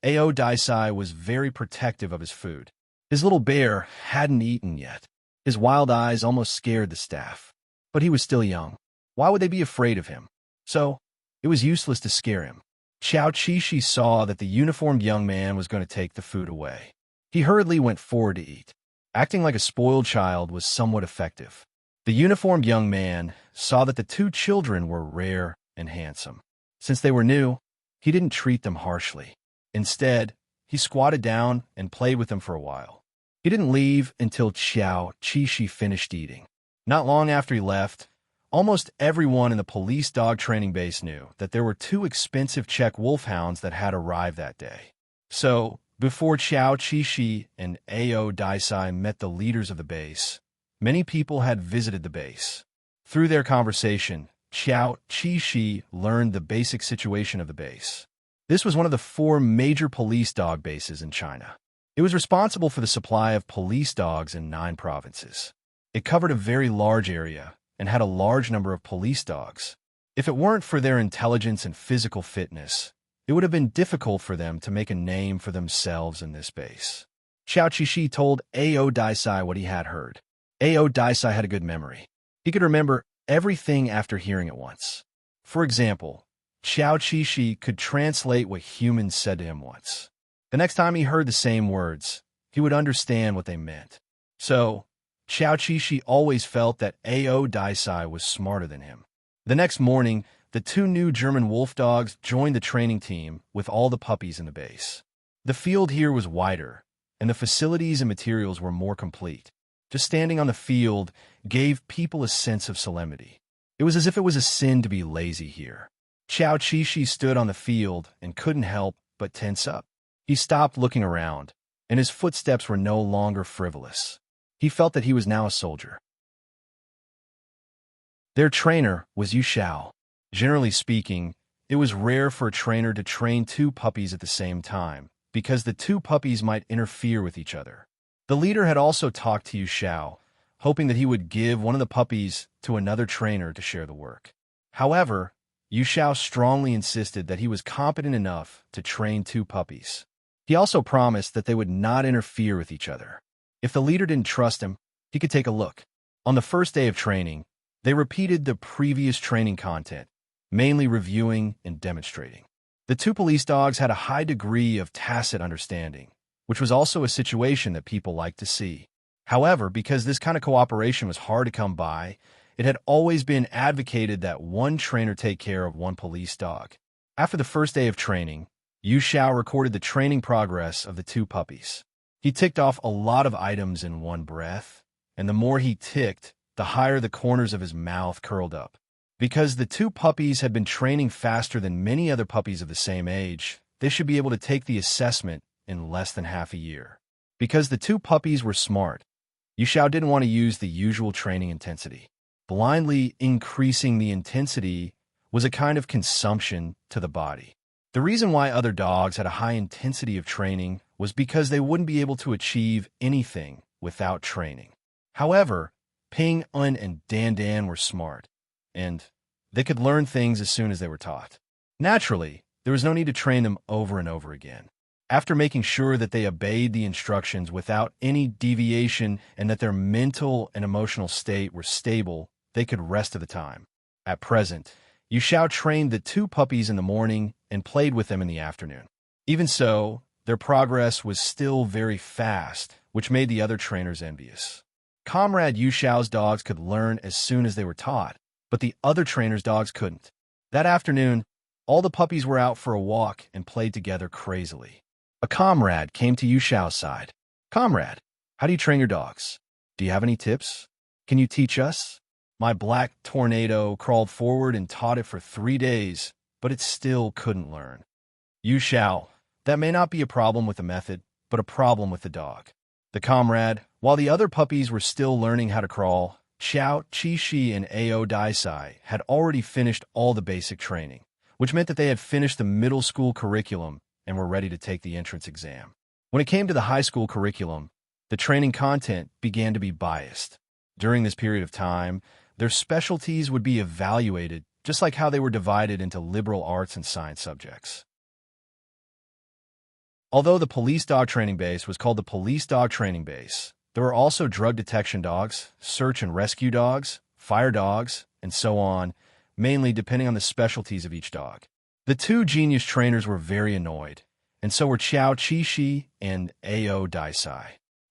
Ao Daisai was very protective of his food. His little bear hadn't eaten yet. His wild eyes almost scared the staff. But he was still young. Why would they be afraid of him? So, it was useless to scare him. Xiao Qixi saw that the uniformed young man was going to take the food away. He hurriedly went forward to eat. Acting like a spoiled child was somewhat effective. The uniformed young man saw that the two children were rare and handsome. Since they were new, he didn't treat them harshly. Instead, he squatted down and played with them for a while. He didn't leave until Xiao Qixi finished eating. Not long after he left, almost everyone in the police dog training base knew that there were two expensive Czech wolfhounds that had arrived that day. So, before Xiao Qixi and Ao Daisai met the leaders of the base, many people had visited the base. Through their conversation, Xiao Qixi learned the basic situation of the base. This was one of the 4 major police dog bases in China. It was responsible for the supply of police dogs in 9 provinces. It covered a very large area and had a large number of police dogs. If it weren't for their intelligence and physical fitness, it would have been difficult for them to make a name for themselves in this base. Xiao Qixi told Ao Daisai what he had heard. Ao Daisai had a good memory. He could remember everything after hearing it once. For example, Xiao Qixi could translate what humans said to him once. The next time he heard the same words, he would understand what they meant. So, Xiao Qixi always felt that Ao Daisai was smarter than him. The next morning, the 2 new German wolf dogs joined the training team with all the puppies in the base. The field here was wider, and the facilities and materials were more complete. Just standing on the field gave people a sense of solemnity. It was as if it was a sin to be lazy here. Xiao Qixi stood on the field and couldn't help but tense up. He stopped looking around, and his footsteps were no longer frivolous. He felt that he was now a soldier. Their trainer was Yu Xiao. Generally speaking, it was rare for a trainer to train 2 puppies at the same time, because the 2 puppies might interfere with each other. The leader had also talked to Yu Xiao, hoping that he would give one of the puppies to another trainer to share the work. However, Yu Xiao strongly insisted that he was competent enough to train 2 puppies. He also promised that they would not interfere with each other. If the leader didn't trust him, he could take a look. On the first day of training, they repeated the previous training content, mainly reviewing and demonstrating. The 2 police dogs had a high degree of tacit understanding, which was also a situation that people liked to see. However, because this kind of cooperation was hard to come by, it had always been advocated that one trainer take care of one police dog. After the first day of training, Yu Xiao recorded the training progress of the 2 puppies. He ticked off a lot of items in one breath, and the more he ticked, the higher the corners of his mouth curled up. Because the 2 puppies had been training faster than many other puppies of the same age, they should be able to take the assessment in less than half a year. Because the 2 puppies were smart, Yu Xiao didn't want to use the usual training intensity. Blindly increasing the intensity was a kind of consumption to the body. The reason why other dogs had a high intensity of training was because they wouldn't be able to achieve anything without training. However, Ping, Un, and Dan Dan were smart, and they could learn things as soon as they were taught. Naturally, there was no need to train them over and over again. After making sure that they obeyed the instructions without any deviation and that their mental and emotional state were stable, they could rest at the time. At present, Yu Xiao trained the 2 puppies in the morning and played with them in the afternoon. Even so, their progress was still very fast, which made the other trainers envious. Comrade Yu Xiao's dogs could learn as soon as they were taught, but the other trainers' dogs couldn't. That afternoon, all the puppies were out for a walk and played together crazily. A comrade came to Yu Xiao's side. "Comrade, how do you train your dogs? Do you have any tips? Can you teach us?" My black tornado crawled forward and taught it for 3 days, but it still couldn't learn. "Yu Xiao, that may not be a problem with the method, but a problem with the dog." The comrade, while the other puppies were still learning how to crawl, Xiao Qixi and Ao Daisai had already finished all the basic training, which meant that they had finished the middle school curriculum and were ready to take the entrance exam. When it came to the high school curriculum, the training content began to be biased. During this period of time, their specialties would be evaluated just like how they were divided into liberal arts and science subjects. Although the police dog training base was called the police dog training base, there were also drug detection dogs, search and rescue dogs, fire dogs, and so on, mainly depending on the specialties of each dog. The two genius trainers were very annoyed, and so were Xiao Qixi and Ao Daisai.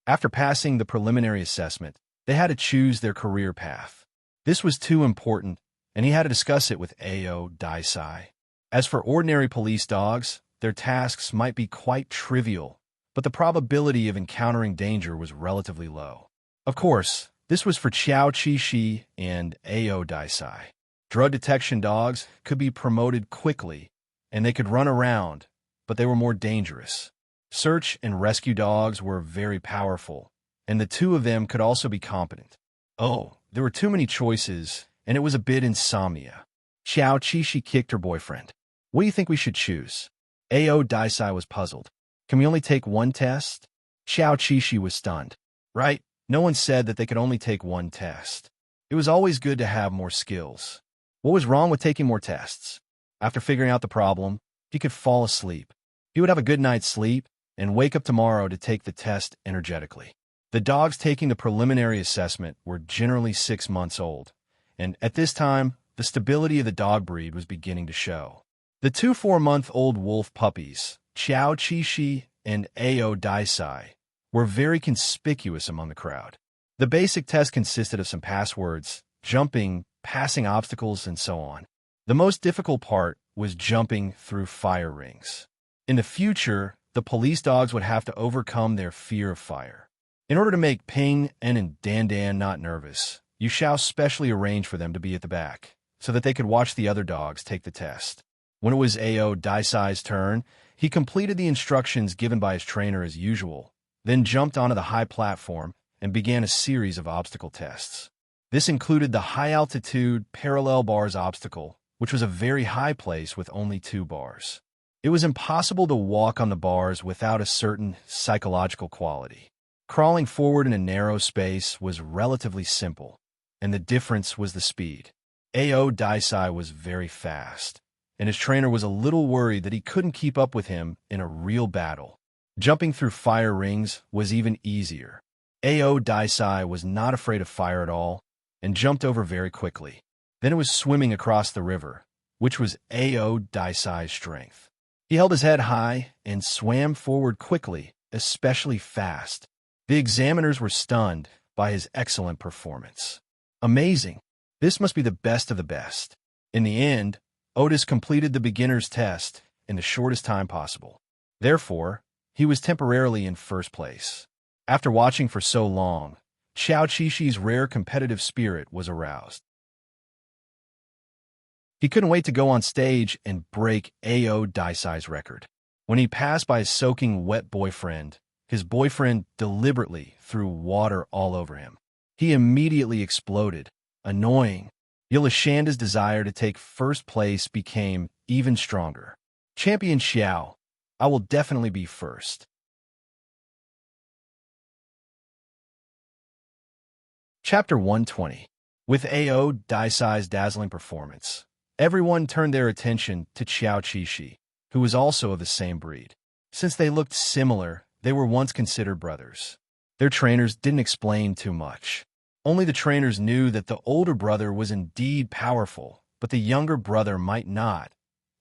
After passing the preliminary assessment, they had to choose their career path. This was too important, and he had to discuss it with Ao Daisai. As for ordinary police dogs, their tasks might be quite trivial, but the probability of encountering danger was relatively low. Of course, this was for Xiao Qixi and Ao Daisai. Drug detection dogs could be promoted quickly, and they could run around, but they were more dangerous. Search and rescue dogs were very powerful, and the two of them could also be competent. Oh, there were too many choices, and it was a bit insomnia. Xiao Qixi kicked her boyfriend. What do you think we should choose? Ao Daisai was puzzled. Can we only take one test? Xiao Qixi was stunned. Right? No one said that they could only take one test. It was always good to have more skills. What was wrong with taking more tests? After figuring out the problem, he could fall asleep. He would have a good night's sleep and wake up tomorrow to take the test energetically. The dogs taking the preliminary assessment were generally 6 months old, and at this time, the stability of the dog breed was beginning to show. The two 4-month-old wolf puppies, Xiao Qixi and Ao Daisai, were very conspicuous among the crowd. The basic test consisted of some passwords, jumping, passing obstacles, and so on. The most difficult part was jumping through fire rings. In the future, the police dogs would have to overcome their fear of fire. In order to make Ping and Dan not nervous, Yu Xiao specially arranged for them to be at the back, so that they could watch the other dogs take the test. When it was Ao Daisai's turn, he completed the instructions given by his trainer as usual, then jumped onto the high platform and began a series of obstacle tests. This included the high-altitude parallel bars obstacle, which was a very high place with only 2 bars. It was impossible to walk on the bars without a certain psychological quality. Crawling forward in a narrow space was relatively simple, and the difference was the speed. Ao Daisai was very fast, and his trainer was a little worried that he couldn't keep up with him in a real battle. Jumping through fire rings was even easier. Ao Daisai was not afraid of fire at all and jumped over very quickly. Then it was swimming across the river, which was Ao Daisai's strength. He held his head high and swam forward quickly, especially fast. The examiners were stunned by his excellent performance. Amazing! This must be the best of the best. In the end, Otis completed the beginner's test in the shortest time possible. Therefore, he was temporarily in first place. After watching for so long, Xiao Qixi's rare competitive spirit was aroused. He couldn't wait to go on stage and break Ao Daisai's record. When he passed by his soaking wet boyfriend, his boyfriend deliberately threw water all over him. He immediately exploded, annoying. Yilashanda's desire to take first place became even stronger. Champion Xiao, I will definitely be first. Chapter 120. With Ao Daisai's dazzling performance, everyone turned their attention to Xiao Qixi, who was also of the same breed. Since they looked similar, they were once considered brothers. Their trainers didn't explain too much. Only the trainers knew that the older brother was indeed powerful, but the younger brother might not.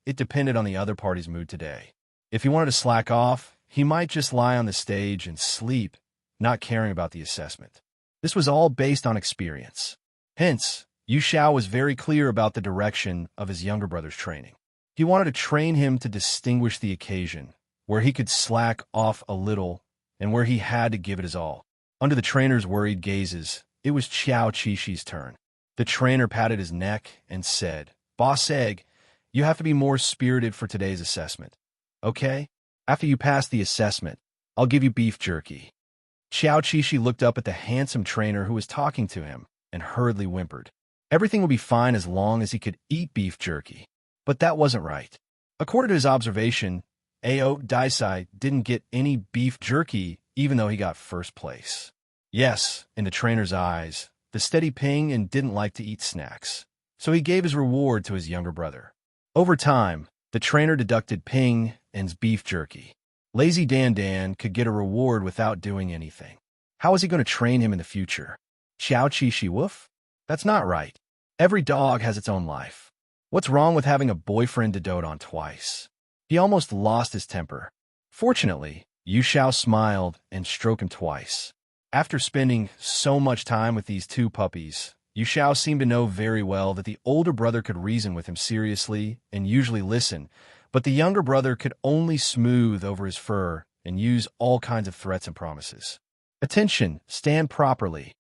It depended on the other party's mood today. If he wanted to slack off, he might just lie on the stage and sleep, not caring about the assessment. This was all based on experience. Hence, Yu Xiao was very clear about the direction of his younger brother's training. He wanted to train him to distinguish the occasion, where he could slack off a little and where he had to give it his all. Under the trainer's worried gazes, it was Xiao Qixi's turn. The trainer patted his neck and said, "Boss Egg, you have to be more spirited for today's assessment. Okay? After you pass the assessment, I'll give you beef jerky." Xiao Qixi looked up at the handsome trainer who was talking to him and hurriedly whimpered. Everything would be fine as long as he could eat beef jerky. But that wasn't right. According to his observation, Ao Daisai didn't get any beef jerky even though he got first place. Yes, in the trainer's eyes, the steady Ping didn't like to eat snacks, so he gave his reward to his younger brother. Over time, the trainer deducted Ping and's beef jerky. Lazy Dan Dan could get a reward without doing anything. How was he going to train him in the future? Xiao Qi Shi Woof? That's not right. Every dog has its own life. What's wrong with having a boyfriend to dote on twice? He almost lost his temper. Fortunately, Yu Xiao smiled and stroked him twice. After spending so much time with these two puppies, Yu Xiao seemed to know very well that the older brother could reason with him seriously and usually listen, but the younger brother could only smooth over his fur and use all kinds of threats and promises. Attention, stand properly.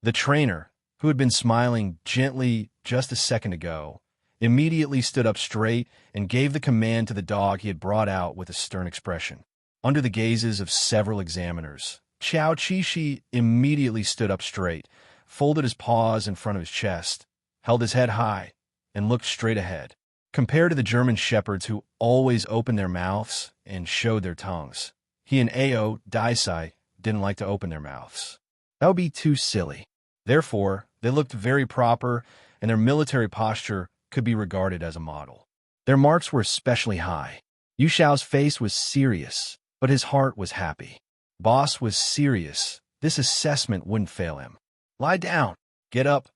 The trainer, who had been smiling gently just a second ago, immediately stood up straight and gave the command to the dog he had brought out with a stern expression. Under the gazes of several examiners, Xiao Qi immediately stood up straight, folded his paws in front of his chest, held his head high, and looked straight ahead. Compared to the German shepherds who always opened their mouths and showed their tongues, he and Ao Daisai didn't like to open their mouths. That would be too silly. Therefore, they looked very proper, and their military posture could be regarded as a model. Their marks were especially high. Yu Xiao's face was serious, but his heart was happy. Boss was serious. This assessment wouldn't fail him. Lie down. Get up,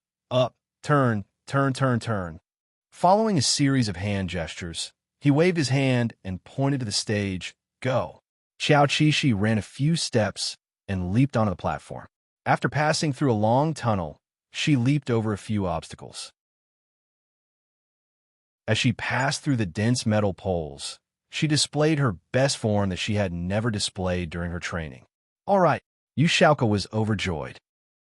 turn, turn, turn, turn. Following a series of hand gestures, he waved his hand and pointed to the stage. Go. Xiao Qi ran a few steps and leaped onto the platform. After passing through a long tunnel, she leaped over a few obstacles. As she passed through the dense metal poles, she displayed her best form that she had never displayed during her training. All right, Yu Xiaoka was overjoyed.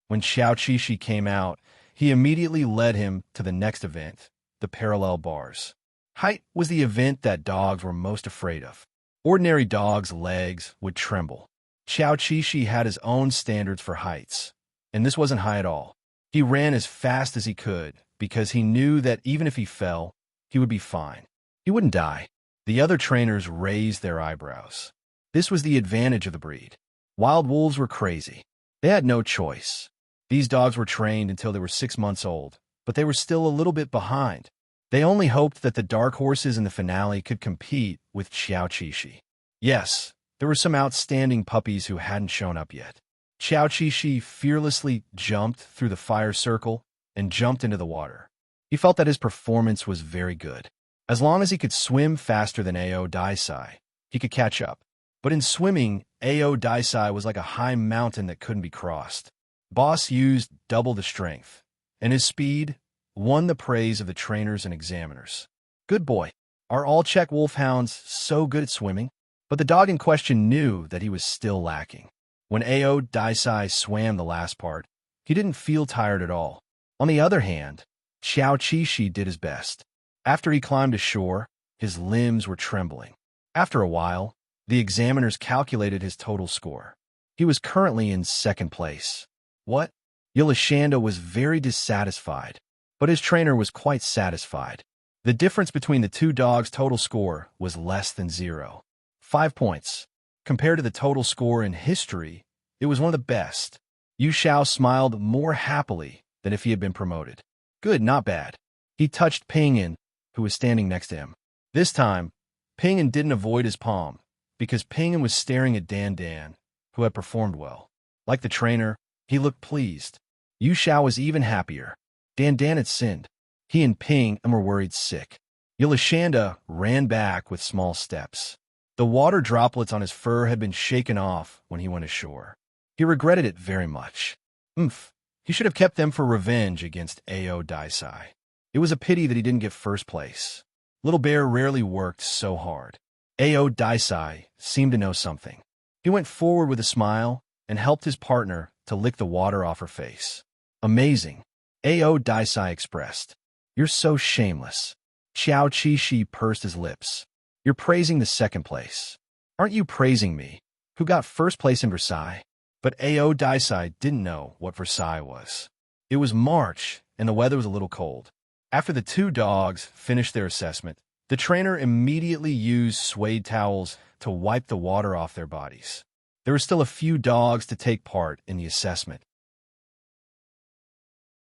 When Xiao Qi came out, he immediately led him to the next event, the parallel bars. Height was the event that dogs were most afraid of. Ordinary dogs' legs would tremble. Xiao Qi had his own standards for heights, and this wasn't high at all. He ran as fast as he could because he knew that even if he fell, he would be fine. He wouldn't die. The other trainers raised their eyebrows. This was the advantage of the breed. Wild wolves were crazy. They had no choice. These dogs were trained until they were 6 months old, but they were still a little bit behind. They only hoped that the dark horses in the finale could compete with Xiao Qi. Yes, there were some outstanding puppies who hadn't shown up yet. Xiao Qi fearlessly jumped through the fire circle and jumped into the water. He felt that his performance was very good. As long as he could swim faster than Ao Daisai, he could catch up. But in swimming, Ao Daisai was like a high mountain that couldn't be crossed. Boss used double the strength, and his speed won the praise of the trainers and examiners. Good boy. Are all Czech wolfhounds so good at swimming? But the dog in question knew that he was still lacking. When Ao Daisai swam the last part, he didn't feel tired at all. On the other hand, Xiao Qi did his best. After he climbed ashore, his limbs were trembling. After a while, the examiners calculated his total score. He was currently in second place. What? Yulashanda was very dissatisfied, but his trainer was quite satisfied. The difference between the two dogs' total score was less than 0. 5 points. Compared to the total score in history, it was one of the best. Yu Xiao smiled more happily than if he had been promoted. Good, not bad. He touched Pinyin, who was standing next to him. This time, Pinyin didn't avoid his palm, because Pinyin was staring at Dan Dan, who had performed well. Like the trainer, he looked pleased. Yu Xiao was even happier. Dan Dan had sinned. He and Ping were worried sick. Yulashanda ran back with small steps. The water droplets on his fur had been shaken off when he went ashore. He regretted it very much. He should have kept them for revenge against Ao Daisai. It was a pity that he didn't get first place. Little Bear rarely worked so hard. Ao Daisai seemed to know something. He went forward with a smile and helped his partner to lick the water off her face. Amazing, Ao Daisai expressed. You're so shameless. Xiao Qi pursed his lips. You're praising the second place. Aren't you praising me, who got first place in Versailles? But Ao Daisai didn't know what Versailles was. It was March, and the weather was a little cold. After the two dogs finished their assessment, The trainer immediately used suede towels to wipe the water off their bodies. There were still a few dogs to take part in the assessment.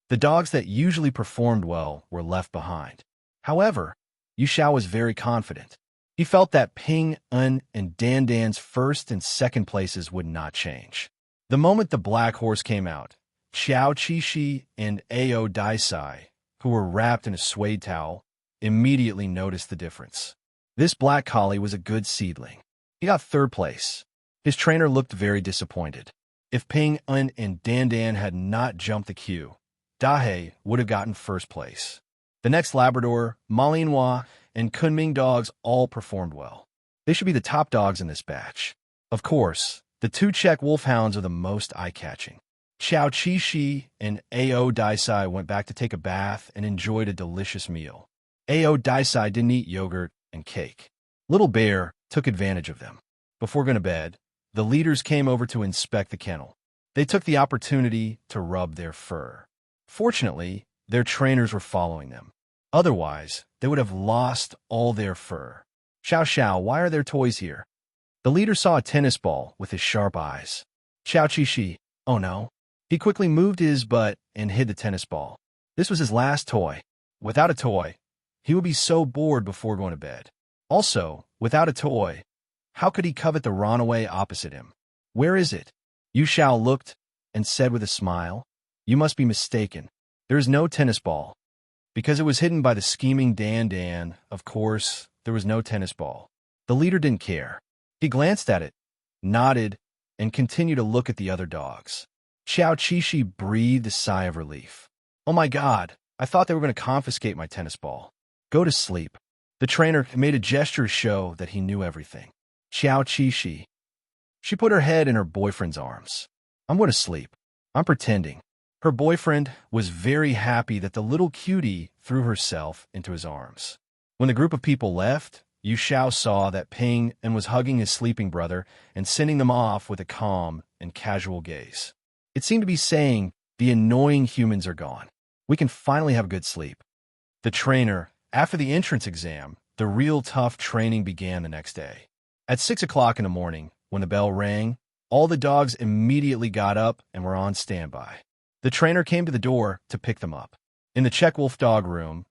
The dogs that usually performed well were left behind. However, Yu Xiao was very confident. He felt that Ping, Un, and Dan Dan's first and second places would not change. The moment the black horse came out, Xiao Qixi and Ao Daisai, who were wrapped in a suede towel, immediately noticed the difference. This black collie was a good seedling. He got third place. His trainer looked very disappointed. If Ping, Un, and Dan Dan had not jumped the queue, Dahe would have gotten first place. The next Labrador, Malinois, and Kunming dogs all performed well. They should be the top dogs in this batch. Of course, the two Czech wolfhounds are the most eye-catching. Xiao Qixi and Ao Daisai went back to take a bath and enjoyed a delicious meal. Ao Daisai didn't eat yogurt and cake. Little Bear took advantage of them. Before going to bed, the leaders came over to inspect the kennel. They took the opportunity to rub their fur. Fortunately, their trainers were following them. Otherwise, they would have lost all their fur. Xiao Xiao, why are there toys here? The leader saw a tennis ball with his sharp eyes. Xiao Qixi, oh no. He quickly moved his butt and hid the tennis ball. This was his last toy. Without a toy, he would be so bored before going to bed. Also, without a toy, how could he covet the runaway opposite him? Where is it? Yu Xiao looked and said with a smile, you must be mistaken. There is no tennis ball. Because it was hidden by the scheming Dan Dan, of course, there was no tennis ball. The leader didn't care. He glanced at it, nodded, and continued to look at the other dogs. Xiao Qixi breathed a sigh of relief. Oh my God, I thought they were going to confiscate my tennis ball. Go to sleep. The trainer made a gesture to show that he knew everything. Xiao Qixi. She put her head in her boyfriend's arms. I'm going to sleep. I'm pretending. Her boyfriend was very happy that the little cutie threw herself into his arms. When the group of people left, Yu Xiao saw that Ping and was hugging his sleeping brother and sending them off with a calm and casual gaze. It seemed to be saying, the annoying humans are gone. We can finally have good sleep. The trainer, after the entrance exam, the real tough training began the next day. At 6 o'clock in the morning, when the bell rang, all the dogs immediately got up and were on standby. The trainer came to the door to pick them up. In the Czech wolf dog room,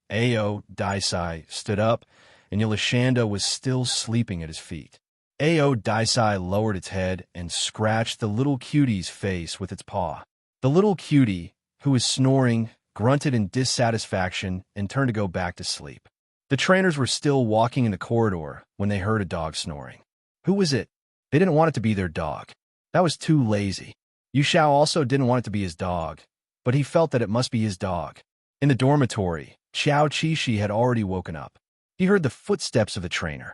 Ao Daisai stood up, and Yelishanda was still sleeping at his feet. Ao Daisai lowered its head and scratched the little cutie's face with its paw. The little cutie, who was snoring, grunted in dissatisfaction and turned to go back to sleep. The trainers were still walking in the corridor when they heard a dog snoring. Who was it? They didn't want it to be their dog. That was too lazy. Yu Xiao also didn't want it to be his dog, but he felt that it must be his dog. In the dormitory, Xiao Qixi had already woken up. He heard the footsteps of the trainer.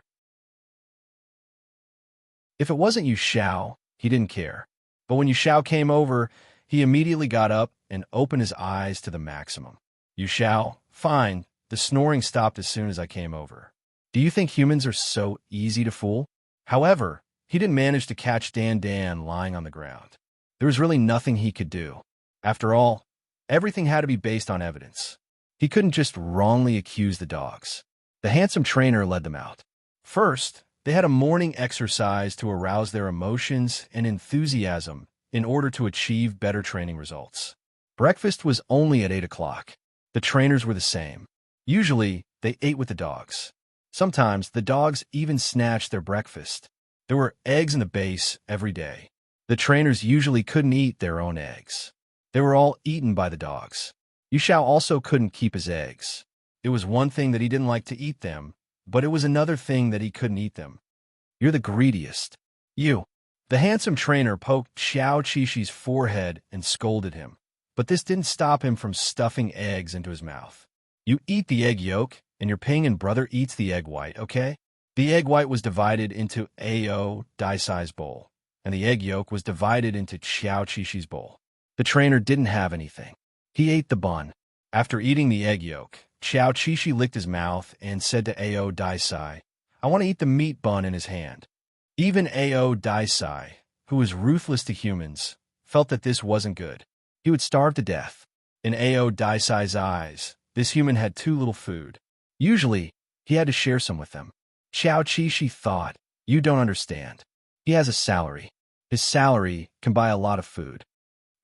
If it wasn't Yu Xiao, he didn't care. But when Yu Xiao came over, he immediately got up and opened his eyes to the maximum. Yu Xiao, fine. The snoring stopped as soon as I came over. Do you think humans are so easy to fool? However, he didn't manage to catch Dan Dan lying on the ground. There was really nothing he could do. After all, everything had to be based on evidence. He couldn't just wrongly accuse the dogs. The handsome trainer led them out. First, they had a morning exercise to arouse their emotions and enthusiasm in order to achieve better training results. Breakfast was only at 8 o'clock. The trainers were the same. Usually, they ate with the dogs. Sometimes, the dogs even snatched their breakfast. There were eggs in the base every day. The trainers usually couldn't eat their own eggs. They were all eaten by the dogs. Yu Xiao also couldn't keep his eggs. It was one thing that he didn't like to eat them, but it was another thing that he couldn't eat them. You're the greediest. You. The handsome trainer poked Xiao Qixi's forehead and scolded him, but this didn't stop him from stuffing eggs into his mouth. You eat the egg yolk, and your Ping and brother eats the egg white, okay? The egg white was divided into Ao Daisai's bowl, and the egg yolk was divided into Xiao Qixi's bowl. The trainer didn't have anything. He ate the bun. After eating the egg yolk, Xiao Qixi licked his mouth and said to Ao Daisai, I want to eat the meat bun in his hand. Even Ao Daisai, who was ruthless to humans, felt that this wasn't good. He would starve to death. In Ao Daisai's eyes, this human had too little food. Usually, He had to share some with them. Xiao Qixi thought, "You don't understand. He has a salary. His salary can buy a lot of food."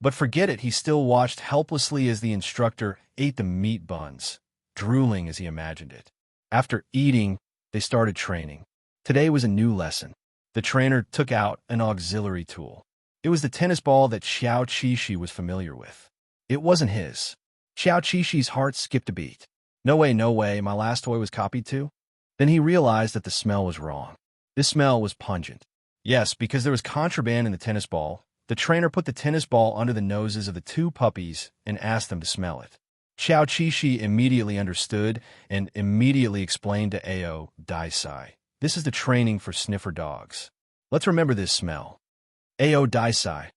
But forget it, he still watched helplessly as the instructor ate the meat buns, drooling as he imagined it. After eating, they started training. Today was a new lesson. The trainer took out an auxiliary tool. It was the tennis ball that Xiao Qixi was familiar with. It wasn't his. Xiao Qixi's heart skipped a beat. No way, my last toy was copied too? Then he realized that the smell was wrong. This smell was pungent. Yes, because there was contraband in the tennis ball. The trainer put the tennis ball under the noses of the two puppies and asked them to smell it. Xiao Qixi immediately understood and immediately explained to Ao Daisai, "This is the training for sniffer dogs. Let's remember this smell." Ao Daisai.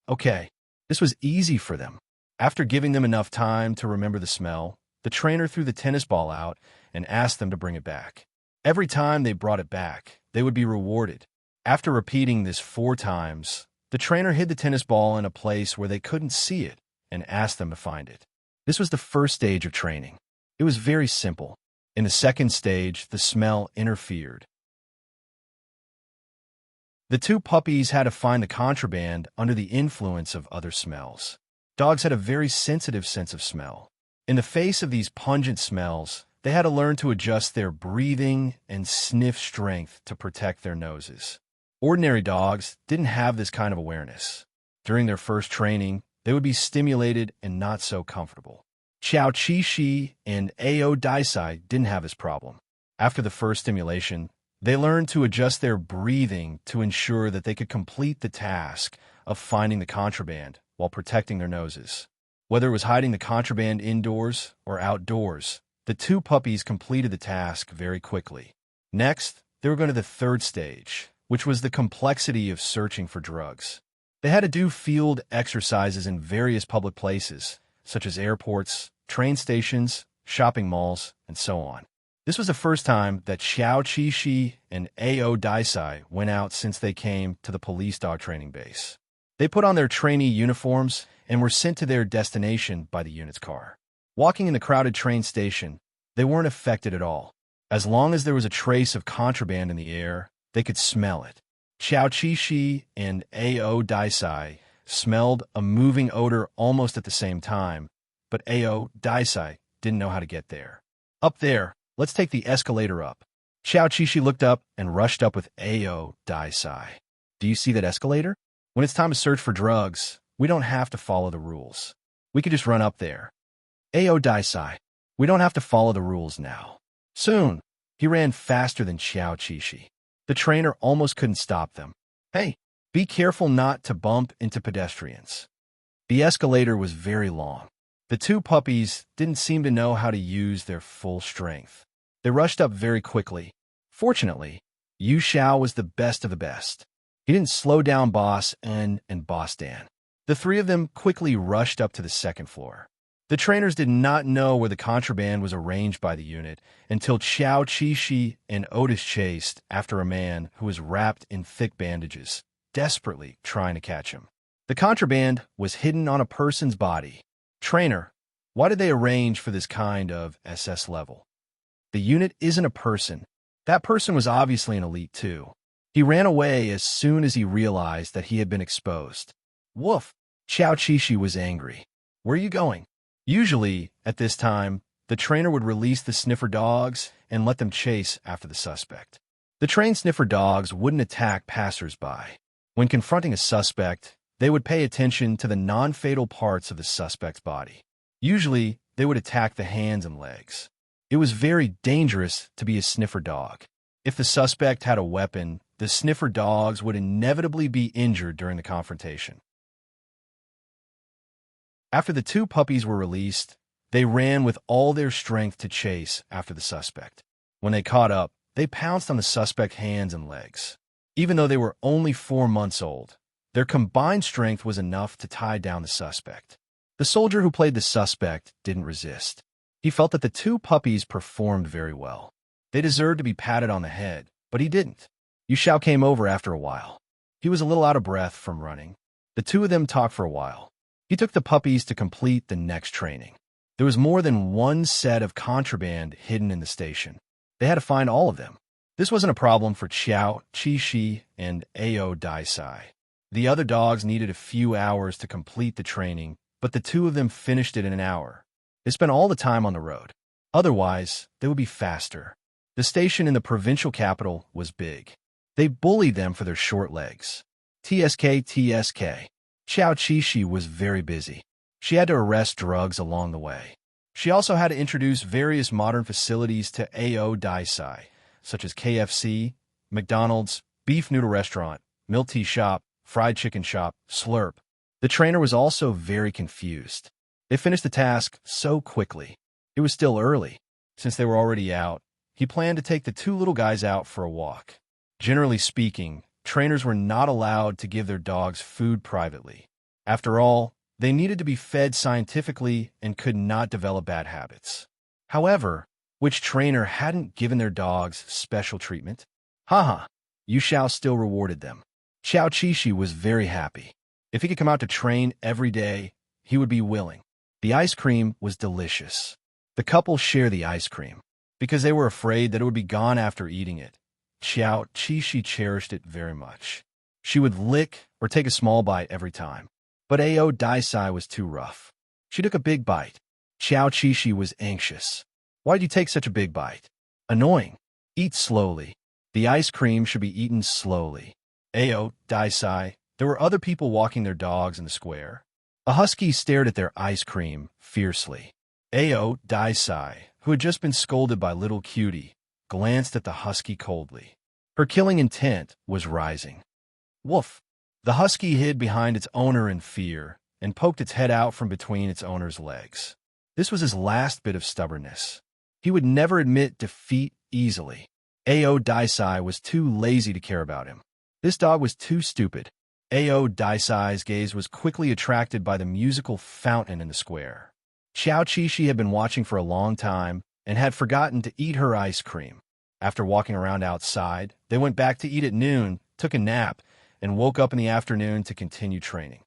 Okay, this was easy for them. After giving them enough time to remember the smell, the trainer threw the tennis ball out and asked them to bring it back. Every time they brought it back, they would be rewarded. After repeating this 4 times, the trainer hid the tennis ball in a place where they couldn't see it and asked them to find it. This was the first stage of training. It was very simple. In the second stage, the smell interfered. The two puppies had to find the contraband under the influence of other smells. Dogs had a very sensitive sense of smell. In the face of these pungent smells, they had to learn to adjust their breathing and sniff strength to protect their noses. Ordinary dogs didn't have this kind of awareness. During their first training, they would be stimulated and not so comfortable. Xiao Qixi and Ao Daisai didn't have this problem. After the first stimulation, they learned to adjust their breathing to ensure that they could complete the task of finding the contraband while protecting their noses. Whether it was hiding the contraband indoors or outdoors, the two puppies completed the task very quickly. Next, they were going to the third stage, which was the complexity of searching for drugs. They had to do field exercises in various public places, such as airports, train stations, shopping malls, and so on. This was the first time that Xiao Qixi and Ao Daisai went out since they came to the police dog training base. They put on their trainee uniforms and were sent to their destination by the unit's car. Walking in the crowded train station, they weren't affected at all. As long as there was a trace of contraband in the air, they could smell it. Xiao Qixi and Ao Daisai smelled a moving odor almost at the same time, but Ao Daisai didn't know how to get there. "Up there, let's take the escalator up." Xiao Qixi looked up and rushed up with Ao Daisai. "Do you see that escalator? When it's time to search for drugs, we don't have to follow the rules. We could just run up there." Ao Daisai, "We don't have to follow the rules now." Soon, he ran faster than Xiao Qixi. The trainer almost couldn't stop them. "Hey, be careful not to bump into pedestrians." The escalator was very long. The two puppies didn't seem to know how to use their full strength. They rushed up very quickly. Fortunately, Yu Xiao was the best of the best. He didn't slow down Boss N and Boss Dan. The three of them quickly rushed up to the second floor. The trainers did not know where the contraband was arranged by the unit until Xiao Qixi and Otis chased after a man who was wrapped in thick bandages, desperately trying to catch him. The contraband was hidden on a person's body. "Trainer, why did they arrange for this kind of SS level? The unit isn't a person. That person was obviously an elite too." He ran away as soon as he realized that he had been exposed. "Woof!" Xiao Qixi was angry. "Where are you going?" Usually, at this time, the trainer would release the sniffer dogs and let them chase after the suspect. The trained sniffer dogs wouldn't attack passers-by. When confronting a suspect, they would pay attention to the non-fatal parts of the suspect's body. Usually, they would attack the hands and legs. It was very dangerous to be a sniffer dog. If the suspect had a weapon, the sniffer dogs would inevitably be injured during the confrontation. After the two puppies were released, they ran with all their strength to chase after the suspect. When they caught up, they pounced on the suspect's hands and legs. Even though they were only 4 months old, their combined strength was enough to tie down the suspect. The soldier who played the suspect didn't resist. He felt that the two puppies performed very well. They deserved to be patted on the head, but he didn't. Yu Xiao came over after a while. He was a little out of breath from running. The two of them talked for a while. He took the puppies to complete the next training. There was more than one set of contraband hidden in the station. They had to find all of them. This wasn't a problem for Xiao, Qi and Ao Daisai. The other dogs needed a few hours to complete the training, but the two of them finished it in an hour. They spent all the time on the road. Otherwise, they would be faster. The station in the provincial capital was big. They bullied them for their short legs. TSK. Xiao Qi was very busy. She had to arrest drugs along the way. She also had to introduce various modern facilities to Ao Daisai, such as KFC, McDonald's, beef noodle restaurant, milk tea shop, fried chicken shop, Slurp. The trainer was also very confused. They finished the task so quickly. It was still early. Since they were already out, he planned to take the two little guys out for a walk. Generally speaking, trainers were not allowed to give their dogs food privately. After all, they needed to be fed scientifically and could not develop bad habits. However, which trainer hadn't given their dogs special treatment? Haha, Yu Xiao still rewarded them. Xiao Qi was very happy. If he could come out to train every day, he would be willing. The ice cream was delicious. The couple shared the ice cream. Because they were afraid that it would be gone after eating it, Xiao Qi cherished it very much. She would lick or take a small bite every time. But Ao Daisai was too rough. She took a big bite. Xiao Qi was anxious. Why'd you take such a big bite? Annoying. Eat slowly. The ice cream should be eaten slowly. Ao Daisai. There were other people walking their dogs in the square. A husky stared at their ice cream fiercely. Ao Daisai, who had just been scolded by little Cutie, glanced at the husky coldly. Her killing intent was rising. Woof! The husky hid behind its owner in fear and poked its head out from between its owner's legs. This was his last bit of stubbornness. He would never admit defeat easily. Ao Daisai was too lazy to care about him. This dog was too stupid. Ao Daisai's gaze was quickly attracted by the musical fountain in the square. Xiao Qi had been watching for a long time and had forgotten to eat her ice cream. After walking around outside, they went back to eat at noon, took a nap, and woke up in the afternoon to continue training.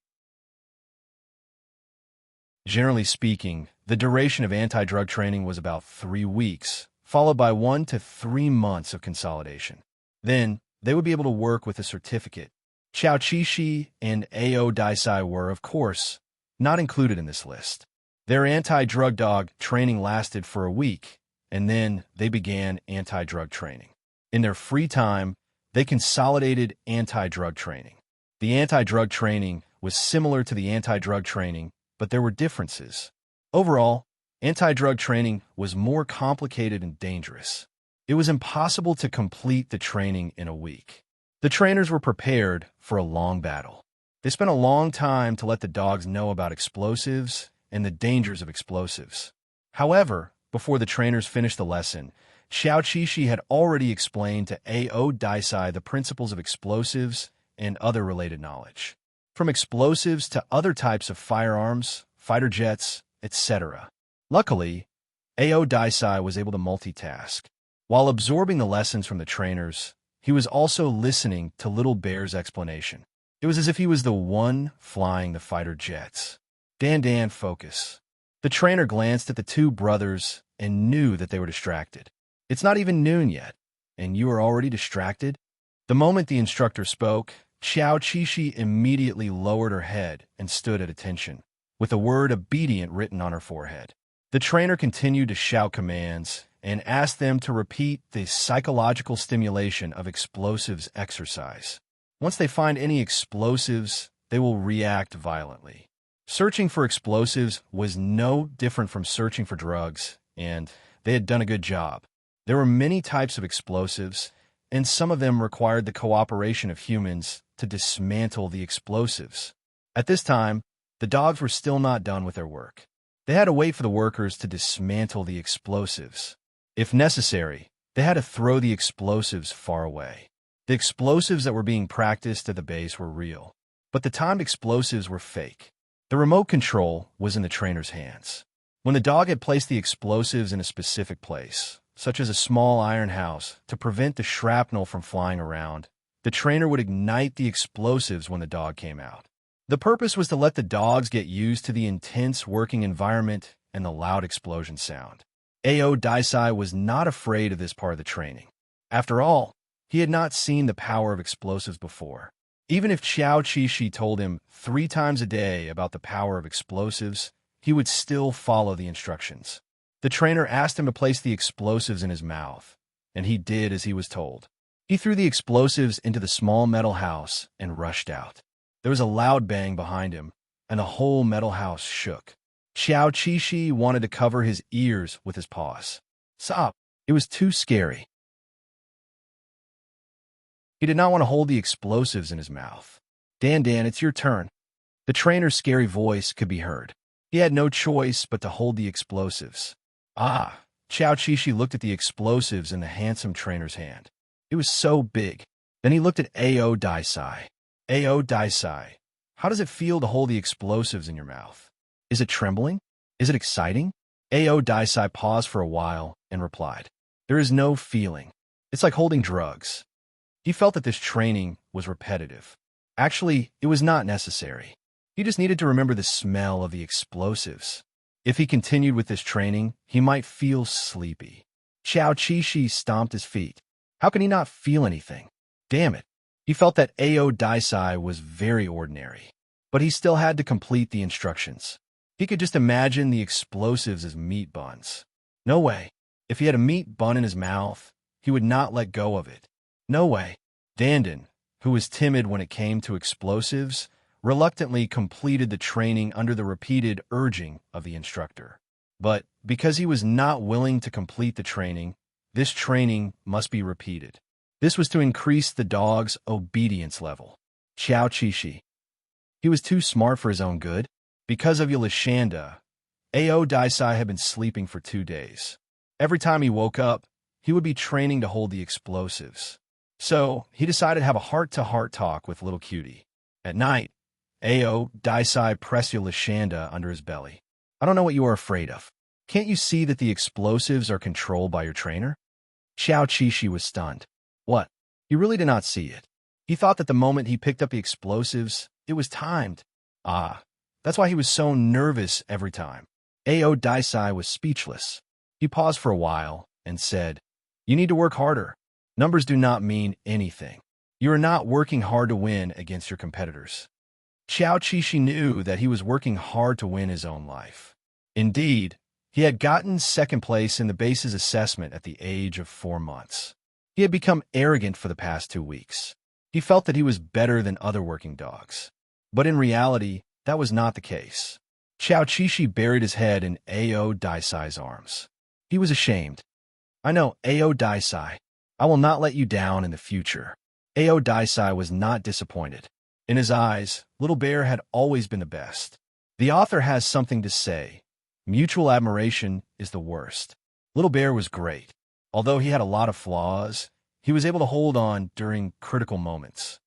Generally speaking, the duration of anti-drug training was about 3 weeks, followed by 1 to 3 months of consolidation. Then, they would be able to work with a certificate. Xiao Qi and Ao Daisai were, of course, not included in this list. Their anti-drug dog training lasted for a week, and then they began anti-drug training. In their free time, they consolidated anti-drug training. The anti-drug training was similar to the anti-drug training, but there were differences. Overall, anti-drug training was more complicated and dangerous. It was impossible to complete the training in a week. The trainers were prepared for a long battle. They spent a long time to let the dogs know about explosives and the dangers of explosives. However, before the trainers finished the lesson, Xiao Qi had already explained to Ao Daisai the principles of explosives and other related knowledge. From explosives to other types of firearms, fighter jets, etc. Luckily, Ao Daisai was able to multitask. While absorbing the lessons from the trainers, he was also listening to Little Bear's explanation. It was as if he was the one flying the fighter jets. Dan, focus. The trainer glanced at the two brothers and knew that they were distracted. It's not even noon yet, and you are already distracted? The moment the instructor spoke, Xiao Qi immediately lowered her head and stood at attention, with the word obedient written on her forehead. The trainer continued to shout commands and asked them to repeat the psychological stimulation of explosives exercise. Once they find any explosives, they will react violently. Searching for explosives was no different from searching for drugs, and they had done a good job. There were many types of explosives, and some of them required the cooperation of humans to dismantle the explosives. At this time, the dogs were still not done with their work. They had to wait for the workers to dismantle the explosives. If necessary, they had to throw the explosives far away. The explosives that were being practiced at the base were real, but the timed explosives were fake. The remote control was in the trainer's hands. When the dog had placed the explosives in a specific place, such as a small iron house, to prevent the shrapnel from flying around, the trainer would ignite the explosives when the dog came out. The purpose was to let the dogs get used to the intense working environment and the loud explosion sound. Ao Daisai was not afraid of this part of the training. After all, he had not seen the power of explosives before. Even if Xiao Qixi told him 3 times a day about the power of explosives, he would still follow the instructions. The trainer asked him to place the explosives in his mouth, and he did as he was told. He threw the explosives into the small metal house and rushed out. There was a loud bang behind him, and the whole metal house shook. Xiao Qixi wanted to cover his ears with his paws. Stop! It was too scary. He did not want to hold the explosives in his mouth. Dan, it's your turn. The trainer's scary voice could be heard. He had no choice but to hold the explosives. Ah! Xiao Qixi looked at the explosives in the handsome trainer's hand. It was so big. Then he looked at Ao Daisai. Ao Daisai, how does it feel to hold the explosives in your mouth? Is it trembling? Is it exciting? Ao Daisai paused for a while and replied, There is no feeling. It's like holding drugs. He felt that this training was repetitive. Actually, it was not necessary. He just needed to remember the smell of the explosives. If he continued with this training, he might feel sleepy. Xiao Qixi stomped his feet. How can he not feel anything? Damn it. He felt that Ao Daisai was very ordinary. But he still had to complete the instructions. He could just imagine the explosives as meat buns. No way. If he had a meat bun in his mouth, he would not let go of it. No way. Dandan, who was timid when it came to explosives, reluctantly completed the training under the repeated urging of the instructor. But because he was not willing to complete the training, this training must be repeated. This was to increase the dog's obedience level. Xiao Qixi. He was too smart for his own good. Because of Yulishanda, Ao Daisai had been sleeping for 2 days. Every time he woke up, he would be training to hold the explosives. So he decided to have a heart-to-heart talk with little cutie. At night, Ao Daisai pressed Yulishanda under his belly. I don't know what you are afraid of. Can't you see that the explosives are controlled by your trainer? Xiao Qixi was stunned. What? He really did not see it. He thought that the moment he picked up the explosives, it was timed. Ah. That's why he was so nervous every time. Ao Daisai was speechless. He paused for a while and said, You need to work harder. Numbers do not mean anything. You are not working hard to win against your competitors. Xiao Qixi knew that he was working hard to win his own life. Indeed, he had gotten second place in the base's assessment at the age of 4 months. He had become arrogant for the past 2 weeks. He felt that he was better than other working dogs. But in reality, that was not the case. Xiao Qixi buried his head in Ao Daisai's arms. He was ashamed. I know, Ao Daisai. I will not let you down in the future. Ao Daisai was not disappointed. In his eyes, Little Bear had always been the best. The author has something to say. Mutual admiration is the worst. Little Bear was great. Although he had a lot of flaws, he was able to hold on during critical moments.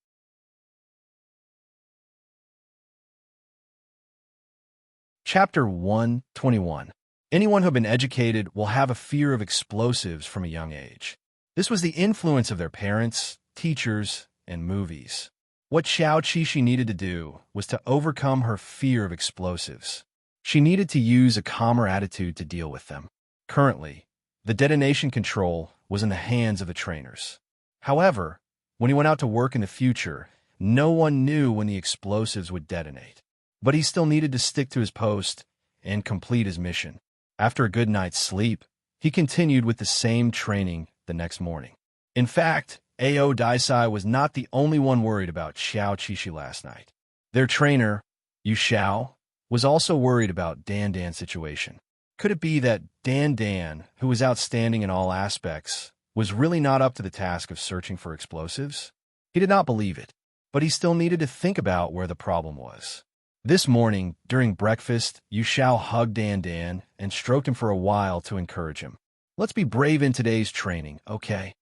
Chapter 121. Anyone who had been educated will have a fear of explosives from a young age. This was the influence of their parents, teachers, and movies. What Xiao Qixi needed to do was to overcome her fear of explosives. She needed to use a calmer attitude to deal with them. Currently, the detonation control was in the hands of the trainers. However, when he went out to work in the future, no one knew when the explosives would detonate. But he still needed to stick to his post and complete his mission. After a good night's sleep, he continued with the same training the next morning. In fact, Ao Daisai was not the only one worried about Xiao Qixi last night. Their trainer, Yu Xiao, was also worried about Dandan's situation. Could it be that Dandan, who was outstanding in all aspects, was really not up to the task of searching for explosives? He did not believe it, but he still needed to think about where the problem was. This morning, during breakfast, Yu Xiao hugged Dandan and stroked him for a while to encourage him. Let's be brave in today's training, okay?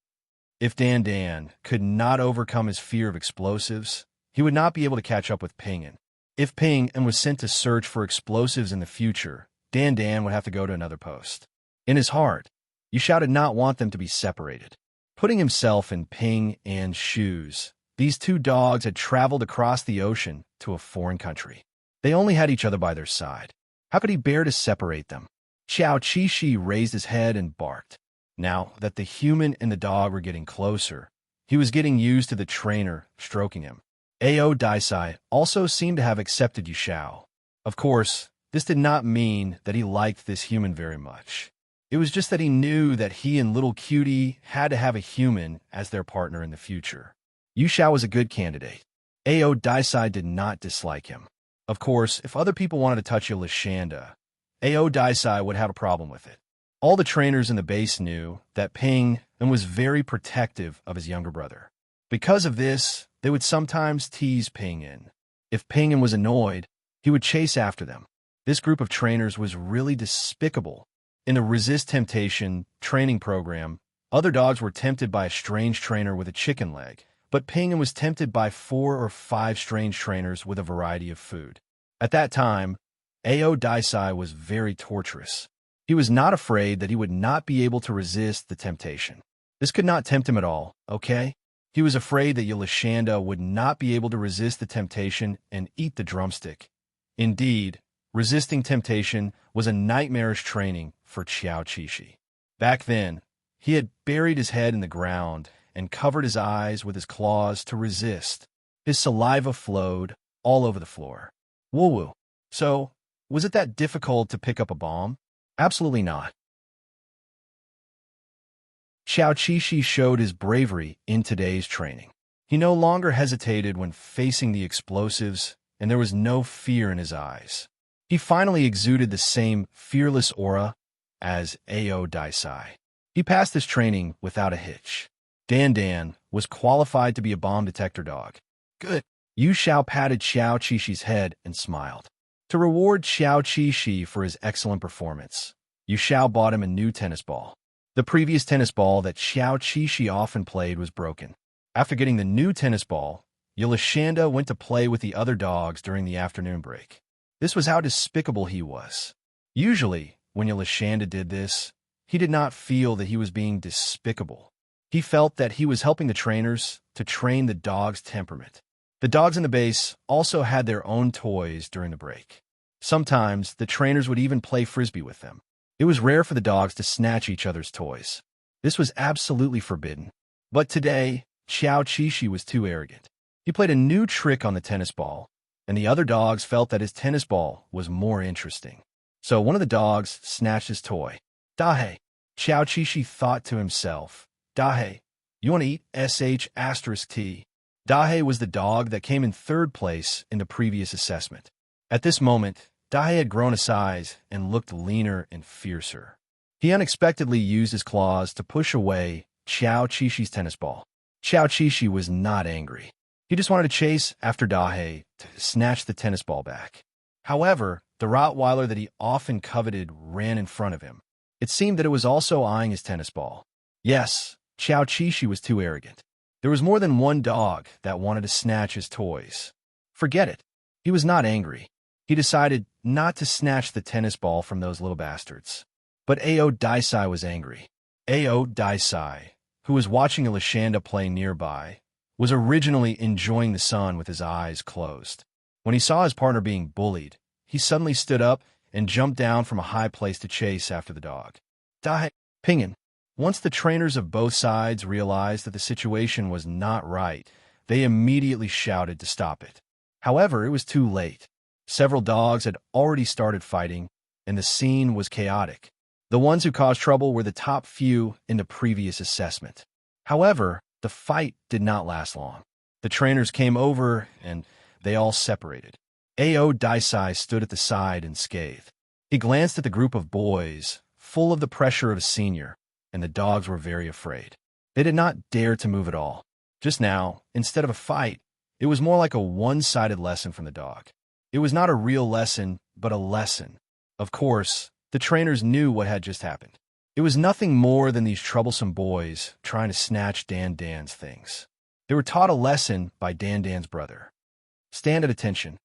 If Dandan could not overcome his fear of explosives, he would not be able to catch up with Ping'an. If Ping'an was sent to search for explosives in the future, Dandan would have to go to another post. In his heart, Yu Xiao did not want them to be separated. Putting himself in Ping'an's shoes, these 2 dogs had traveled across the ocean to a foreign country. They only had each other by their side. How could he bear to separate them? Xiao Qixi raised his head and barked. Now that the human and the dog were getting closer, he was getting used to the trainer stroking him. Ao Daisai also seemed to have accepted Yu Xiao. Of course, this did not mean that he liked this human very much. It was just that he knew that he and little cutie had to have a human as their partner in the future. Yu Xiao was a good candidate. Ao Daisai did not dislike him. Of course, if other people wanted to touch Yolashanda, Ao Daisai would have a problem with it. All the trainers in the base knew that Ping and was very protective of his younger brother. Because of this, they would sometimes tease Ping-en. If Ping-en was annoyed, he would chase after them. This group of trainers was really despicable. In the Resist Temptation training program, other dogs were tempted by a strange trainer with a chicken leg, but Ping-en was tempted by 4 or 5 strange trainers with a variety of food. At that time, Ao Daisai was very torturous. He was not afraid that he would not be able to resist the temptation. This could not tempt him at all, okay? He was afraid that Yolashanda would not be able to resist the temptation and eat the drumstick. Indeed, resisting temptation was a nightmarish training for Xiao Qixi. Back then, he had buried his head in the ground and covered his eyes with his claws to resist. His saliva flowed all over the floor. Woo-woo. So, was it that difficult to pick up a bomb? Absolutely not. Xiao Qixi showed his bravery in today's training. He no longer hesitated when facing the explosives, and there was no fear in his eyes. He finally exuded the same fearless aura as Ao Daisai. He passed this training without a hitch. Dan Dan was qualified to be a bomb detector dog. Good. Yu Xiao patted Xiao Qixi's head and smiled. To reward Xiao Qixi for his excellent performance, Yu Xiao bought him a new tennis ball. The previous tennis ball that Xiao Qixi often played was broken. After getting the new tennis ball, Yolashanda went to play with the other dogs during the afternoon break. This was how despicable he was. Usually, when Yolashanda did this, he did not feel that he was being despicable. He felt that he was helping the trainers to train the dog's temperament. The dogs in the base also had their own toys during the break. Sometimes, the trainers would even play frisbee with them. It was rare for the dogs to snatch each other's toys. This was absolutely forbidden. But today, Xiao Qixi was too arrogant. He played a new trick on the tennis ball, and the other dogs felt that his tennis ball was more interesting. So one of the dogs snatched his toy. Dahe. Xiao Qixi thought to himself, Dahe, you want to eat sh*t? Dahe was the dog that came in 3rd place in the previous assessment. At this moment, Dahe had grown a size and looked leaner and fiercer. He unexpectedly used his claws to push away Xiao Qixi's tennis ball. Xiao Qixi was not angry. He just wanted to chase after Dahe to snatch the tennis ball back. However, the Rottweiler that he often coveted ran in front of him. It seemed that it was also eyeing his tennis ball. Yes, Xiao Qixi was too arrogant. There was more than one dog that wanted to snatch his toys. Forget it. He was not angry. He decided not to snatch the tennis ball from those little bastards. But Ao Daisai was angry. Ao Daisai, who was watching Yolashanda play nearby, was originally enjoying the sun with his eyes closed. When he saw his partner being bullied, he suddenly stood up and jumped down from a high place to chase after the dog. Dahe, Ping-en. Once the trainers of both sides realized that the situation was not right, they immediately shouted to stop it. However, it was too late. Several dogs had already started fighting, and the scene was chaotic. The ones who caused trouble were the top few in the previous assessment. However, the fight did not last long. The trainers came over, and they all separated. Ao Daisai stood at the side and scathed. He glanced at the group of boys, full of the pressure of a senior, and the dogs were very afraid. They did not dare to move at all. Just now, instead of a fight, it was more like a one-sided lesson from the dog. It was not a real lesson, but a lesson. Of course, the trainers knew what had just happened. It was nothing more than these troublesome boys trying to snatch Dan Dan's things. They were taught a lesson by Dan Dan's brother. Stand at attention.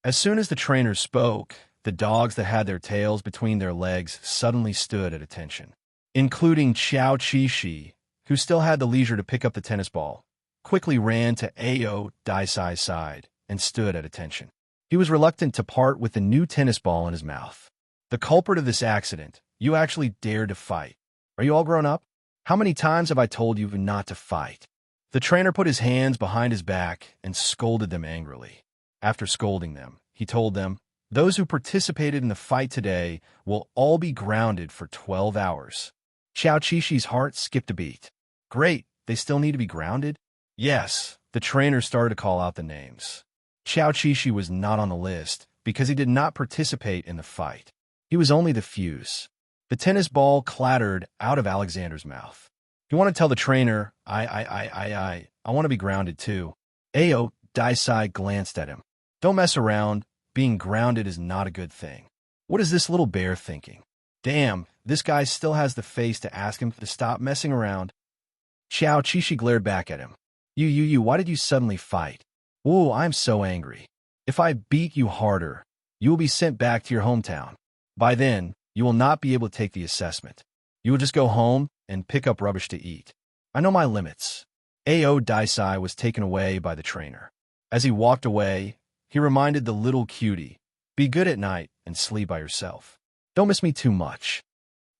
As soon as the trainers spoke, the dogs that had their tails between their legs suddenly stood at attention, including Xiao Qixi, who still had the leisure to pick up the tennis ball, quickly ran to Ao Daisai's side and stood at attention. He was reluctant to part with the new tennis ball in his mouth. The culprit of this accident, you actually dared to fight. Are you all grown up? How many times have I told you not to fight? The trainer put his hands behind his back and scolded them angrily. After scolding them, he told them, those who participated in the fight today will all be grounded for 12 hours. Xiao Qishi's heart skipped a beat. Great, they still need to be grounded? Yes, the trainer started to call out the names. Xiao Qishi was not on the list because he did not participate in the fight. He was only the fuse. The tennis ball clattered out of Alexander's mouth. You want to tell the trainer, I want to be grounded too. Ao Daisai glanced at him. Don't mess around. Being grounded is not a good thing. What is this little bear thinking? Damn, this guy still has the face to ask him to stop messing around. Xiao Qishi glared back at him. Why did you suddenly fight? Whoa, I'm so angry. If I beat you harder, you will be sent back to your hometown. By then, you will not be able to take the assessment. You will just go home and pick up rubbish to eat. I know my limits. Ao Daisai was taken away by the trainer. As he walked away, he reminded the little cutie, be good at night and sleep by yourself. Don't miss me too much.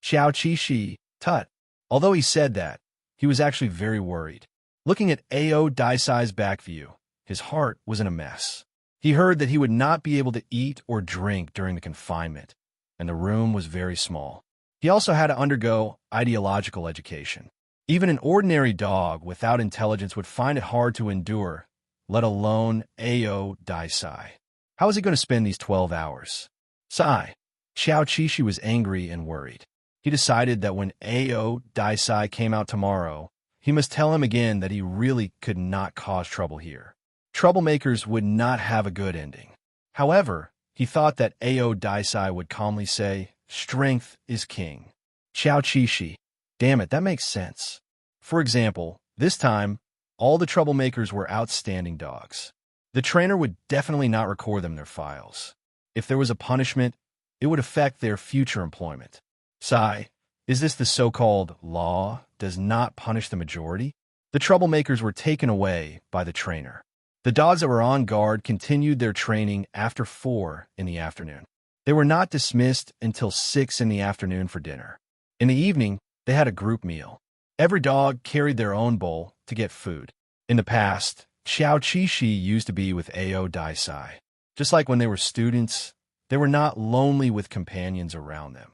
Xiao Qishi, tut. Although he said that, he was actually very worried. Looking at Ao Daisai's back view, his heart was in a mess. He heard that he would not be able to eat or drink during the confinement, and the room was very small. He also had to undergo ideological education. Even an ordinary dog without intelligence would find it hard to endure, let alone Ao Daisai. How is he going to spend these 12 hours? Sigh. Xiao Qishi was angry and worried. He decided that when Ao Daisai came out tomorrow, he must tell him again that he really could not cause trouble here. Troublemakers would not have a good ending. However, he thought that Ao Daisai would calmly say, strength is king. Xiao Qishi. Damn it, that makes sense. For example, this time, all the troublemakers were outstanding dogs. The trainer would definitely not record them in their files. If there was a punishment, it would affect their future employment. Sigh. Is this the so-called law does not punish the majority? The troublemakers were taken away by the trainer. The dogs that were on guard continued their training after 4 in the afternoon. They were not dismissed until 6 in the afternoon for dinner. In the evening, they had a group meal. Every dog carried their own bowl to get food. In the past, Xiao Qishi used to be with Ao Daisai. Just like when they were students, they were not lonely with companions around them.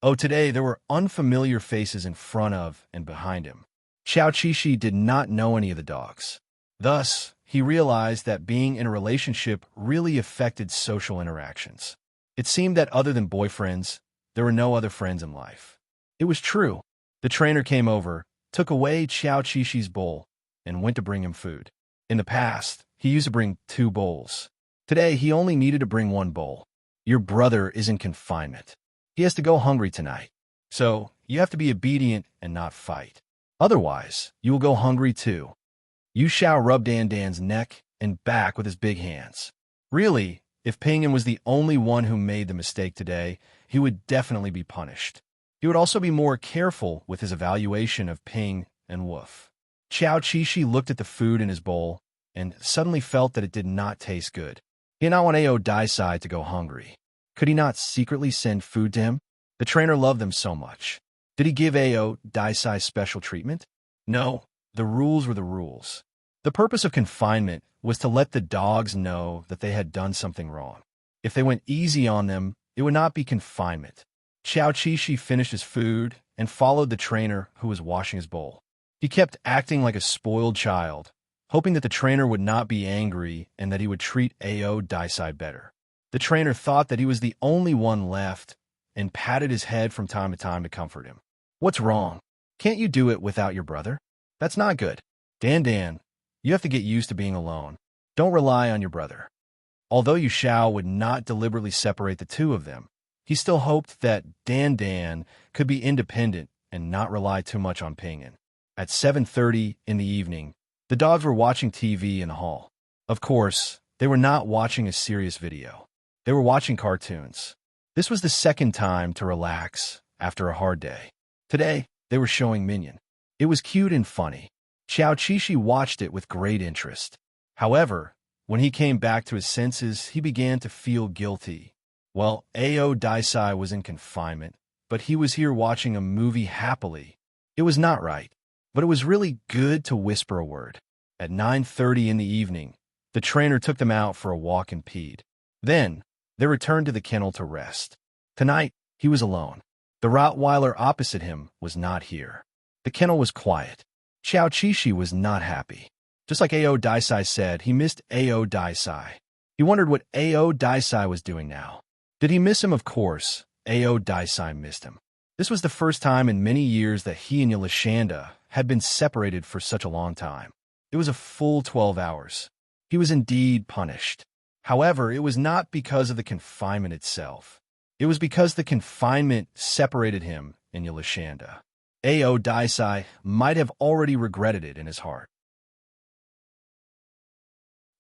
Oh, today there were unfamiliar faces in front of and behind him. Xiao Qishi did not know any of the dogs. Thus, he realized that being in a relationship really affected social interactions. It seemed that other than boyfriends, there were no other friends in life. It was true. The trainer came over, took away Xiao Qishi's bowl, and went to bring him food. In the past, he used to bring 2 bowls. Today, he only needed to bring 1 bowl. Your brother is in confinement. He has to go hungry tonight. So, you have to be obedient and not fight. Otherwise, you will go hungry too. Yu Xiao rubbed Dan Dan's neck and back with his big hands. Really, if Pinyin was the only one who made the mistake today, he would definitely be punished. He would also be more careful with his evaluation of Ping and Woof. Xiao Qishi looked at the food in his bowl and suddenly felt that it did not taste good. He did not want Ao Daisai to go hungry. Could he not secretly send food to him? The trainer loved them so much. Did he give Ao Daisai special treatment? No, the rules were the rules. The purpose of confinement was to let the dogs know that they had done something wrong. If they went easy on them, it would not be confinement. Xiao Qishi finished his food and followed the trainer who was washing his bowl. He kept acting like a spoiled child, hoping that the trainer would not be angry and that he would treat Ao Daisai better. The trainer thought that he was the only one left and patted his head from time to time to comfort him. What's wrong? Can't you do it without your brother? That's not good. Dan, you have to get used to being alone. Don't rely on your brother. Although Yu Xiao would not deliberately separate the 2 of them, he still hoped that Dan could be independent and not rely too much on Pinyin. At 7:30 in the evening, the dogs were watching TV in the hall. Of course, they were not watching a serious video. They were watching cartoons. This was the second time to relax after a hard day. Today, they were showing Minion. It was cute and funny. Xiao Qishi watched it with great interest. However, When he came back to his senses, he began to feel guilty. Well, Ao Daisai was in confinement, but he was here watching a movie happily. It was not right, but it was really good to whisper a word. At 9:30 in the evening, the trainer took them out for a walk and peed. Then, they returned to the kennel to rest. Tonight, he was alone. The Rottweiler opposite him was not here. The kennel was quiet. Xiao Qixi was not happy. Just like Ao Daisai said, he missed Ao Daisai. He wondered what Ao Daisai was doing now. Did he miss him? Of course, Ao Daisai missed him. This was the first time in many years that he and Yolashanda had been separated for such a long time. It was a full 12 hours. He was indeed punished. However, it was not because of the confinement itself. It was because the confinement separated him and Yolashanda. Ao Daisai might have already regretted it in his heart.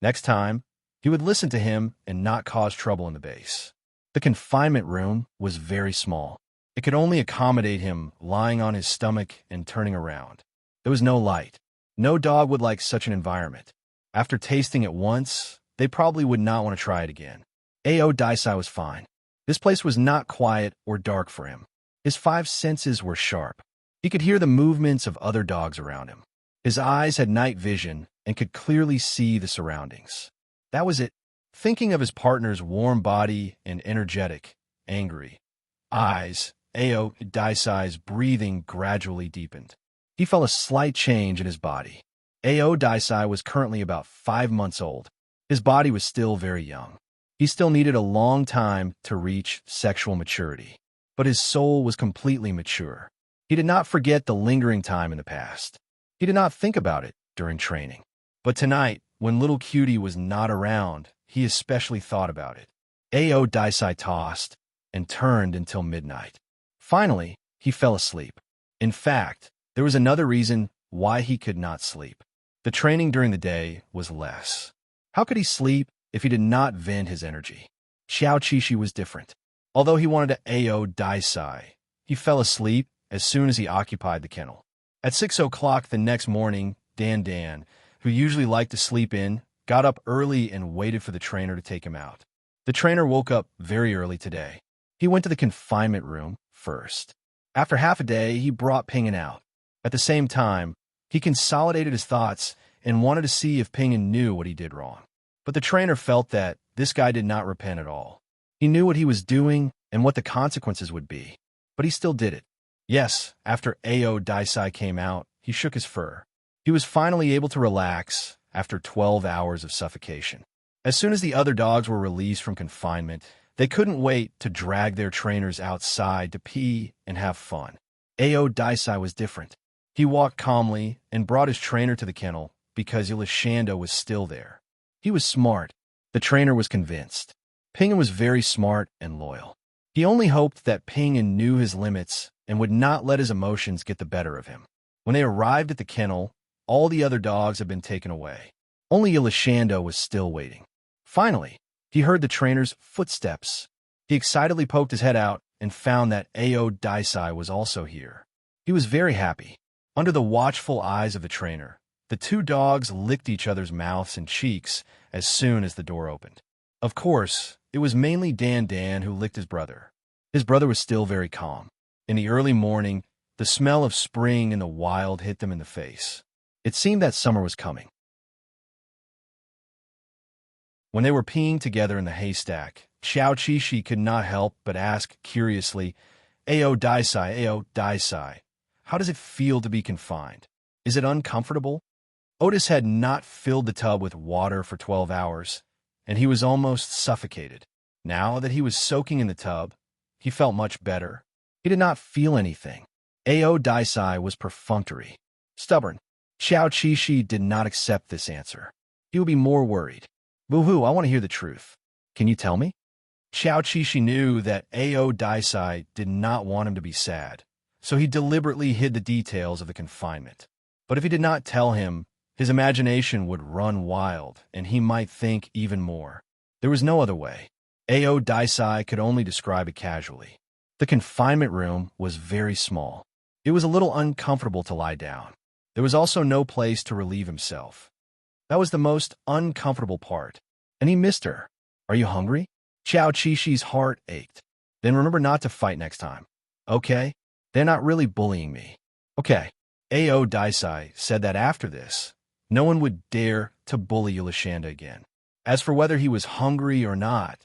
Next time, he would listen to him and not cause trouble in the base. The confinement room was very small. It could only accommodate him lying on his stomach and turning around. There was no light. No dog would like such an environment. After tasting it once, they probably would not want to try it again. Ao Daisai was fine. This place was not quiet or dark for him. His 5 senses were sharp. He could hear the movements of other dogs around him. His eyes had night vision and could clearly see the surroundings. That was it. Thinking of his partner's warm body and energetic, angry eyes, Ao Daisai's breathing gradually deepened. He felt a slight change in his body. Ao Daisai was currently about 5 months old. His body was still very young. He still needed a long time to reach sexual maturity. But his soul was completely mature. He did not forget the lingering time in the past. He did not think about it during training. But tonight, when little cutie was not around, he especially thought about it. Ao Daisai tossed and turned until midnight. Finally, he fell asleep. In fact, there was another reason why he could not sleep. The training during the day was less. How could he sleep if he did not vent his energy? Xiao Qixi was different. Although he wanted to Ao Daisai, he fell asleep as soon as he occupied the kennel. At 6 o'clock the next morning, Dan, who usually liked to sleep in, got up early and waited for the trainer to take him out. The trainer woke up very early today. He went to the confinement room first. After half a day, he brought Ping'an out. At the same time, he consolidated his thoughts and wanted to see if Ping'an knew what he did wrong. But the trainer felt that this guy did not repent at all. He knew what he was doing and what the consequences would be, but he still did it. Yes, after Ao Daisai came out, he shook his fur. He was finally able to relax after 12 hours of suffocation. As soon as the other dogs were released from confinement, they couldn't wait to drag their trainers outside to pee and have fun. Ao Daisai was different. He walked calmly and brought his trainer to the kennel because Yolashanda was still there. He was smart. The trainer was convinced. Ping'an was very smart and loyal. He only hoped that Ping'an knew his limits and would not let his emotions get the better of him. When they arrived at the kennel, all the other dogs had been taken away. Only Yolashanda was still waiting. Finally, he heard the trainer's footsteps. He excitedly poked his head out and found that Ao Daisai was also here. He was very happy. Under the watchful eyes of the trainer, the 2 dogs licked each other's mouths and cheeks as soon as the door opened. Of course, it was mainly Dan who licked his brother. His brother was still very calm. In the early morning, the smell of spring in the wild hit them in the face. It seemed that summer was coming. When they were peeing together in the haystack, Xiao Qixi could not help but ask curiously, Ao Daisai, how does it feel to be confined? Is it uncomfortable? Otis had not filled the tub with water for 12 hours, and he was almost suffocated. Now that he was soaking in the tub, he felt much better. He did not feel anything. Ao Daisai was perfunctory, stubborn. Xiao Qixi did not accept this answer. He would be more worried. Boo-hoo, I want to hear the truth. Can you tell me? Xiao Qixi knew that Ao Daisai did not want him to be sad, so he deliberately hid the details of the confinement. But if he did not tell him, his imagination would run wild, and he might think even more. There was no other way. Ao Daisai could only describe it casually. The confinement room was very small. It was a little uncomfortable to lie down. There was also no place to relieve himself. That was the most uncomfortable part. And he missed her. Are you hungry? Xiao Qishi's heart ached. Then remember not to fight next time. Okay? They're not really bullying me. Okay. Ao Daisai said that after this, no one would dare to bully Yulashanda again. As for whether he was hungry or not,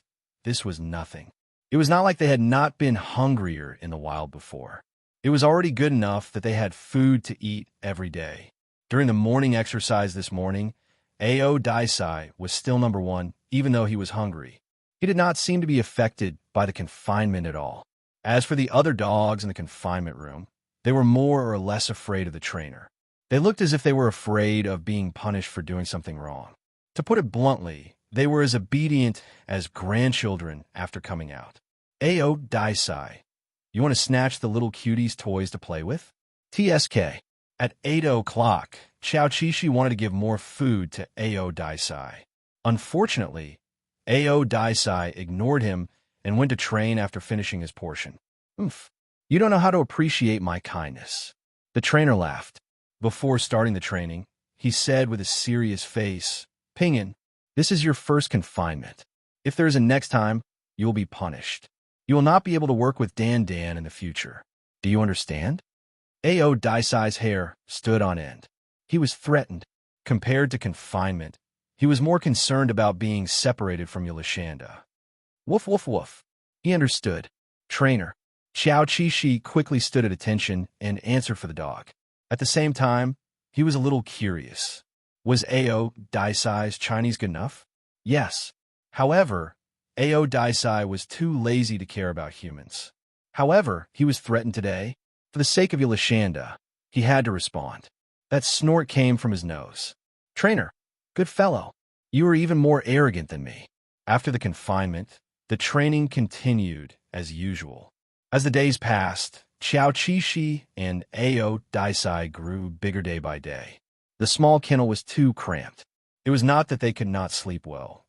this was nothing. It was not like they had not been hungrier in the wild before. It was already good enough that they had food to eat every day. During the morning exercise this morning, Ao Daisai was still number one, even though he was hungry. He did not seem to be affected by the confinement at all. As for the other dogs in the confinement room, they were more or less afraid of the trainer. They looked as if they were afraid of being punished for doing something wrong. To put it bluntly, they were as obedient as grandchildren after coming out. Ao Daisai, you want to snatch the little cutie's toys to play with? TSK. At 8 o'clock, Xiao Qishi wanted to give more food to Ao Daisai. Unfortunately, Ao Daisai ignored him and went to train after finishing his portion. Oof. You don't know how to appreciate my kindness. The trainer laughed. Before starting the training, he said with a serious face, Pinyin, this is your first confinement. If there is a next time, you will be punished. You will not be able to work with Dan in the future. Do you understand? Ao Daisai's hair stood on end. He was threatened. Compared to confinement, he was more concerned about being separated from Yulashanda. Woof, woof, woof. He understood. Trainer. Xiao Qishi quickly stood at attention and answered for the dog. At the same time, he was a little curious. Was Ao Daisai's Chinese good enough? Yes. However, Ao Daisai was too lazy to care about humans. However, he was threatened today. For the sake of Yulashanda, he had to respond. That snort came from his nose. Trainer, good fellow, you are even more arrogant than me. After the confinement, the training continued as usual. As the days passed, Xiao Qishi and Ao Daisai grew bigger day by day. The small kennel was too cramped. It was not that they could not sleep well.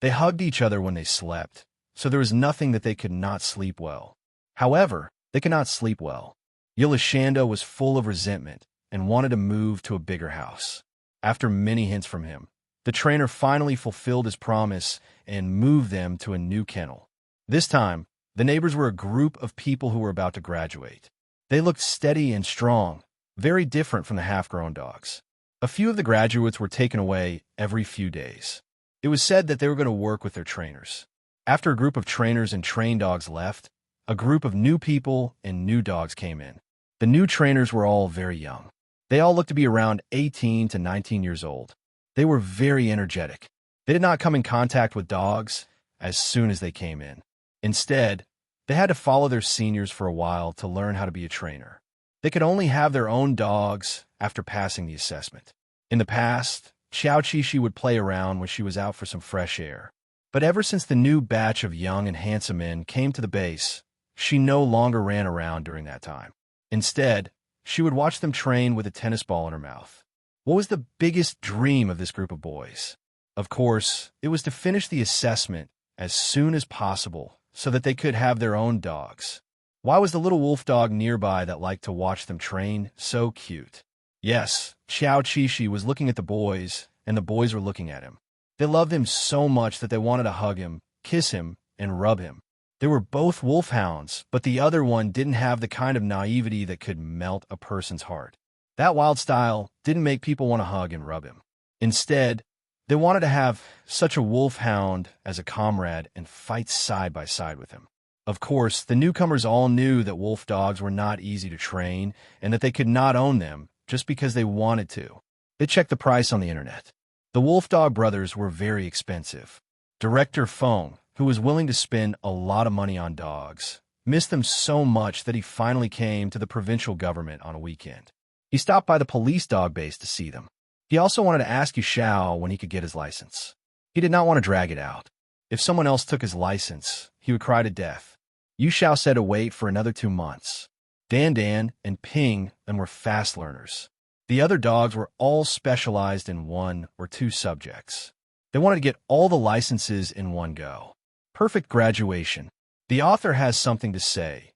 They hugged each other when they slept, so there was nothing that they could not sleep well. However, they could not sleep well. Yulashanda was full of resentment and wanted to move to a bigger house. After many hints from him, the trainer finally fulfilled his promise and moved them to a new kennel. This time, the neighbors were a group of people who were about to graduate. They looked steady and strong, very different from the half-grown dogs. A few of the graduates were taken away every few days. It was said that they were going to work with their trainers. After a group of trainers and trained dogs left, a group of new people and new dogs came in. The new trainers were all very young. They all looked to be around 18 to 19 years old. They were very energetic. They did not come in contact with dogs as soon as they came in. Instead, they had to follow their seniors for a while to learn how to be a trainer. They could only have their own dogs after passing the assessment. In the past, Xiao Qishi would play around when she was out for some fresh air. But ever since the new batch of young and handsome men came to the base, she no longer ran around during that time. Instead, she would watch them train with a tennis ball in her mouth. What was the biggest dream of this group of boys? Of course, it was to finish the assessment as soon as possible so that they could have their own dogs. Why was the little wolf dog nearby that liked to watch them train so cute? Yes, Xiao Qishi was looking at the boys, and the boys were looking at him. They loved him so much that they wanted to hug him, kiss him, and rub him. They were both wolfhounds, but the other one didn't have the kind of naivety that could melt a person's heart. That wild style didn't make people want to hug and rub him. Instead, they wanted to have such a wolfhound as a comrade and fight side by side with him. Of course, the newcomers all knew that wolf dogs were not easy to train and that they could not own them just because they wanted to. They checked the price on the internet. The wolf dog brothers were very expensive. Director Feng, who was willing to spend a lot of money on dogs, missed them so much that he finally came to the provincial government on a weekend. He stopped by the police dog base to see them. He also wanted to ask Yu Xiao when he could get his license. He did not want to drag it out. If someone else took his license, he would cry to death. Yu Xiao said to wait for another 2 months. Dan and Ping were fast learners. The other dogs were all specialized in 1 or 2 subjects. They wanted to get all the licenses in one go. Perfect graduation. The author has something to say.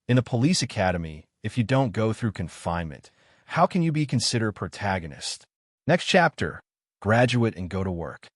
In the police academy, if you don't go through confinement, how can you be considered protagonist? Next chapter, graduate and go to work.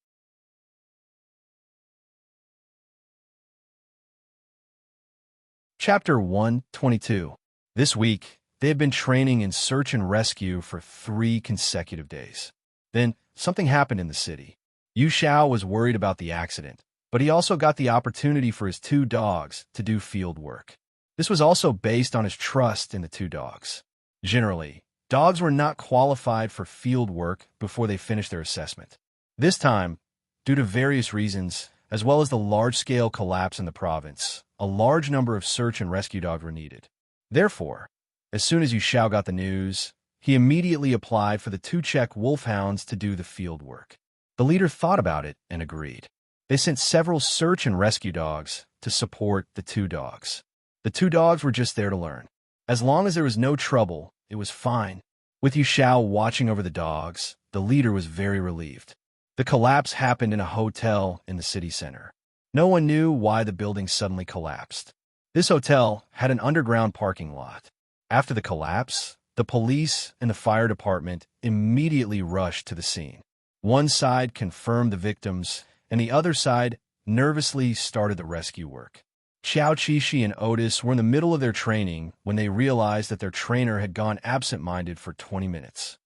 Chapter 122. This week, they had been training in search and rescue for 3 consecutive days. Then, something happened in the city. Yu Xiao was worried about the accident, but he also got the opportunity for his 2 dogs to do field work. This was also based on his trust in the 2 dogs. Generally, dogs were not qualified for field work before they finished their assessment. This time, due to various reasons, as well as the large-scale collapse in the province, a large number of search and rescue dogs were needed. Therefore, as soon as Yu Xiao got the news, he immediately applied for the 2 Czech wolfhounds to do the field work. The leader thought about it and agreed. They sent several search and rescue dogs to support the 2 dogs. The 2 dogs were just there to learn. As long as there was no trouble, it was fine. With Yu Xiao watching over the dogs, the leader was very relieved. The collapse happened in a hotel in the city center. No one knew why the building suddenly collapsed. This hotel had an underground parking lot. After the collapse, the police and the fire department immediately rushed to the scene. One side confirmed the victims, and the other side nervously started the rescue work. Xiao Qishi and Otis were in the middle of their training when they realized that their trainer had gone absent-minded for 20 minutes.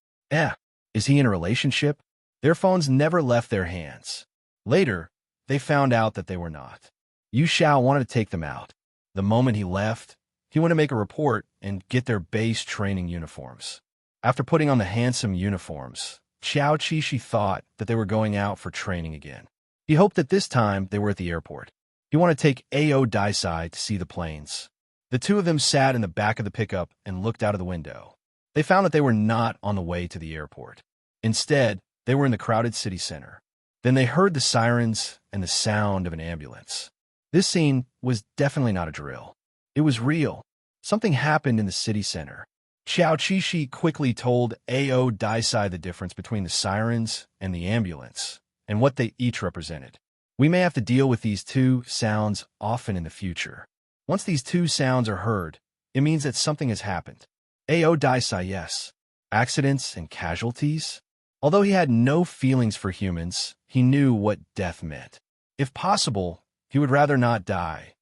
Is he in a relationship? Their phones never left their hands. Later, they found out that they were not. Yu Xiao wanted to take them out. The moment he left, he went to make a report and get their base training uniforms. After putting on the handsome uniforms, Xiao Qishi thought that they were going out for training again. He hoped that this time they were at the airport. He wanted to take Ao Daisai to see the planes. The 2 of them sat in the back of the pickup and looked out of the window. They found that they were not on the way to the airport. Instead, they were in the crowded city center. Then they heard the sirens and the sound of an ambulance. This scene was definitely not a drill. It was real. Something happened in the city center. Xiao Qishi quickly told Ao Daisai the difference between the sirens and the ambulance, and what they each represented. We may have to deal with these 2 sounds often in the future. Once these 2 sounds are heard, it means that something has happened. Ao Daisai, yes. Accidents and casualties? Although he had no feelings for humans, he knew what death meant. If possible, he would rather not die.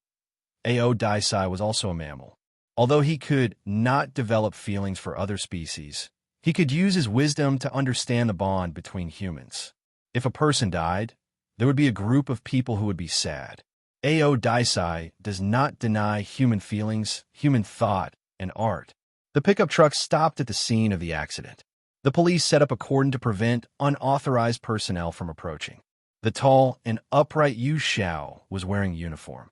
Ao Daisai was also a mammal. Although he could not develop feelings for other species, he could use his wisdom to understand the bond between humans. If a person died, there would be a group of people who would be sad. Ao Daisai does not deny human feelings, human thought, and art. The pickup truck stopped at the scene of the accident. The police set up a cordon to prevent unauthorized personnel from approaching. The tall and upright Yu Xiao was wearing a uniform.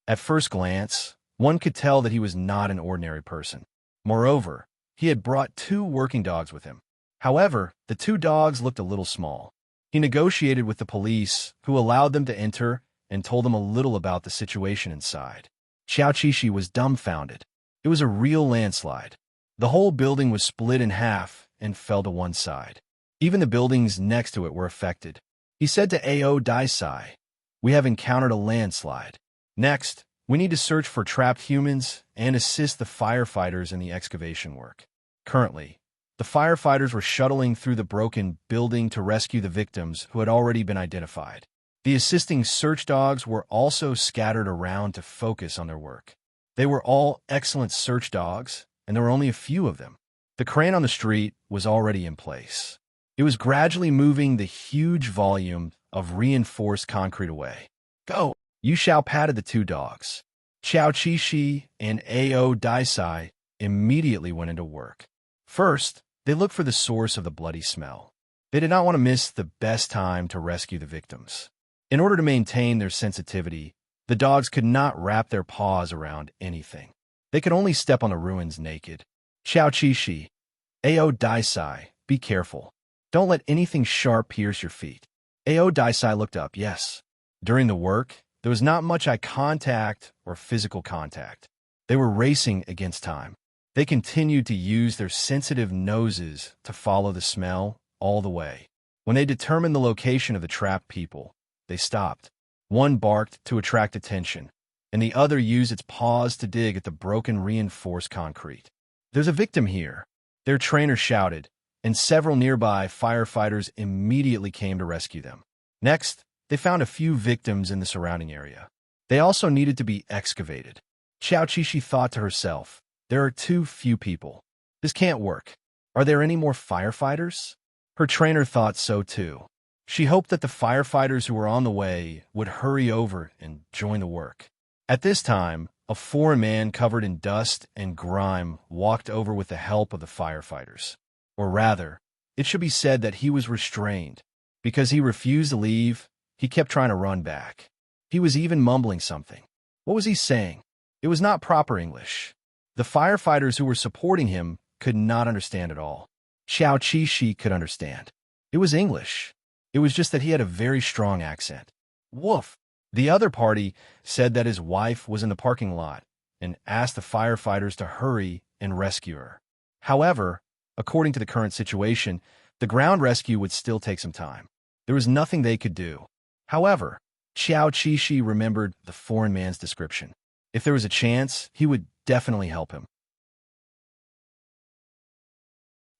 At first glance, one could tell that he was not an ordinary person. Moreover, he had brought 2 working dogs with him. However, the 2 dogs looked a little small. He negotiated with the police, who allowed them to enter and told them a little about the situation inside. Xiao Qishi was dumbfounded. It was a real landslide. The whole building was split in half and fell to one side. Even the buildings next to it were affected. He said to Ao Daisai, "We have encountered a landslide. Next, we need to search for trapped humans and assist the firefighters in the excavation work." Currently, the firefighters were shuttling through the broken building to rescue the victims who had already been identified. The assisting search dogs were also scattered around to focus on their work. They were all excellent search dogs, and there were only a few of them. The crane on the street was already in place. It was gradually moving the huge volume of reinforced concrete away. "Go!" Yu Xiao patted the 2 dogs. Xiao Qishi and Ao Daisai immediately went into work. First, they looked for the source of the bloody smell. They did not want to miss the best time to rescue the victims. In order to maintain their sensitivity, the dogs could not wrap their paws around anything. They could only step on the ruins naked. Xiao Qishi, Ao Daisai, be careful. Don't let anything sharp pierce your feet. Ao Daisai looked up, yes. During the work, there was not much eye contact or physical contact. They were racing against time. They continued to use their sensitive noses to follow the smell all the way. When they determined the location of the trapped people, they stopped. One barked to attract attention. and the other used its paws to dig at the broken reinforced concrete. "There's a victim here," their trainer shouted, and several nearby firefighters immediately came to rescue them. Next, they found a few victims in the surrounding area. They also needed to be excavated. Xiao Qishi thought to herself, "There are too few people. This can't work. Are there any more firefighters?" Her trainer thought so too. She hoped that the firefighters who were on the way would hurry over and join the work. At this time, a foreign man covered in dust and grime walked over with the help of the firefighters. Or rather, it should be said that he was restrained. Because he refused to leave, he kept trying to run back. He was even mumbling something. What was he saying? It was not proper English. The firefighters who were supporting him could not understand at all. Xiao Qishi could understand. It was English. It was just that he had a very strong accent. Woof! The other party said that his wife was in the parking lot and asked the firefighters to hurry and rescue her. However, according to the current situation, the ground rescue would still take some time. There was nothing they could do. However, Xiao Qishi remembered the foreign man's description. If there was a chance, he would definitely help him.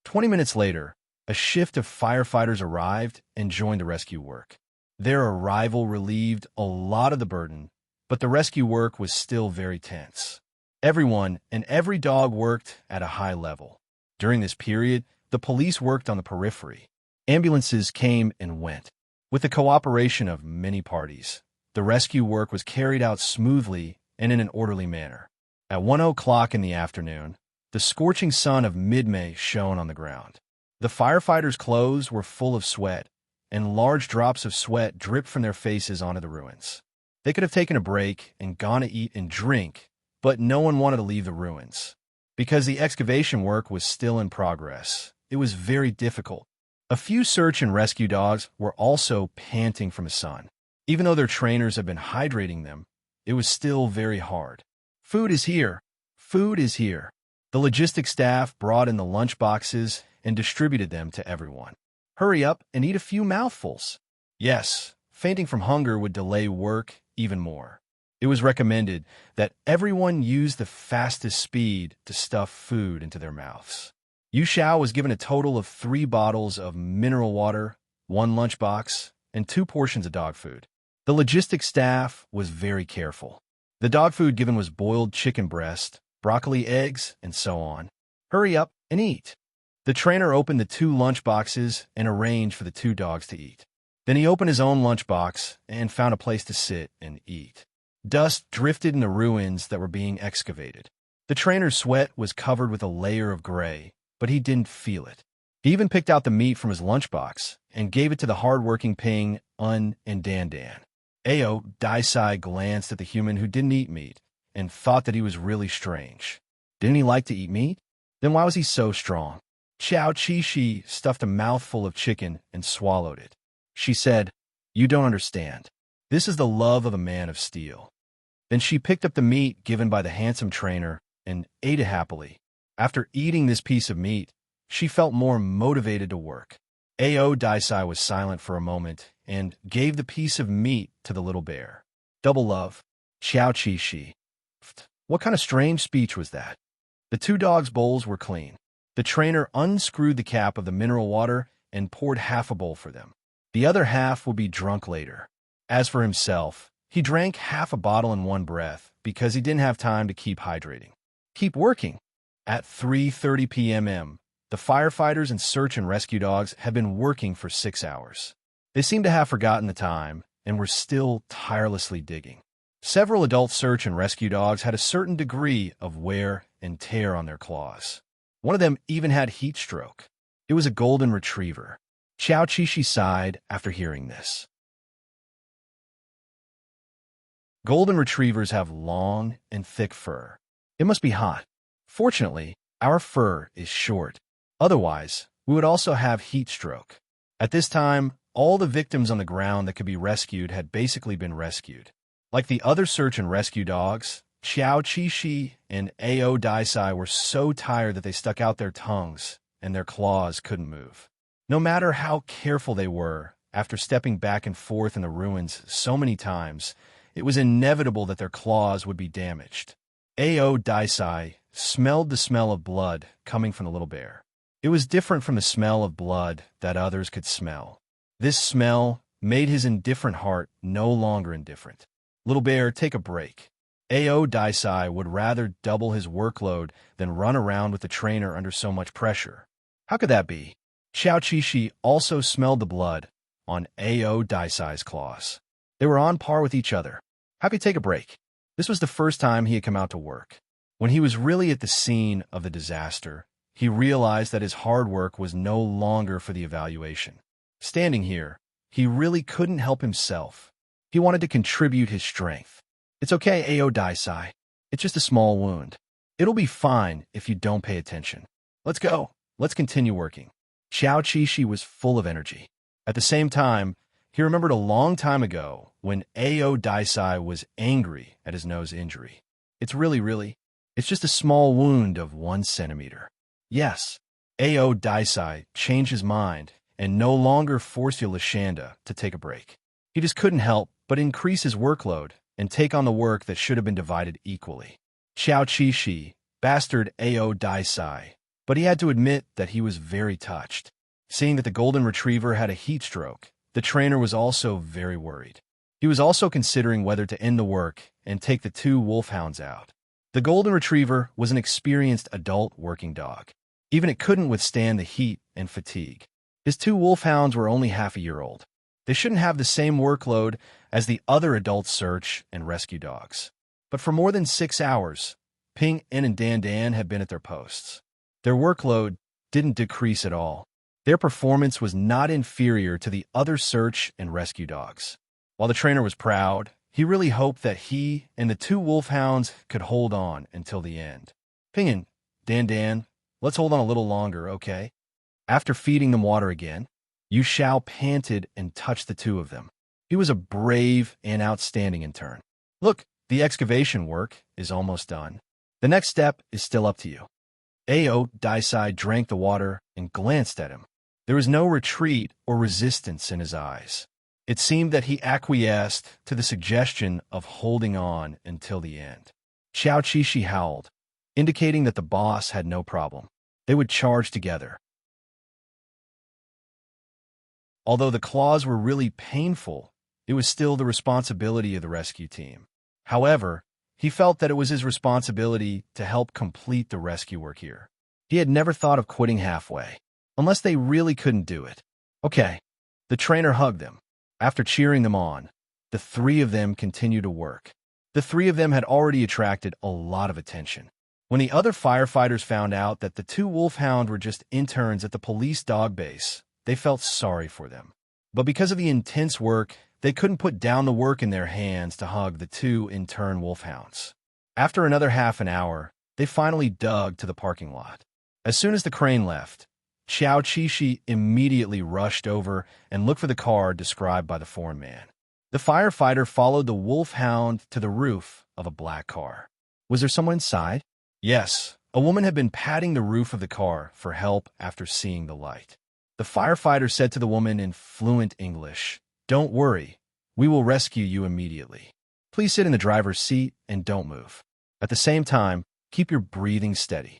20 minutes later, a shift of firefighters arrived and joined the rescue work. Their arrival relieved a lot of the burden, but the rescue work was still very tense. Everyone and every dog worked at a high level. During this period, the police worked on the periphery. Ambulances came and went. With the cooperation of many parties, the rescue work was carried out smoothly and in an orderly manner. At 1 o'clock in the afternoon, the scorching sun of mid-May shone on the ground. The firefighters' clothes were full of sweat, and large drops of sweat dripped from their faces onto the ruins. They could have taken a break and gone to eat and drink, but no one wanted to leave the ruins. Because the excavation work was still in progress, it was very difficult. A few search and rescue dogs were also panting from the sun. Even though their trainers had been hydrating them, it was still very hard. "Food is here! Food is here!" The logistics staff brought in the lunch boxes and distributed them to everyone. "Hurry up and eat a few mouthfuls." Yes, fainting from hunger would delay work even more. It was recommended that everyone use the fastest speed to stuff food into their mouths. Yu Xiao was given a total of 3 bottles of mineral water, 1 lunchbox, and 2 portions of dog food. The logistics staff was very careful. The dog food given was boiled chicken breast, broccoli eggs, and so on. "Hurry up and eat." The trainer opened the 2 lunchboxes and arranged for the 2 dogs to eat. Then he opened his own lunchbox and found a place to sit and eat. Dust drifted in the ruins that were being excavated. The trainer's sweat was covered with a layer of gray, but he didn't feel it. He even picked out the meat from his lunchbox and gave it to the hard-working Ping, Un, and Dan Dan. Ao Daisai glanced at the human who didn't eat meat and thought that he was really strange. Didn't he like to eat meat? Then why was he so strong? Xiao Qishi stuffed a mouthful of chicken and swallowed it. She said, "You don't understand. This is the love of a man of steel." Then she picked up the meat given by the handsome trainer and ate it happily. After eating this piece of meat, she felt more motivated to work. Ao Daisai was silent for a moment and gave the piece of meat to the little bear. "Double love, Xiao Qishi." What kind of strange speech was that? The 2 dogs' bowls were clean. The trainer unscrewed the cap of the mineral water and poured half a bowl for them. The other half would be drunk later. As for himself, he drank half a bottle in one breath because he didn't have time to keep hydrating. Keep working. At 3:30 p.m., the firefighters and search and rescue dogs had been working for 6 hours. They seemed to have forgotten the time and were still tirelessly digging. Several adult search and rescue dogs had a certain degree of wear and tear on their claws. One of them even had heat stroke. It was a golden retriever. Xiao Qishi sighed after hearing this. Golden retrievers have long and thick fur. It must be hot. Fortunately, our fur is short. Otherwise, we would also have heat stroke. At this time, all the victims on the ground that could be rescued had basically been rescued. Like the other search and rescue dogs, Xiao Qishi and Ao Daisai were so tired that they stuck out their tongues and their claws couldn't move. No matter how careful they were, after stepping back and forth in the ruins so many times, it was inevitable that their claws would be damaged. Ao Daisai smelled the smell of blood coming from the little bear. It was different from the smell of blood that others could smell. This smell made his indifferent heart no longer indifferent. Little bear, take a break. Ao Daisai would rather double his workload than run around with the trainer under so much pressure. How could that be? Xiao Qishi also smelled the blood on Ao Daisai's claws. They were on par with each other. How could he take a break? This was the first time he had come out to work. When he was really at the scene of the disaster, he realized that his hard work was no longer for the evaluation. Standing here, he really couldn't help himself. He wanted to contribute his strength. It's okay, Ao Daisai. It's just a small wound. It'll be fine if you don't pay attention. Let's go. Let's continue working. Xiao Qishi was full of energy. At the same time, he remembered a long time ago when Ao Daisai was angry at his nose injury. It's it's just a small wound of 1 centimeter. Yes, Ao Daisai changed his mind and no longer forced Yolashanda to take a break. He just couldn't help but increase his workload and take on the work that should have been divided equally. Xiao Qishi bastard Ao Daisai, but he had to admit that he was very touched. Seeing that the golden retriever had a heat stroke, the trainer was also very worried. He was also considering whether to end the work and take the 2 wolfhounds out. The golden retriever was an experienced adult working dog. Even it couldn't withstand the heat and fatigue. His 2 wolfhounds were only half a year old. They shouldn't have the same workload as the other adult search and rescue dogs. But for more than 6 hours, Ping En and Dan Dan had been at their posts. Their workload didn't decrease at all. Their performance was not inferior to the other search and rescue dogs. While the trainer was proud, he really hoped that he and the 2 wolfhounds could hold on until the end. Ping En, Dan Dan, let's hold on a little longer, okay? After feeding them water again, Yu Xiao panted and touched the 2 of them. He was a brave and outstanding intern. Look, the excavation work is almost done. The next step is still up to you. Ao Daisai drank the water and glanced at him. There was no retreat or resistance in his eyes. It seemed that he acquiesced to the suggestion of holding on until the end. Xiao Qishi howled, indicating that the boss had no problem. They would charge together. Although the claws were really painful, it was still the responsibility of the rescue team. However, he felt that it was his responsibility to help complete the rescue work here. He had never thought of quitting halfway, unless they really couldn't do it. Okay, the trainer hugged them. After cheering them on, the 3 of them continued to work. The 3 of them had already attracted a lot of attention. When the other firefighters found out that the 2 wolfhounds were just interns at the police dog base, they felt sorry for them. But because of the intense work, they couldn't put down the work in their hands to hug the 2 intern wolfhounds. After another half an hour, they finally dug to the parking lot. As soon as the crane left, Xiao Qishi immediately rushed over and looked for the car described by the foreign man. The firefighter followed the wolfhound to the roof of a black car. Was there someone inside? Yes, a woman had been patting the roof of the car for help after seeing the light. The firefighter said to the woman in fluent English, "Don't worry, we will rescue you immediately. Please sit in the driver's seat and don't move. At the same time, keep your breathing steady."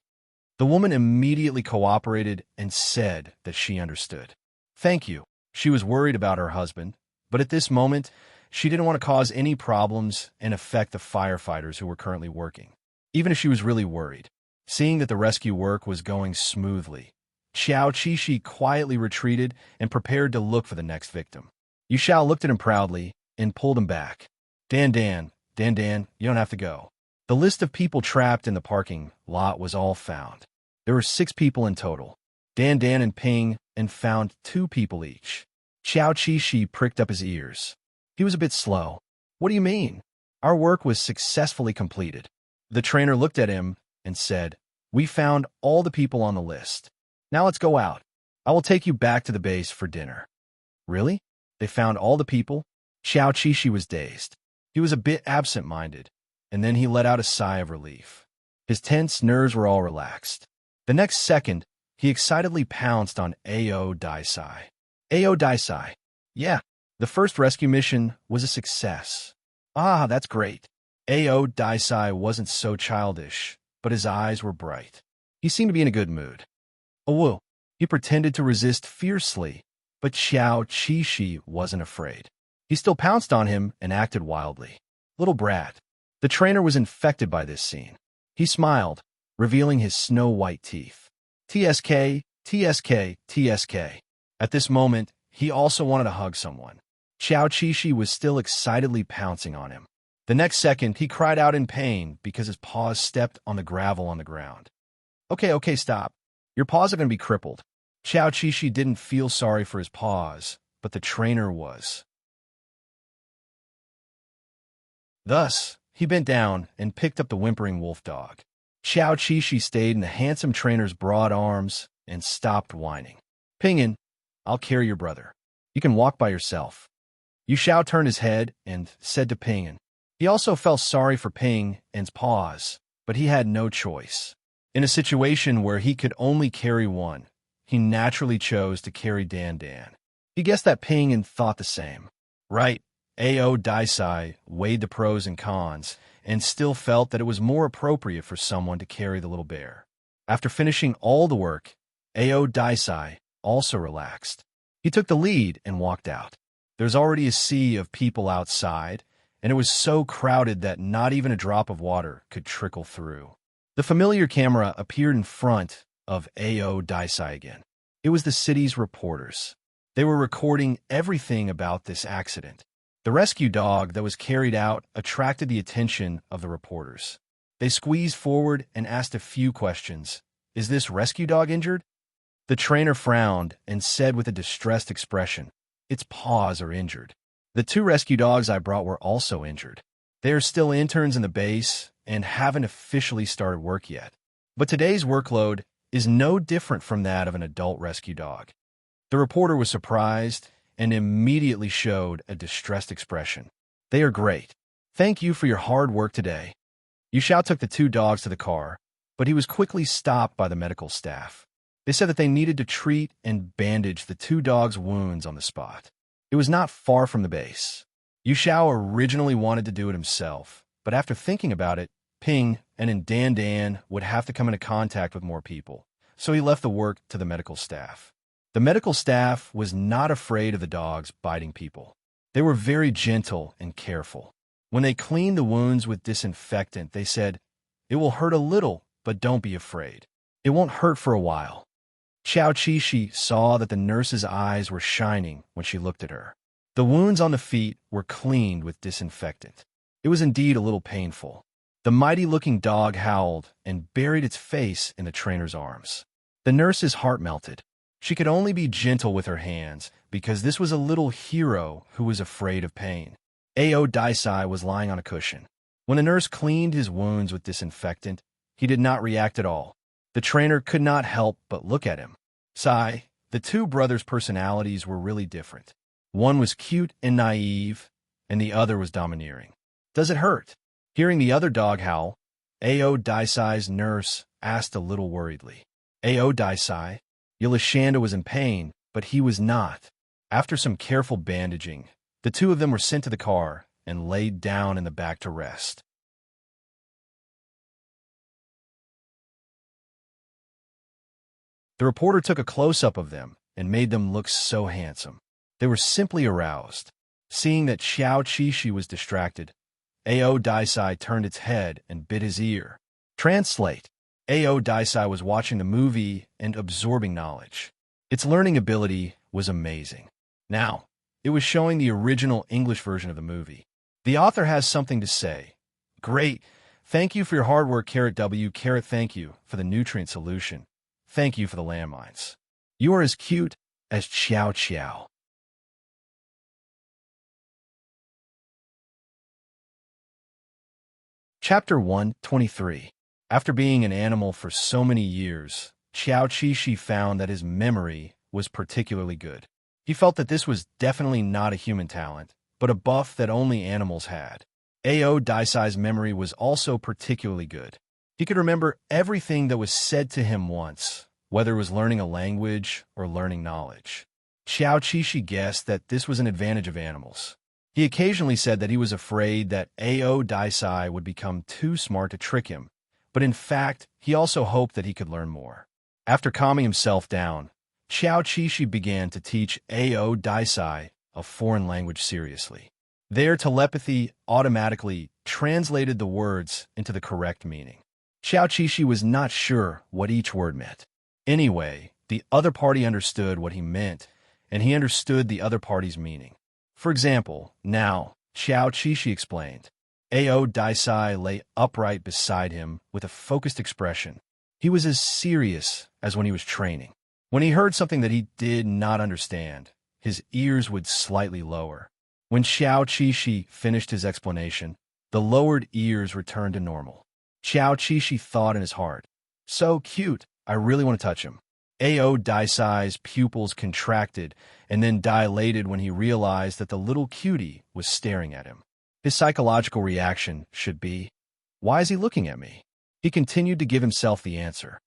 The woman immediately cooperated and said that she understood. Thank you. She was worried about her husband, but at this moment, she didn't want to cause any problems and affect the firefighters who were currently working, even if she was really worried. Seeing that the rescue work was going smoothly, Xiao Qishi quietly retreated and prepared to look for the next victim. Yu Xiao looked at him proudly and pulled him back. Dan Dan, you don't have to go. The list of people trapped in the parking lot was all found. There were 6 people in total. Dan Dan and Ping and found 2 people each. Xiao Qishi pricked up his ears. He was a bit slow. What do you mean? Our work was successfully completed. The trainer looked at him and said, "We found all the people on the list. Now let's go out. I will take you back to the base for dinner." Really? They found all the people? Xiao Qishi was dazed. He was a bit absent-minded, and then he let out a sigh of relief. His tense nerves were all relaxed. The next second, he excitedly pounced on Ao Daisai. Ao Daisai. Yeah, the first rescue mission was a success. Ah, that's great. A.O. Daisai wasn't so childish, but his eyes were bright. He seemed to be in a good mood. Oh, he pretended to resist fiercely, but Xiao Qishi wasn't afraid. He still pounced on him and acted wildly. Little brat. The trainer was infected by this scene. He smiled, revealing his snow-white teeth. TSK, TSK, TSK. At this moment, he also wanted to hug someone. Xiao Qishi was still excitedly pouncing on him. The next second, he cried out in pain because his paws stepped on the gravel on the ground. Okay, stop. Your paws are going to be crippled. Xiao Qishi didn't feel sorry for his paws, but the trainer was. Thus, he bent down and picked up the whimpering wolf dog. Xiao Qishi stayed in the handsome trainer's broad arms and stopped whining. Ping'an, I'll carry your brother. You can walk by yourself. Yu Xiao turned his head and said to Ping'an. He also felt sorry for Ping'an's paws, but he had no choice. In a situation where he could only carry one, he naturally chose to carry Dan Dan. He guessed that Ping'an thought the same. Right, A.O. Daisai weighed the pros and cons and still felt that it was more appropriate for someone to carry the little bear. After finishing all the work, A.O. Daisai also relaxed. He took the lead and walked out. There's already a sea of people outside, and it was so crowded that not even a drop of water could trickle through. The familiar camera appeared in front of A.O. Daisai again. It was the city's reporters. They were recording everything about this accident. The rescue dog that was carried out attracted the attention of the reporters. They squeezed forward and asked a few questions. Is this rescue dog injured? The trainer frowned and said with a distressed expression, its paws are injured. The 2 rescue dogs I brought were also injured. They are still interns in the base and haven't officially started work yet. But today's workload is no different from that of an adult rescue dog. The reporter was surprised and immediately showed a distressed expression. They are great. Thank you for your hard work today. Yu Xiao took the 2 dogs to the car, but he was quickly stopped by the medical staff. They said that they needed to treat and bandage the 2 dogs' wounds on the spot. It was not far from the base. Yu Xiao originally wanted to do it himself, but after thinking about it, Ping and Dan Dan would have to come into contact with more people, so he left the work to the medical staff. The medical staff was not afraid of the dogs biting people. They were very gentle and careful. When they cleaned the wounds with disinfectant, they said, "It will hurt a little, but don't be afraid. It won't hurt for a while." Xiao Qishi saw that the nurse's eyes were shining when she looked at her. The wounds on the feet were cleaned with disinfectant. It was indeed a little painful. The mighty-looking dog howled and buried its face in the trainer's arms. The nurse's heart melted. She could only be gentle with her hands because this was a little hero who was afraid of pain. A.O. Daisai was lying on a cushion. When the nurse cleaned his wounds with disinfectant, he did not react at all. The trainer could not help but look at him. Sigh, the 2 brothers' personalities were really different. One was cute and naive, and the other was domineering. Does it hurt? Hearing the other dog howl, A.O. Daisai's nurse asked a little worriedly. A.O. Daisai, Yilashanda was in pain, but he was not. After some careful bandaging, the 2 of them were sent to the car and laid down in the back to rest. The reporter took a close-up of them and made them look so handsome. They were simply aroused. Seeing that Xiao Qishi was distracted, A.O. Daisai turned its head and bit his ear. Translate. A.O. Daisai was watching the movie and absorbing knowledge. Its learning ability was amazing. Now, it was showing the original English version of the movie. The author has something to say. Great. Thank you for your hard work, W. Thank you for the nutrient solution. Thank you for the landmines. You are as cute as Xiao Qiao. Chapter 123. After being an animal for so many years, Xiao Qishi found that his memory was particularly good. He felt that this was definitely not a human talent, but a buff that only animals had. A.O. Daisai's memory was also particularly good. He could remember everything that was said to him once, whether it was learning a language or learning knowledge. Xiao Qishi guessed that this was an advantage of animals. He occasionally said that he was afraid that Ao Daisai would become too smart to trick him, but in fact, he also hoped that he could learn more. After calming himself down, Xiao Qishi began to teach Ao Daisai a foreign language seriously. Their telepathy automatically translated the words into the correct meaning. Xiao Qishi was not sure what each word meant. Anyway, the other party understood what he meant, and he understood the other party's meaning. For example, now, Xiao Qishi explained. Ao Daisai lay upright beside him with a focused expression. He was as serious as when he was training. When he heard something that he did not understand, his ears would slightly lower. When Xiao Qishi finished his explanation, the lowered ears returned to normal. Xiao Qishi thought in his heart, "So cute, I really want to touch him." Ao Daisai's pupils contracted and then dilated when he realized that the little cutie was staring at him. His psychological reaction should be, "Why is he looking at me?" He continued to give himself the answer.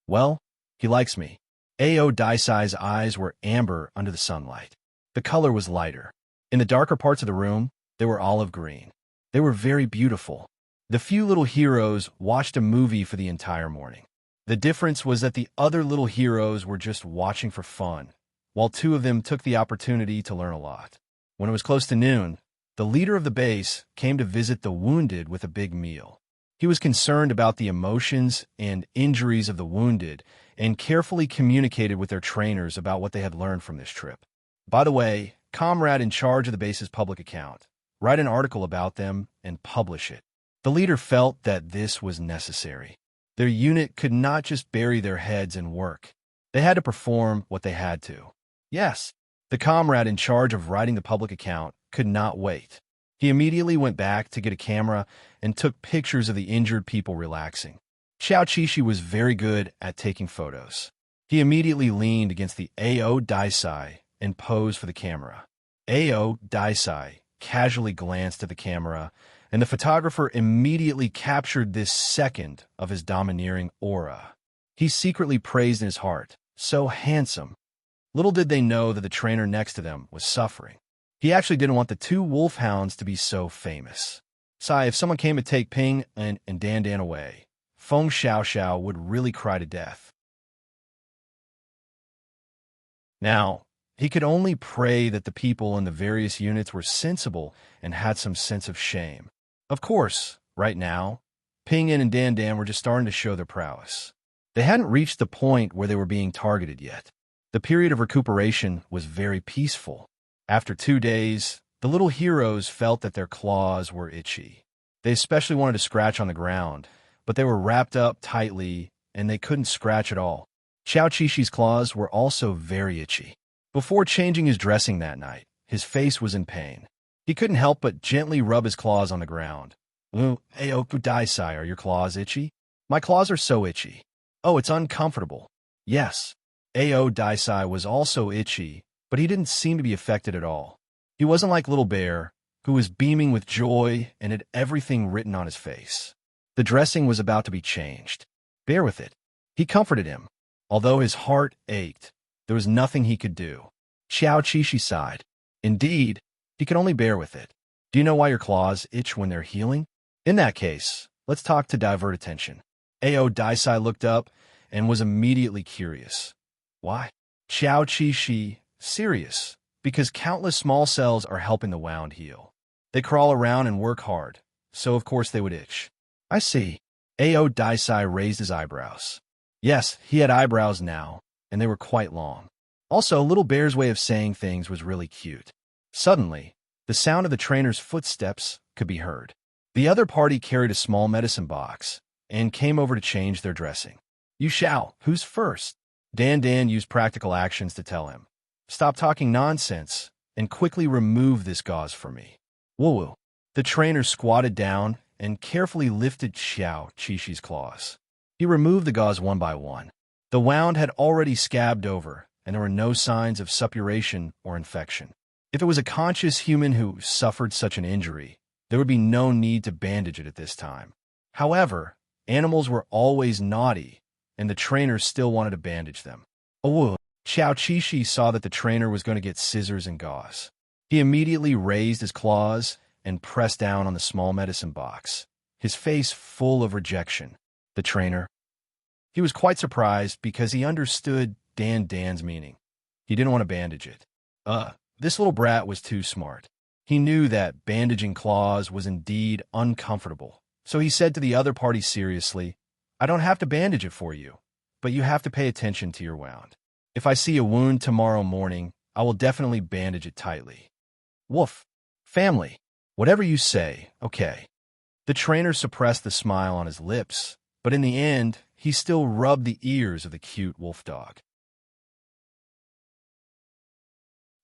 "Well, he likes me." Ao Daisai's eyes were amber under the sunlight. The color was lighter. In the darker parts of the room, they were olive green. They were very beautiful. The few little heroes watched a movie for the entire morning. The difference was that the other little heroes were just watching for fun, while two of them took the opportunity to learn a lot. When it was close to noon, the leader of the base came to visit the wounded with a big meal. He was concerned about the emotions and injuries of the wounded and carefully communicated with their trainers about what they had learned from this trip. By the way, comrade in charge of the base's public account, write an article about them and publish it. The leader felt that this was necessary. Their unit could not just bury their heads and work. They had to perform what they had to. Yes, the comrade in charge of writing the public account could not wait. He immediately went back to get a camera and took pictures of the injured people relaxing. Xiao Qishi was very good at taking photos. He immediately leaned against the Ao Daisai and posed for the camera. Ao Daisai casually glanced at the camera, and the photographer immediately captured this second of his domineering aura. He secretly praised in his heart, "So handsome." Little did they know that the trainer next to them was suffering. He actually didn't want the two wolfhounds to be so famous. Sai, if someone came to take Ping and Dan Dan away, Feng Xiao would really cry to death. Now, he could only pray that the people in the various units were sensible and had some sense of shame. Of course, right now, Ping and Dan Dan were just starting to show their prowess. They hadn't reached the point where they were being targeted yet. The period of recuperation was very peaceful. After 2 days, the little heroes felt that their claws were itchy. They especially wanted to scratch on the ground, but they were wrapped up tightly and they couldn't scratch at all. Xiao Qishi's claws were also very itchy. Before changing his dressing that night, his face was in pain. He couldn't help but gently rub his claws on the ground. "Ao Daisai, are your claws itchy?" "My claws are so itchy." "Oh, it's uncomfortable." "Yes." Ao Daisai was also itchy, but he didn't seem to be affected at all. He wasn't like Little Bear, who was beaming with joy and had everything written on his face. The dressing was about to be changed. Bear with it. He comforted him. Although his heart ached, there was nothing he could do. Xiao Qishi sighed. Indeed, he could only bear with it. "Do you know why your claws itch when they're healing?" "In that case, let's talk to divert attention." Ao Daisai looked up and was immediately curious. "Why?" Xiao Qishi, serious, because countless small cells are helping the wound heal. They crawl around and work hard, so of course they would itch. "I see." Ao Daisai raised his eyebrows. Yes, he had eyebrows now, and they were quite long. Also, Little Bear's way of saying things was really cute. Suddenly, the sound of the trainer's footsteps could be heard. The other party carried a small medicine box and came over to change their dressing. "You shall. Who's first?" Dan Dan used practical actions to tell him. "Stop talking nonsense and quickly remove this gauze for me." "Woo-woo." The trainer squatted down and carefully lifted Xiao Qishi's claws. He removed the gauze one by one. The wound had already scabbed over, and there were no signs of suppuration or infection. If it was a conscious human who suffered such an injury, there would be no need to bandage it at this time. However, animals were always naughty, and the trainer still wanted to bandage them. "Oh, Xiao Qishi saw that the trainer was going to get scissors and gauze. He immediately raised his claws and pressed down on the small medicine box, his face full of rejection. The trainer. He was quite surprised because he understood Dan's meaning. He didn't want to bandage it. This little brat was too smart. He knew that bandaging claws was indeed uncomfortable. So he said to the other party seriously, I don't have to bandage it for you, but you have to pay attention to your wound. If I see a wound tomorrow morning, I will definitely bandage it tightly. Woof. Family. Whatever you say, okay. The trainer suppressed the smile on his lips, but in the end, he still rubbed the ears of the cute wolf dog.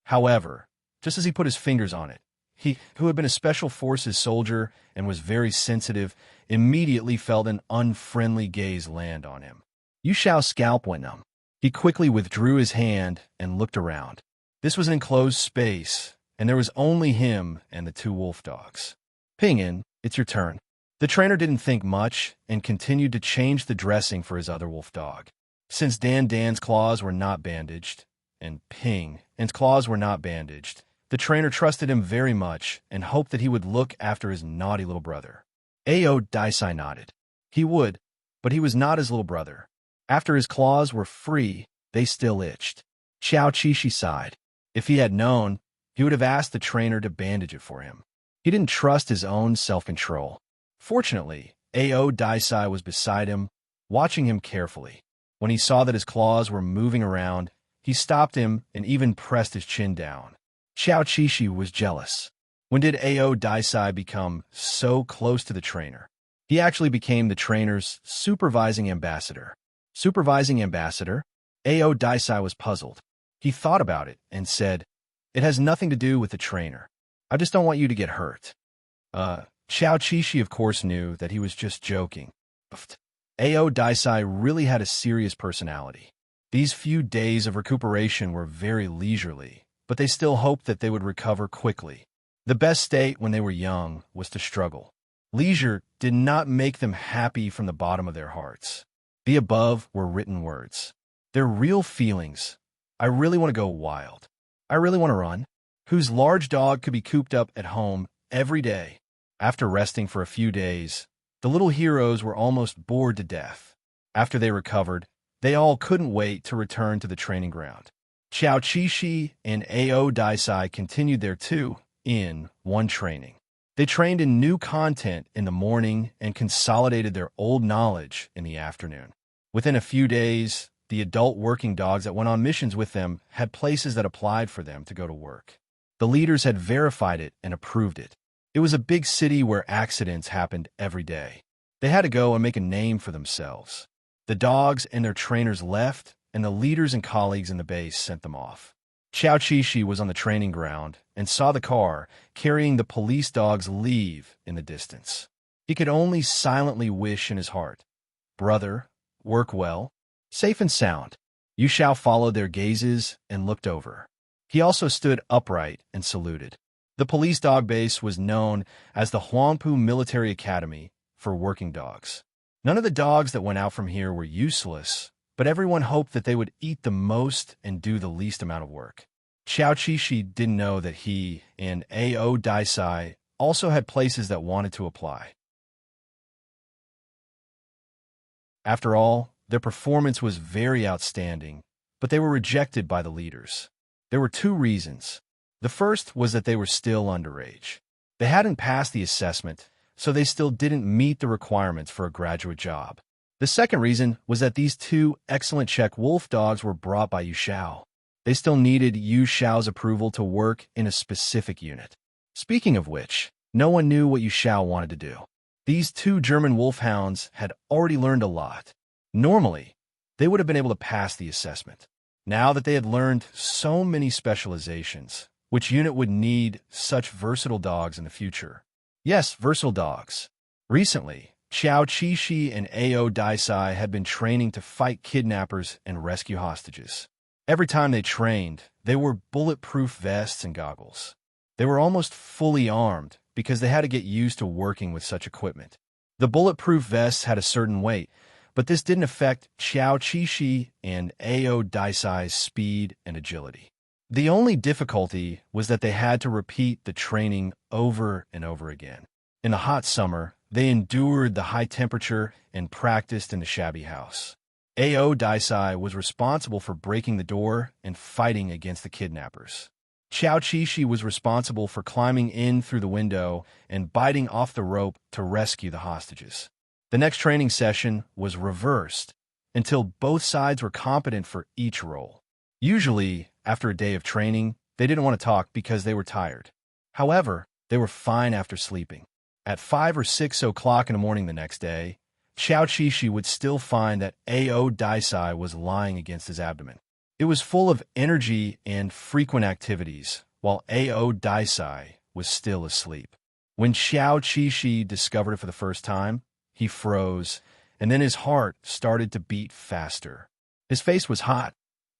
However, just as he put his fingers on it, he, who had been a special forces soldier and was very sensitive, immediately felt an unfriendly gaze land on him. You shall scalp Wenham. He quickly withdrew his hand and looked around. This was an enclosed space, and there was only him and the two wolf dogs. Pingin, it's your turn. The trainer didn't think much and continued to change the dressing for his other wolf dog. Since Dan's claws were not bandaged, and Ping's claws were not bandaged, the trainer trusted him very much and hoped that he would look after his naughty little brother. Daisai nodded. He would, but he was not his little brother. After his claws were free, they still itched. Xiao Qishi sighed. If he had known, he would have asked the trainer to bandage it for him. He didn't trust his own self-control. Fortunately, Daisai was beside him, watching him carefully. When he saw that his claws were moving around, he stopped him and even pressed his chin down. Xiao Qishi was jealous. When did Daisai become so close to the trainer? He actually became the trainer's supervising ambassador. Supervising ambassador? Daisai was puzzled. He thought about it and said, It has nothing to do with the trainer. I just don't want you to get hurt. Xiao Qishi, of course, knew that he was just joking. Daisai really had a serious personality. These few days of recuperation were very leisurely, but they still hoped that they would recover quickly. The best state when they were young was to struggle. Leisure did not make them happy from the bottom of their hearts. The above were written words. Their real feelings. I really want to go wild. I really want to run. Whose large dog could be cooped up at home every day. After resting for a few days, the little heroes were almost bored to death. After they recovered, they all couldn't wait to return to the training ground. Xiao Qishi and Daisai continued their 2-in-1 training. They trained in new content in the morning and consolidated their old knowledge in the afternoon. Within a few days, the adult working dogs that went on missions with them had places that applied for them to go to work. The leaders had verified it and approved it. It was a big city where accidents happened every day. They had to go and make a name for themselves. The dogs and their trainers left, and the leaders and colleagues in the base sent them off. Xiao Qishi was on the training ground and saw the car carrying the police dogs leave in the distance. He could only silently wish in his heart, Brother, work well, safe and sound. Yu Shao followed their gazes and looked over. He also stood upright and saluted. The police dog base was known as the Huangpu Military Academy for working dogs. None of the dogs that went out from here were useless, but everyone hoped that they would eat the most and do the least amount of work. Xiao Qishi didn't know that he and Daisai also had places that wanted to apply. After all, their performance was very outstanding, but they were rejected by the leaders. There were two reasons. The first was that they were still underage. They hadn't passed the assessment, so they still didn't meet the requirements for a graduate job. The second reason was that these two excellent Czech wolf dogs were brought by Yu Shao. They still needed Yu Shao's approval to work in a specific unit. Speaking of which, no one knew what Yu Shao wanted to do. These two German wolfhounds had already learned a lot. Normally, they would have been able to pass the assessment. Now that they had learned so many specializations, which unit would need such versatile dogs in the future? Yes, versatile dogs. Recently, Xiao Qishi and Daisai had been training to fight kidnappers and rescue hostages. Every time they trained, they wore bulletproof vests and goggles. They were almost fully armed because they had to get used to working with such equipment. The bulletproof vests had a certain weight, but this didn't affect Xiao Qishi and Daisai's speed and agility. The only difficulty was that they had to repeat the training over and over again. In the hot summer, they endured the high temperature and practiced in the shabby house. Ao Daisai was responsible for breaking the door and fighting against the kidnappers. Xiao Qishi was responsible for climbing in through the window and biting off the rope to rescue the hostages. The next training session was reversed until both sides were competent for each role. Usually, after a day of training, they didn't want to talk because they were tired. However, they were fine after sleeping. At 5 or 6 o'clock in the morning the next day, Xiao Qishi would still find that Ao Daisai was lying against his abdomen. It was full of energy and frequent activities, while Ao Daisai was still asleep. When Xiao Qishi discovered it for the first time, he froze, and then his heart started to beat faster. His face was hot,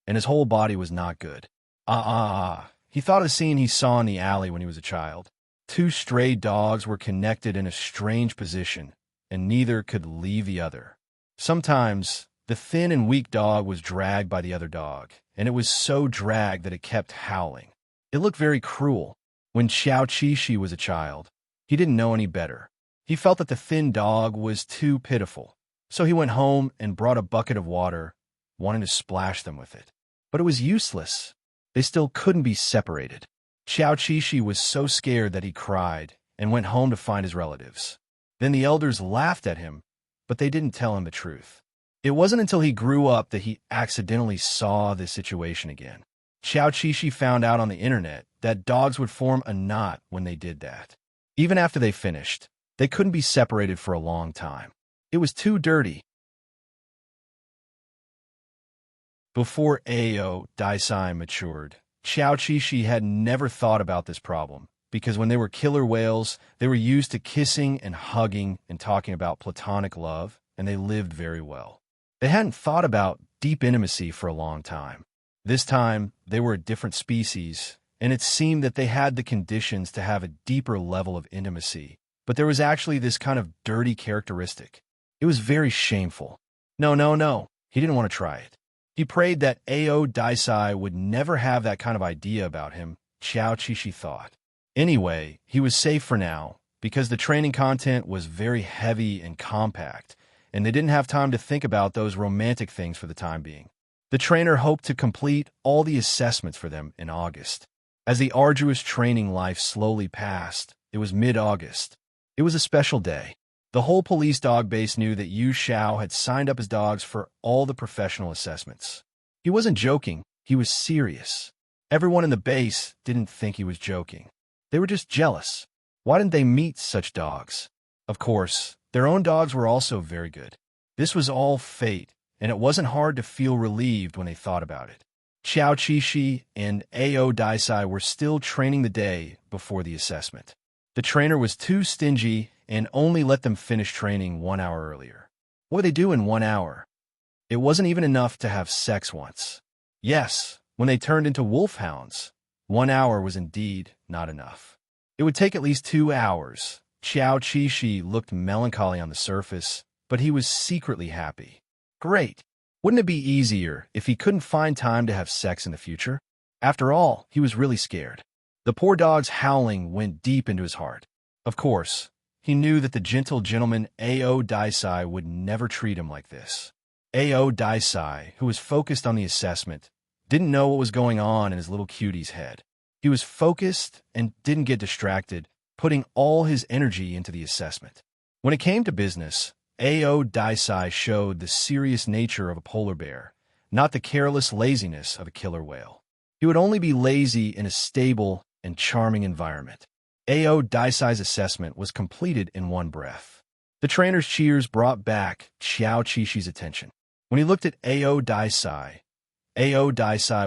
and his whole body was not good. He thought of the scene he saw in the alley when he was a child. Two stray dogs were connected in a strange position, and neither could leave the other. Sometimes, the thin and weak dog was dragged by the other dog, and it was so dragged that it kept howling. It looked very cruel. When Xiao Qishi was a child, he didn't know any better. He felt that the thin dog was too pitiful, so he went home and brought a bucket of water, wanting to splash them with it. But it was useless. They still couldn't be separated. Xiao Qishi was so scared that he cried and went home to find his relatives. Then the elders laughed at him, but they didn't tell him the truth. It wasn't until he grew up that he accidentally saw this situation again. Xiao Qishi found out on the internet that dogs would form a knot when they did that. Even after they finished, they couldn't be separated for a long time. It was too dirty. Before Ao Daisai matured, Xiao Qishi had never thought about this problem, because when they were killer whales, they were used to kissing and hugging and talking about platonic love, and they lived very well. They hadn't thought about deep intimacy for a long time. This time, they were a different species, and it seemed that they had the conditions to have a deeper level of intimacy, but there was actually this kind of dirty characteristic. It was very shameful. No. He didn't want to try it. He prayed that Ao Daisai would never have that kind of idea about him, Xiao Qishi thought. Anyway, he was safe for now, because the training content was very heavy and compact, and they didn't have time to think about those romantic things for the time being. The trainer hoped to complete all the assessments for them in August. As the arduous training life slowly passed, it was mid-August. It was a special day. The whole police dog base knew that Yu Xiao had signed up his dogs for all the professional assessments. He wasn't joking, he was serious. Everyone in the base didn't think he was joking. They were just jealous. Why didn't they meet such dogs? Of course, their own dogs were also very good. This was all fate, and it wasn't hard to feel relieved when they thought about it. Xiao Qishi and Ao Daisai were still training the day before the assessment. The trainer was too stingy and only let them finish training 1 hour earlier. What would they do in 1 hour? It wasn't even enough to have sex once. Yes, when they turned into wolfhounds, 1 hour was indeed not enough. It would take at least 2 hours. Xiao Qishi looked melancholy on the surface, but he was secretly happy. Great! Wouldn't it be easier if he couldn't find time to have sex in the future? After all, he was really scared. The poor dog's howling went deep into his heart. Of course, he knew that the gentle gentleman Ao Daisai would never treat him like this. Ao Daisai, who was focused on the assessment, didn't know what was going on in his little cutie's head. He was focused and didn't get distracted, putting all his energy into the assessment. When it came to business, Ao Daisai showed the serious nature of a polar bear, not the careless laziness of a killer whale. He would only be lazy in a stable and charming environment. Ao Daisai's assessment was completed in one breath. The trainer's cheers brought back Xiao Qishi's attention. When he looked at Ao Daisai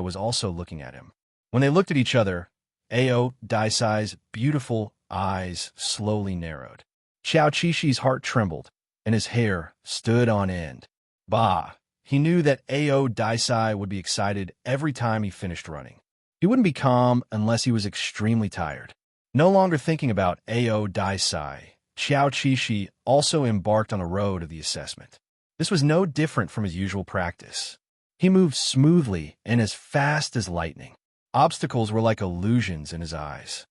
was also looking at him. When they looked at each other, Ao Daisai's beautiful eyes slowly narrowed. Xiao Qishi's heart trembled, and his hair stood on end. Bah! He knew that Ao Daisai would be excited every time he finished running. He wouldn't be calm unless he was extremely tired. No longer thinking about Ao Daisai, Xiao Qishi also embarked on the road of the assessment. This was no different from his usual practice. He moved smoothly and as fast as lightning. Obstacles were like illusions in his eyes.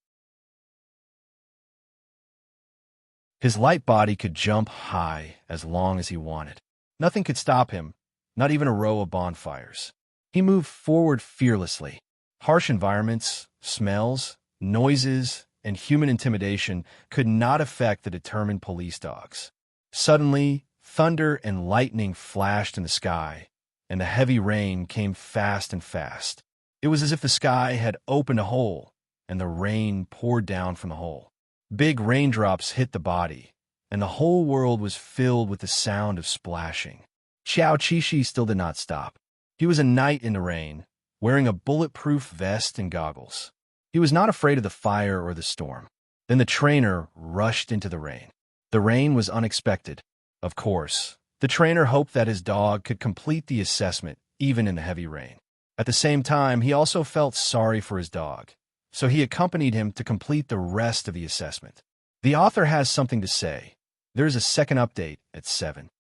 His light body could jump high as long as he wanted. Nothing could stop him, not even a row of bonfires. He moved forward fearlessly. Harsh environments, smells, noises, and human intimidation could not affect the determined police dogs. Suddenly, thunder and lightning flashed in the sky, and the heavy rain came fast and fast. It was as if the sky had opened a hole, and the rain poured down from the hole. Big raindrops hit the body, and the whole world was filled with the sound of splashing. Xiao Qishi still did not stop. He was a knight in the rain, wearing a bulletproof vest and goggles. He was not afraid of the fire or the storm. Then the trainer rushed into the rain. The rain was unexpected. Of course, the trainer hoped that his dog could complete the assessment, even in the heavy rain. At the same time, he also felt sorry for his dog, so he accompanied him to complete the rest of the assessment. The author has something to say. There is a second update at 7.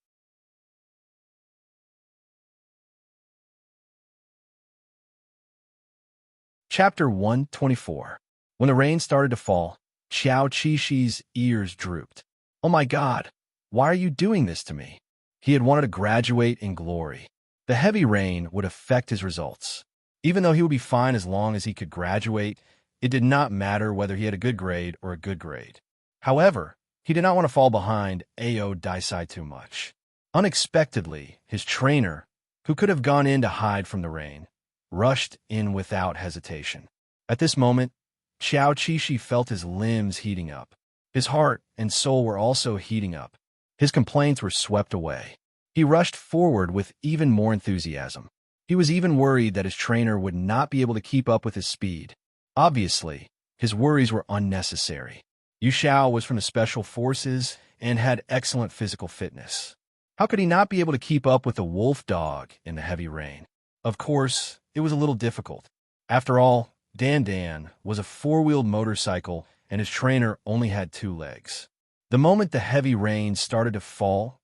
Chapter 124. When the rain started to fall, Xiao Qishi's ears drooped. Oh my God, why are you doing this to me? He had wanted to graduate in glory. The heavy rain would affect his results. Even though he would be fine as long as he could graduate, it did not matter whether he had a good grade or a good grade. However, he did not want to fall behind Ao Daisai too much. Unexpectedly, his trainer, who could have gone in to hide from the rain, rushed in without hesitation. At this moment, Xiao Qishi felt his limbs heating up. His heart and soul were also heating up. His complaints were swept away. He rushed forward with even more enthusiasm. He was even worried that his trainer would not be able to keep up with his speed. Obviously, his worries were unnecessary. Yu Xiao was from the Special Forces and had excellent physical fitness. How could he not be able to keep up with a wolf dog in the heavy rain? Of course, it was a little difficult. After all, Dan Dan was a four-wheeled motorcycle and his trainer only had 2 legs. The moment the heavy rain started to fall,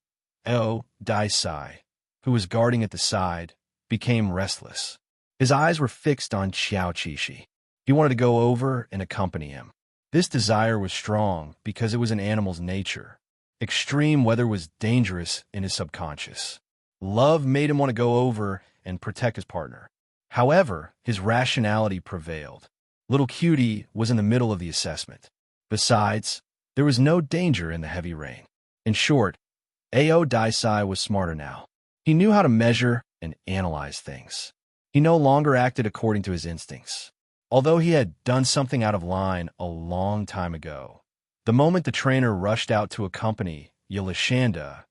Ao Daisai, who was guarding at the side, became restless. His eyes were fixed on Xiao Qishi. He wanted to go over and accompany him. This desire was strong because it was an animal's nature. Extreme weather was dangerous in his subconscious. Love made him want to go over and protect his partner. However, his rationality prevailed. Little Cutie was in the middle of the assessment. Besides, there was no danger in the heavy rain. In short, Ao Daisai was smarter now. He knew how to measure and analyze things. He no longer acted according to his instincts. Although he had done something out of line a long time ago, the moment the trainer rushed out to accompany Yelishanda,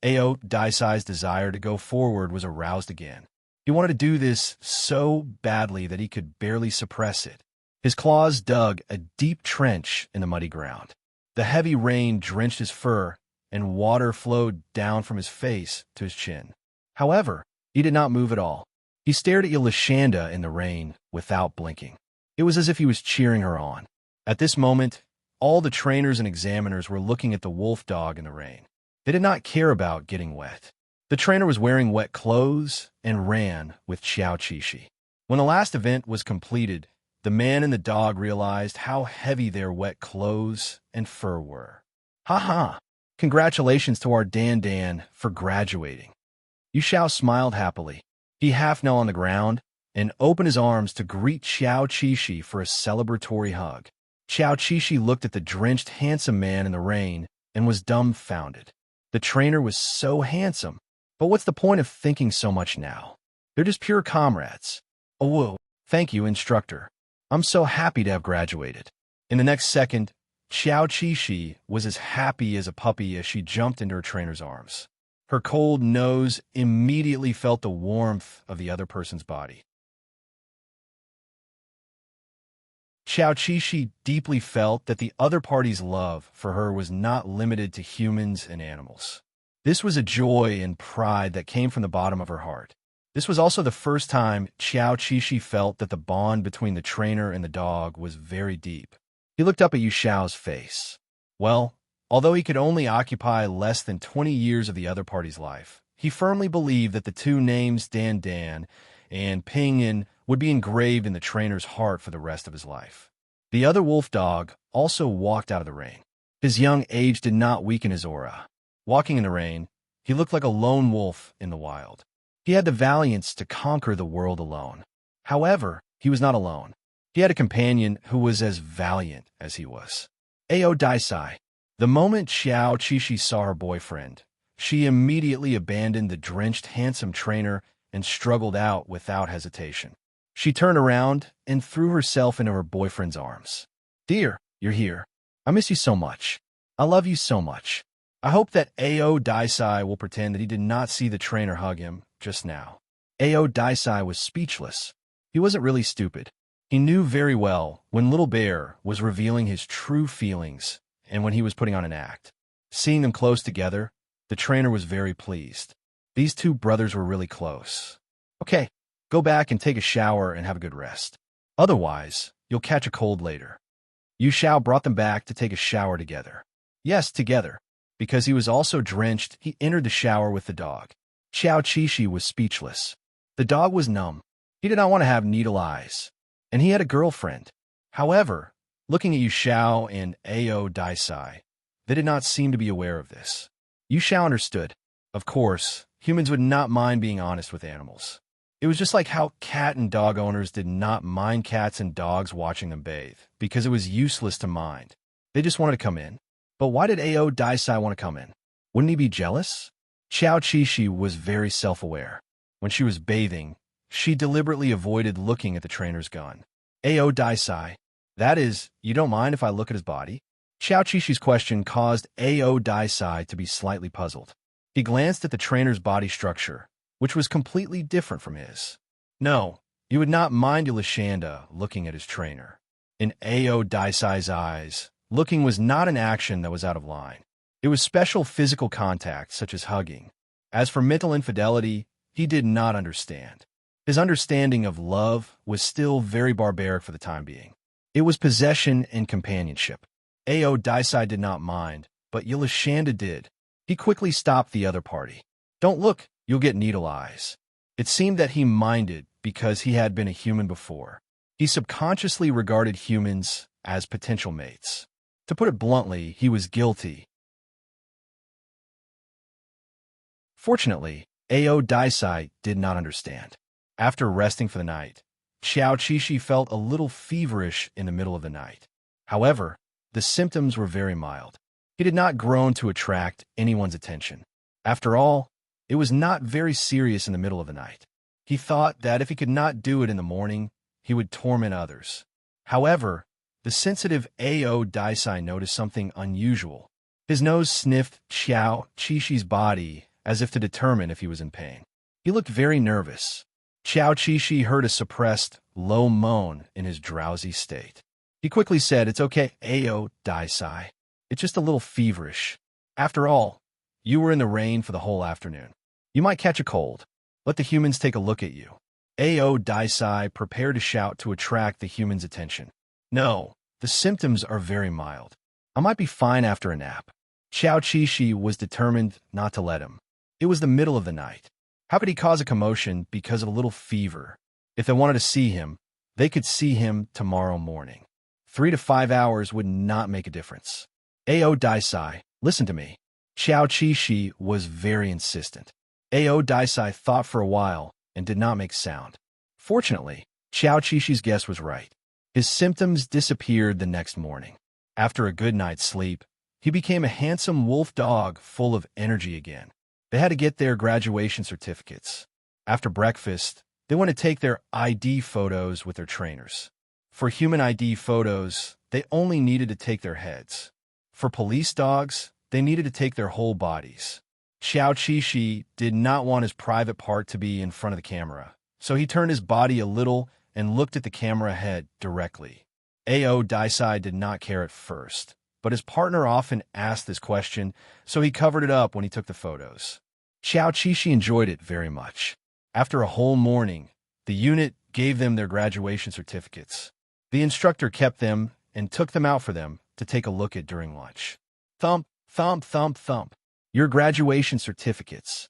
Ao Daisai's desire to go forward was aroused again. He wanted to do this so badly that he could barely suppress it. His claws dug a deep trench in the muddy ground. The heavy rain drenched his fur, and water flowed down from his face to his chin. However, he did not move at all. He stared at Yelishanda in the rain without blinking. It was as if he was cheering her on. At this moment, all the trainers and examiners were looking at the wolf dog in the rain. They did not care about getting wet. The trainer was wearing wet clothes and ran with Xiao Qishi. When the last event was completed, the man and the dog realized how heavy their wet clothes and fur were. Ha ha! Congratulations to our Dan Dan for graduating. Yu Xiao smiled happily. He half knelt on the ground and opened his arms to greet Xiao Qishi for a celebratory hug. Xiao Qishi looked at the drenched, handsome man in the rain and was dumbfounded. The trainer was so handsome, but what's the point of thinking so much now? They're just pure comrades. Oh, whoa, thank you, instructor. I'm so happy to have graduated. In the next second, Xiao Qishi was as happy as a puppy as she jumped into her trainer's arms. Her cold nose immediately felt the warmth of the other person's body. Xiao Qishi deeply felt that the other party's love for her was not limited to humans and animals. This was a joy and pride that came from the bottom of her heart. This was also the first time Xiao Qishi felt that the bond between the trainer and the dog was very deep. He looked up at Yu Xiao's face. Well, although he could only occupy less than 20 years of the other party's life, he firmly believed that the two names Dan Dan and Ping Yin would be engraved in the trainer's heart for the rest of his life. The other wolf dog also walked out of the rain. His young age did not weaken his aura. Walking in the rain, he looked like a lone wolf in the wild. He had the valiance to conquer the world alone. However, he was not alone. He had a companion who was as valiant as he was. Ao Daisai. The moment Xiao Qishi saw her boyfriend, she immediately abandoned the drenched, handsome trainer and struggled out without hesitation. She turned around and threw herself into her boyfriend's arms. "Dear, you're here. I miss you so much. I love you so much." I hope that Ao Daisai will pretend that he did not see the trainer hug him just now. Ao Daisai was speechless. He wasn't really stupid. He knew very well when Little Bear was revealing his true feelings and when he was putting on an act. Seeing them close together, the trainer was very pleased. These two brothers were really close. "Okay, go back and take a shower and have a good rest. Otherwise, you'll catch a cold later." Yu Xiao brought them back to take a shower together. Yes, together. Because he was also drenched, he entered the shower with the dog. Xiao Qishi was speechless. The dog was numb. He did not want to have needle eyes. And he had a girlfriend. However, looking at Yu Xiao and Ao Daisai, they did not seem to be aware of this. Yu Xiao understood. Of course, humans would not mind being honest with animals. It was just like how cat and dog owners did not mind cats and dogs watching them bathe, because it was useless to mind. They just wanted to come in. But why did Ao Daisai want to come in? Wouldn't he be jealous? Xiao Qishi was very self-aware. When she was bathing, she deliberately avoided looking at the trainer's gun. Ao Daisai, that is, you don't mind if I look at his body? Xiao Qishi's question caused Ao Daisai to be slightly puzzled. He glanced at the trainer's body structure, which was completely different from his. No, you would not mind Yulashanda looking at his trainer. In Ao Daisai's eyes, looking was not an action that was out of line. It was special physical contact, such as hugging. As for mental infidelity, he did not understand. His understanding of love was still very barbaric for the time being. It was possession and companionship. Ao Daisai did not mind, but Yulashanda did. He quickly stopped the other party. "Don't look, you'll get needle eyes." It seemed that he minded because he had been a human before. He subconsciously regarded humans as potential mates. To put it bluntly, he was guilty. Fortunately, Ao Daisai did not understand. After resting for the night, Xiao Qishi felt a little feverish in the middle of the night. However, the symptoms were very mild. He did not groan to attract anyone's attention. After all, it was not very serious in the middle of the night. He thought that if he could not do it in the morning, he would torment others. However, the sensitive Ao Daisai noticed something unusual. His nose sniffed Xiao Qishi's body as if to determine if he was in pain. He looked very nervous. Xiao Qishi heard a suppressed, low moan in his drowsy state. He quickly said, "It's okay, Ao Daisai. It's just a little feverish. After all, you were in the rain for the whole afternoon. You might catch a cold. Let the humans take a look at you." Ao Daisai prepared to shout to attract the humans' attention. "No, the symptoms are very mild. I might be fine after a nap." Xiao Qishi was determined not to let him. It was the middle of the night. How could he cause a commotion because of a little fever? If they wanted to see him, they could see him tomorrow morning. 3 to 5 hours would not make a difference. Ao Daisai, listen to me. Xiao Qishi was very insistent. Ao Daisai thought for a while and did not make sound. Fortunately, Xiao Qishi's guess was right. His symptoms disappeared the next morning. After a good night's sleep, he became a handsome wolf dog full of energy again. They had to get their graduation certificates. After breakfast, they went to take their ID photos with their trainers. For human ID photos, they only needed to take their heads. For police dogs, they needed to take their whole bodies. Xiao Qishi did not want his private part to be in front of the camera, so he turned his body a little and looked at the camera head directly. Ao Daisai did not care at first, but his partner often asked this question, so he covered it up when he took the photos. Xiao Qishi enjoyed it very much. After a whole morning, the unit gave them their graduation certificates. The instructor kept them and took them out for them to take a look at during lunch. Thump, thump, thump, thump. Your graduation certificates.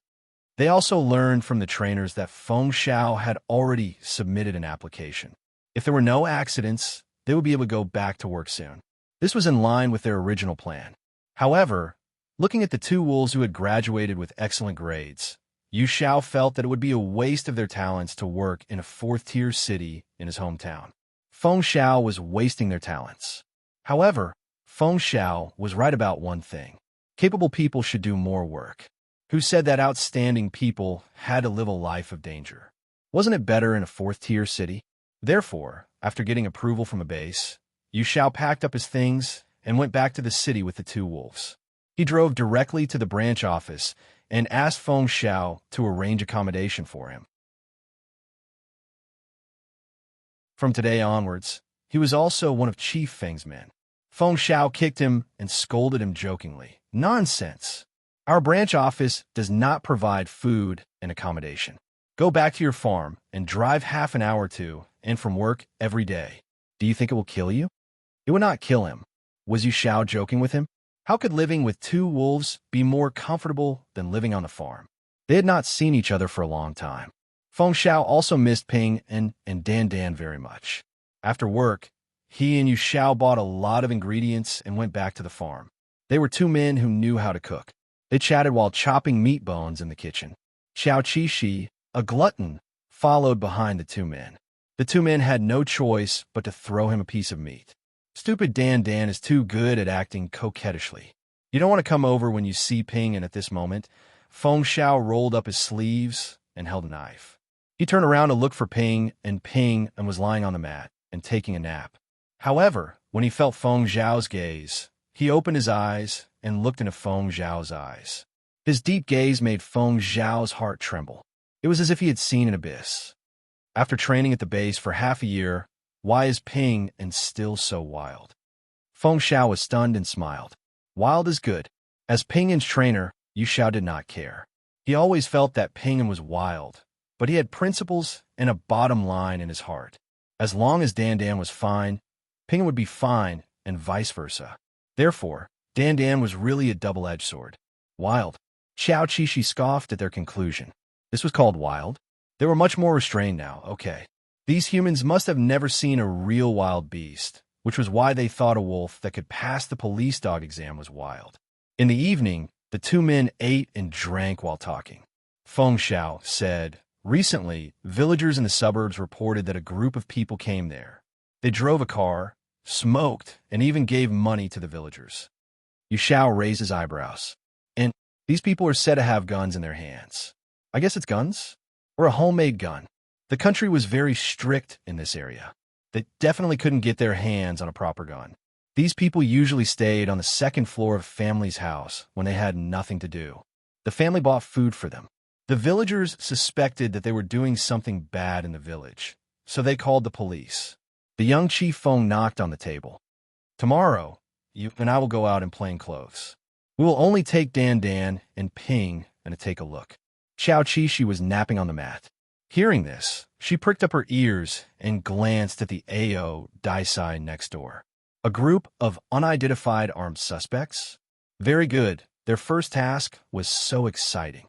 They also learned from the trainers that Feng Xiao had already submitted an application. If there were no accidents, they would be able to go back to work soon. This was in line with their original plan. However, looking at the two wolves who had graduated with excellent grades, Yu Xiao felt that it would be a waste of their talents to work in a fourth-tier city in his hometown. Feng Xiao was wasting their talents. However, Feng Xiao was right about one thing. Capable people should do more work. Who said that outstanding people had to live a life of danger? Wasn't it better in a fourth-tier city? Therefore, after getting approval from a base, Yu Xiao packed up his things and went back to the city with the two wolves. He drove directly to the branch office and asked Feng Xiao to arrange accommodation for him. From today onwards, he was also one of Chief Feng's men. Feng Xiao kicked him and scolded him jokingly. Nonsense! Our branch office does not provide food and accommodation. Go back to your farm and drive half an hour to and from work every day. Do you think it will kill you? It would not kill him. Was Yu Xiao joking with him? How could living with two wolves be more comfortable than living on the farm? They had not seen each other for a long time. Feng Xiao also missed Ping and Dan Dan very much. After work, he and Yu Xiao bought a lot of ingredients and went back to the farm. They were two men who knew how to cook. They chatted while chopping meat bones in the kitchen. Xiao Qixi, a glutton, followed behind the two men. The two men had no choice but to throw him a piece of meat. Stupid Dan Dan is too good at acting coquettishly. You don't want to come over when you see Ping, and at this moment, Feng Xiao rolled up his sleeves and held a knife. He turned around to look for Ping and was lying on the mat and taking a nap. However, when he felt Feng Xiao's gaze, he opened his eyes and looked into Feng Xiao's eyes. His deep gaze made Feng Xiao's heart tremble. It was as if he had seen an abyss. After training at the base for half a year, why is Ping and still so wild? Feng Xiao was stunned and smiled. Wild is good. As Ping'an's trainer, Yu Xiao did not care. He always felt that Ping'an was wild, but he had principles and a bottom line in his heart. As long as Dan Dan was fine, Ping'an would be fine, and vice versa. Therefore, Dan Dan was really a double-edged sword. Wild. Xiao Qixi scoffed at their conclusion. This was called wild? They were much more restrained now, okay. These humans must have never seen a real wild beast, which was why they thought a wolf that could pass the police dog exam was wild. In the evening, the two men ate and drank while talking. Feng Xiao said, recently, villagers in the suburbs reported that a group of people came there. They drove a car, smoked, and even gave money to the villagers. Yu Xiao raised his eyebrows. And these people are said to have guns in their hands. I guess it's guns? Or a homemade gun. The country was very strict in this area. They definitely couldn't get their hands on a proper gun. These people usually stayed on the second floor of a family's house when they had nothing to do. The family bought food for them. The villagers suspected that they were doing something bad in the village, so they called the police. The young Chief Feng knocked on the table. Tomorrow, you and I will go out in plain clothes. We will only take Dan Dan and Ping and take a look. Xiao Qixi was napping on the mat. Hearing this, she pricked up her ears and glanced at the AO Daisai next door. A group of unidentified armed suspects? Very good. Their first task was so exciting.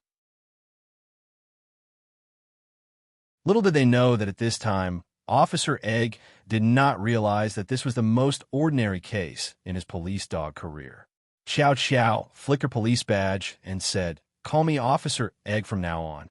Little did they know that at this time, Officer Egg did not realize that this was the most ordinary case in his police dog career. Xiao Xiao flicked her police badge and said, "Call me Officer Egg from now on."